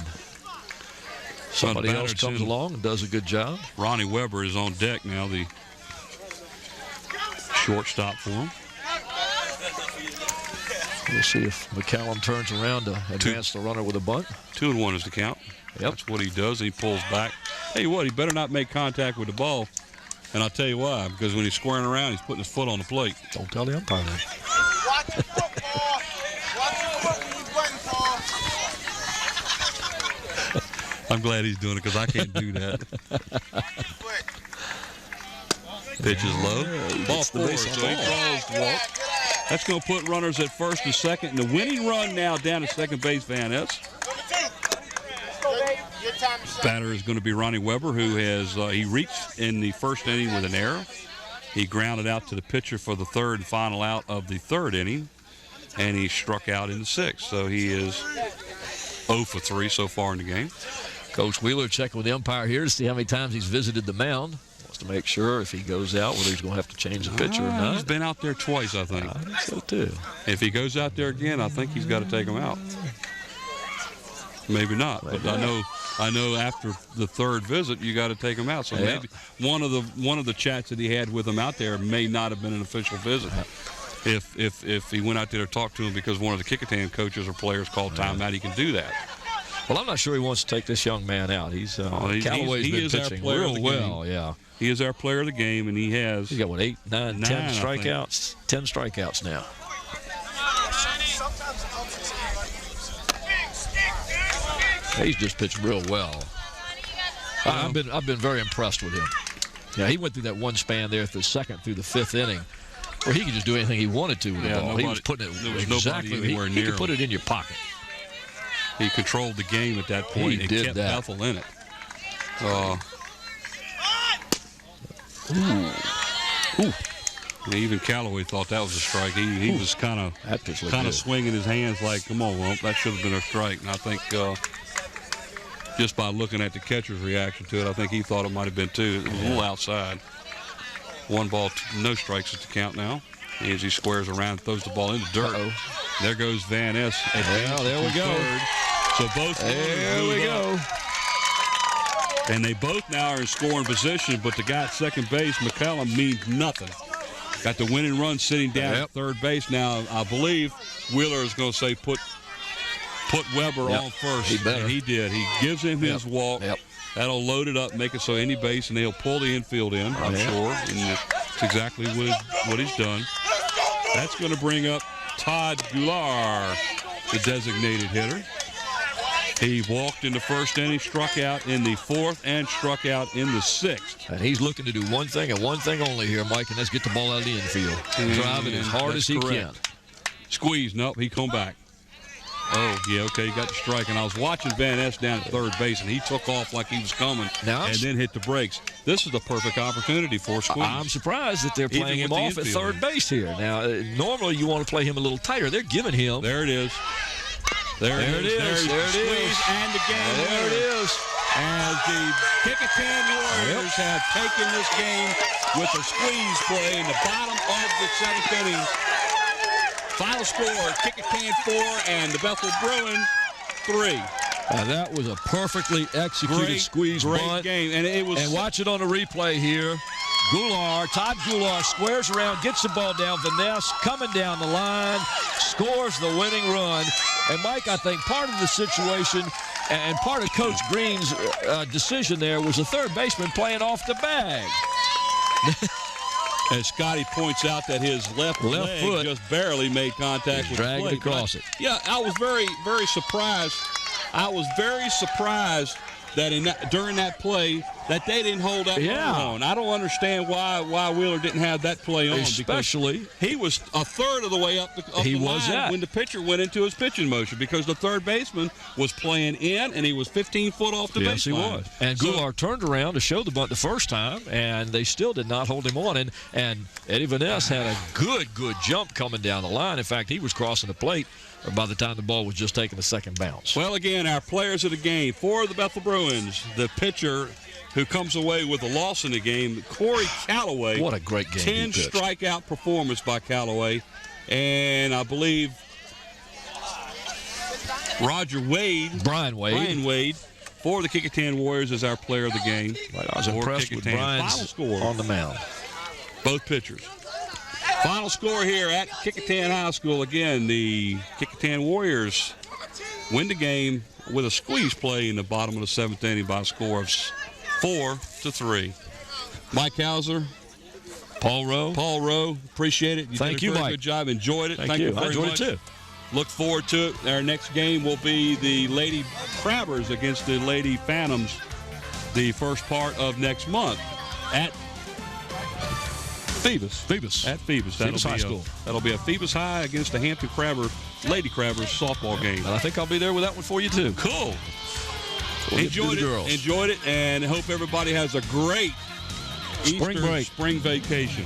somebody else comes along and does a good job. Ronnie Weber is on deck now, the shortstop for him. We'll see if McCallum turns around to advance the runner with a bunt. 2-1 is the count. Yep. That's what he does. He pulls back. Tell you what, he better not make contact with the ball. And I'll tell you why. Because when he's squaring around, he's putting his foot on the plate. Don't tell the umpire that. Watch your foot, Paul. Watch your foot when you're button, Paul. I'm glad he's doing it because I can't do that. Pitch is low. Yeah, he Ball gets the 4, base on so he ball. draws the walk. That's going to put runners at first and second. And the winning run now down at second base, Van Ness. Batter is going to be Ronnie Weber, who has he reached in the first inning with an error. He grounded out to the pitcher for the third and final out of the third inning, and he struck out in the sixth. So he is 0 for 3 so far in the game. Coach Wheeler checking with the umpire here to see how many times he's visited the mound. Wants to make sure if he goes out whether he's going to have to change the pitcher or not. He's been out there twice, I think. I think so, too. If he goes out there again, I think he's got to take him out. Maybe not, but I know after the third visit you got to take him out. So maybe one of the chats that he had with him out there may not have been an official visit. If he went out there to talk to him because one of the Kecoughtan coaches or players called timeout, he can do that. Well, I'm not sure he wants to take this young man out. Callaway's been pitching real well. Yeah, he is our player of the game, and he's got what 8, 9, 10 strikeouts. 10 strikeouts now. He's just pitched real well. I've been very impressed with him. Yeah, he went through that one span there at the second through the fifth inning, where he could just do anything he wanted to with the ball. He was putting it exactly. He could put it in your pocket. He controlled the game at that point and kept Bethel in it. Even Callaway thought that was a strike. He was kind of swinging his hands like, come on, Rump, that should have been a strike. And I think just by looking at the catcher's reaction to it, I think he thought it might have been two. It was a little outside. 1 ball, no strikes at the count now. As he squares around and throws the ball in the dirt. There goes Van Ness. There we go. So both. There we go. And they both now are in scoring position, but the guy at second base, McCallum, means nothing. Got the winning run sitting down at third base. Now, I believe Wheeler is going to say put Weber on first. He better. And he did. He gives him his walk. That'll load it up, make it so any base, and he'll pull the infield in, I'm sure. And that's exactly what he's done. That's going to bring up Todd Goulart, the designated hitter. He walked in the first inning, struck out in the fourth, and struck out in the sixth. And he's looking to do one thing and one thing only here, Mike, and that's get the ball out of the infield. Drive it as hard as he can. Squeeze. Nope, he come back. Oh, yeah, okay, he got the strike. And I was watching Van Ness down at third base, and he took off like he was coming and then hit the brakes. This is the perfect opportunity for Squeeze. I'm surprised that they're playing him off at third base here. Now, normally you want to play him a little tighter. They're giving him. There it is. There it is. Squeeze and the game. There it is. As the Kecoughtan Warriors have taken this game with a squeeze play in the bottom of the seventh inning. Final score, Kecoughtan 4 and the Bethel Bruins 3. That was a perfectly executed squeeze bunt. Great game. And watch it on the replay here. Todd Goulart squares around, gets the ball down. Van Ness coming down the line, scores the winning run. And, Mike, I think part of the situation and part of Coach Green's decision there was the third baseman playing off the bag. As Scotty points out that his left leg foot just barely made contact with the plate. Dragged across it. Yeah, I was very, very surprised. I was very surprised that during that play that they didn't hold that on. I don't understand why Wheeler didn't have that play on. Especially because he was a third of the way up the line when the pitcher went into his pitching motion because the third baseman was playing in and he was 15 foot off the baseline. Yes, he was. And Goulart turned around to show the bunt the first time, and they still did not hold him on. And Eddie Van Ness had a good jump coming down the line. In fact, he was crossing the plate by the time the ball was just taking the second bounce. Well, again, our players of the game for the Bethel Bruins, the pitcher who comes away with a loss in the game, Corey Callaway. What a great game. 10 strikeout performance by Callaway. And I believe Brian Wade for the Kecoughtan Warriors is our player of the game. Right, I was impressed with Brian's final score on the mound. Both pitchers. Final score here at Kecoughtan High School. Again, the Kecoughtan Warriors win the game with a squeeze play in the bottom of the seventh inning by a score of 4-3. Mike Hauser, Paul Rowe, appreciate it. Thank you, Mike. Good job. Enjoyed it. Thank you. Very I enjoyed much. it too. Look forward to it. Our next game will be the Lady Crabbers against the Lady Phantoms the first part of next month at Phoebus. At Phoebus. Phoebus High School. That'll be a Phoebus High against the Hampton Lady Crabbers softball game. And I think I'll be there with that one for you, too. Cool. We'll Enjoyed it, and hope everybody has a great spring vacation.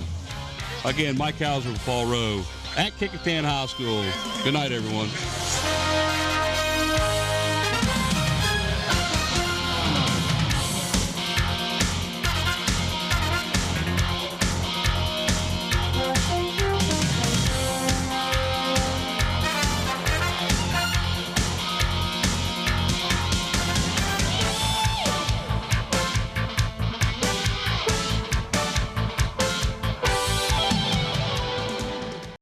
Again, Mike Hauser with Fall Row at Kecoughtan High School. Good night, everyone.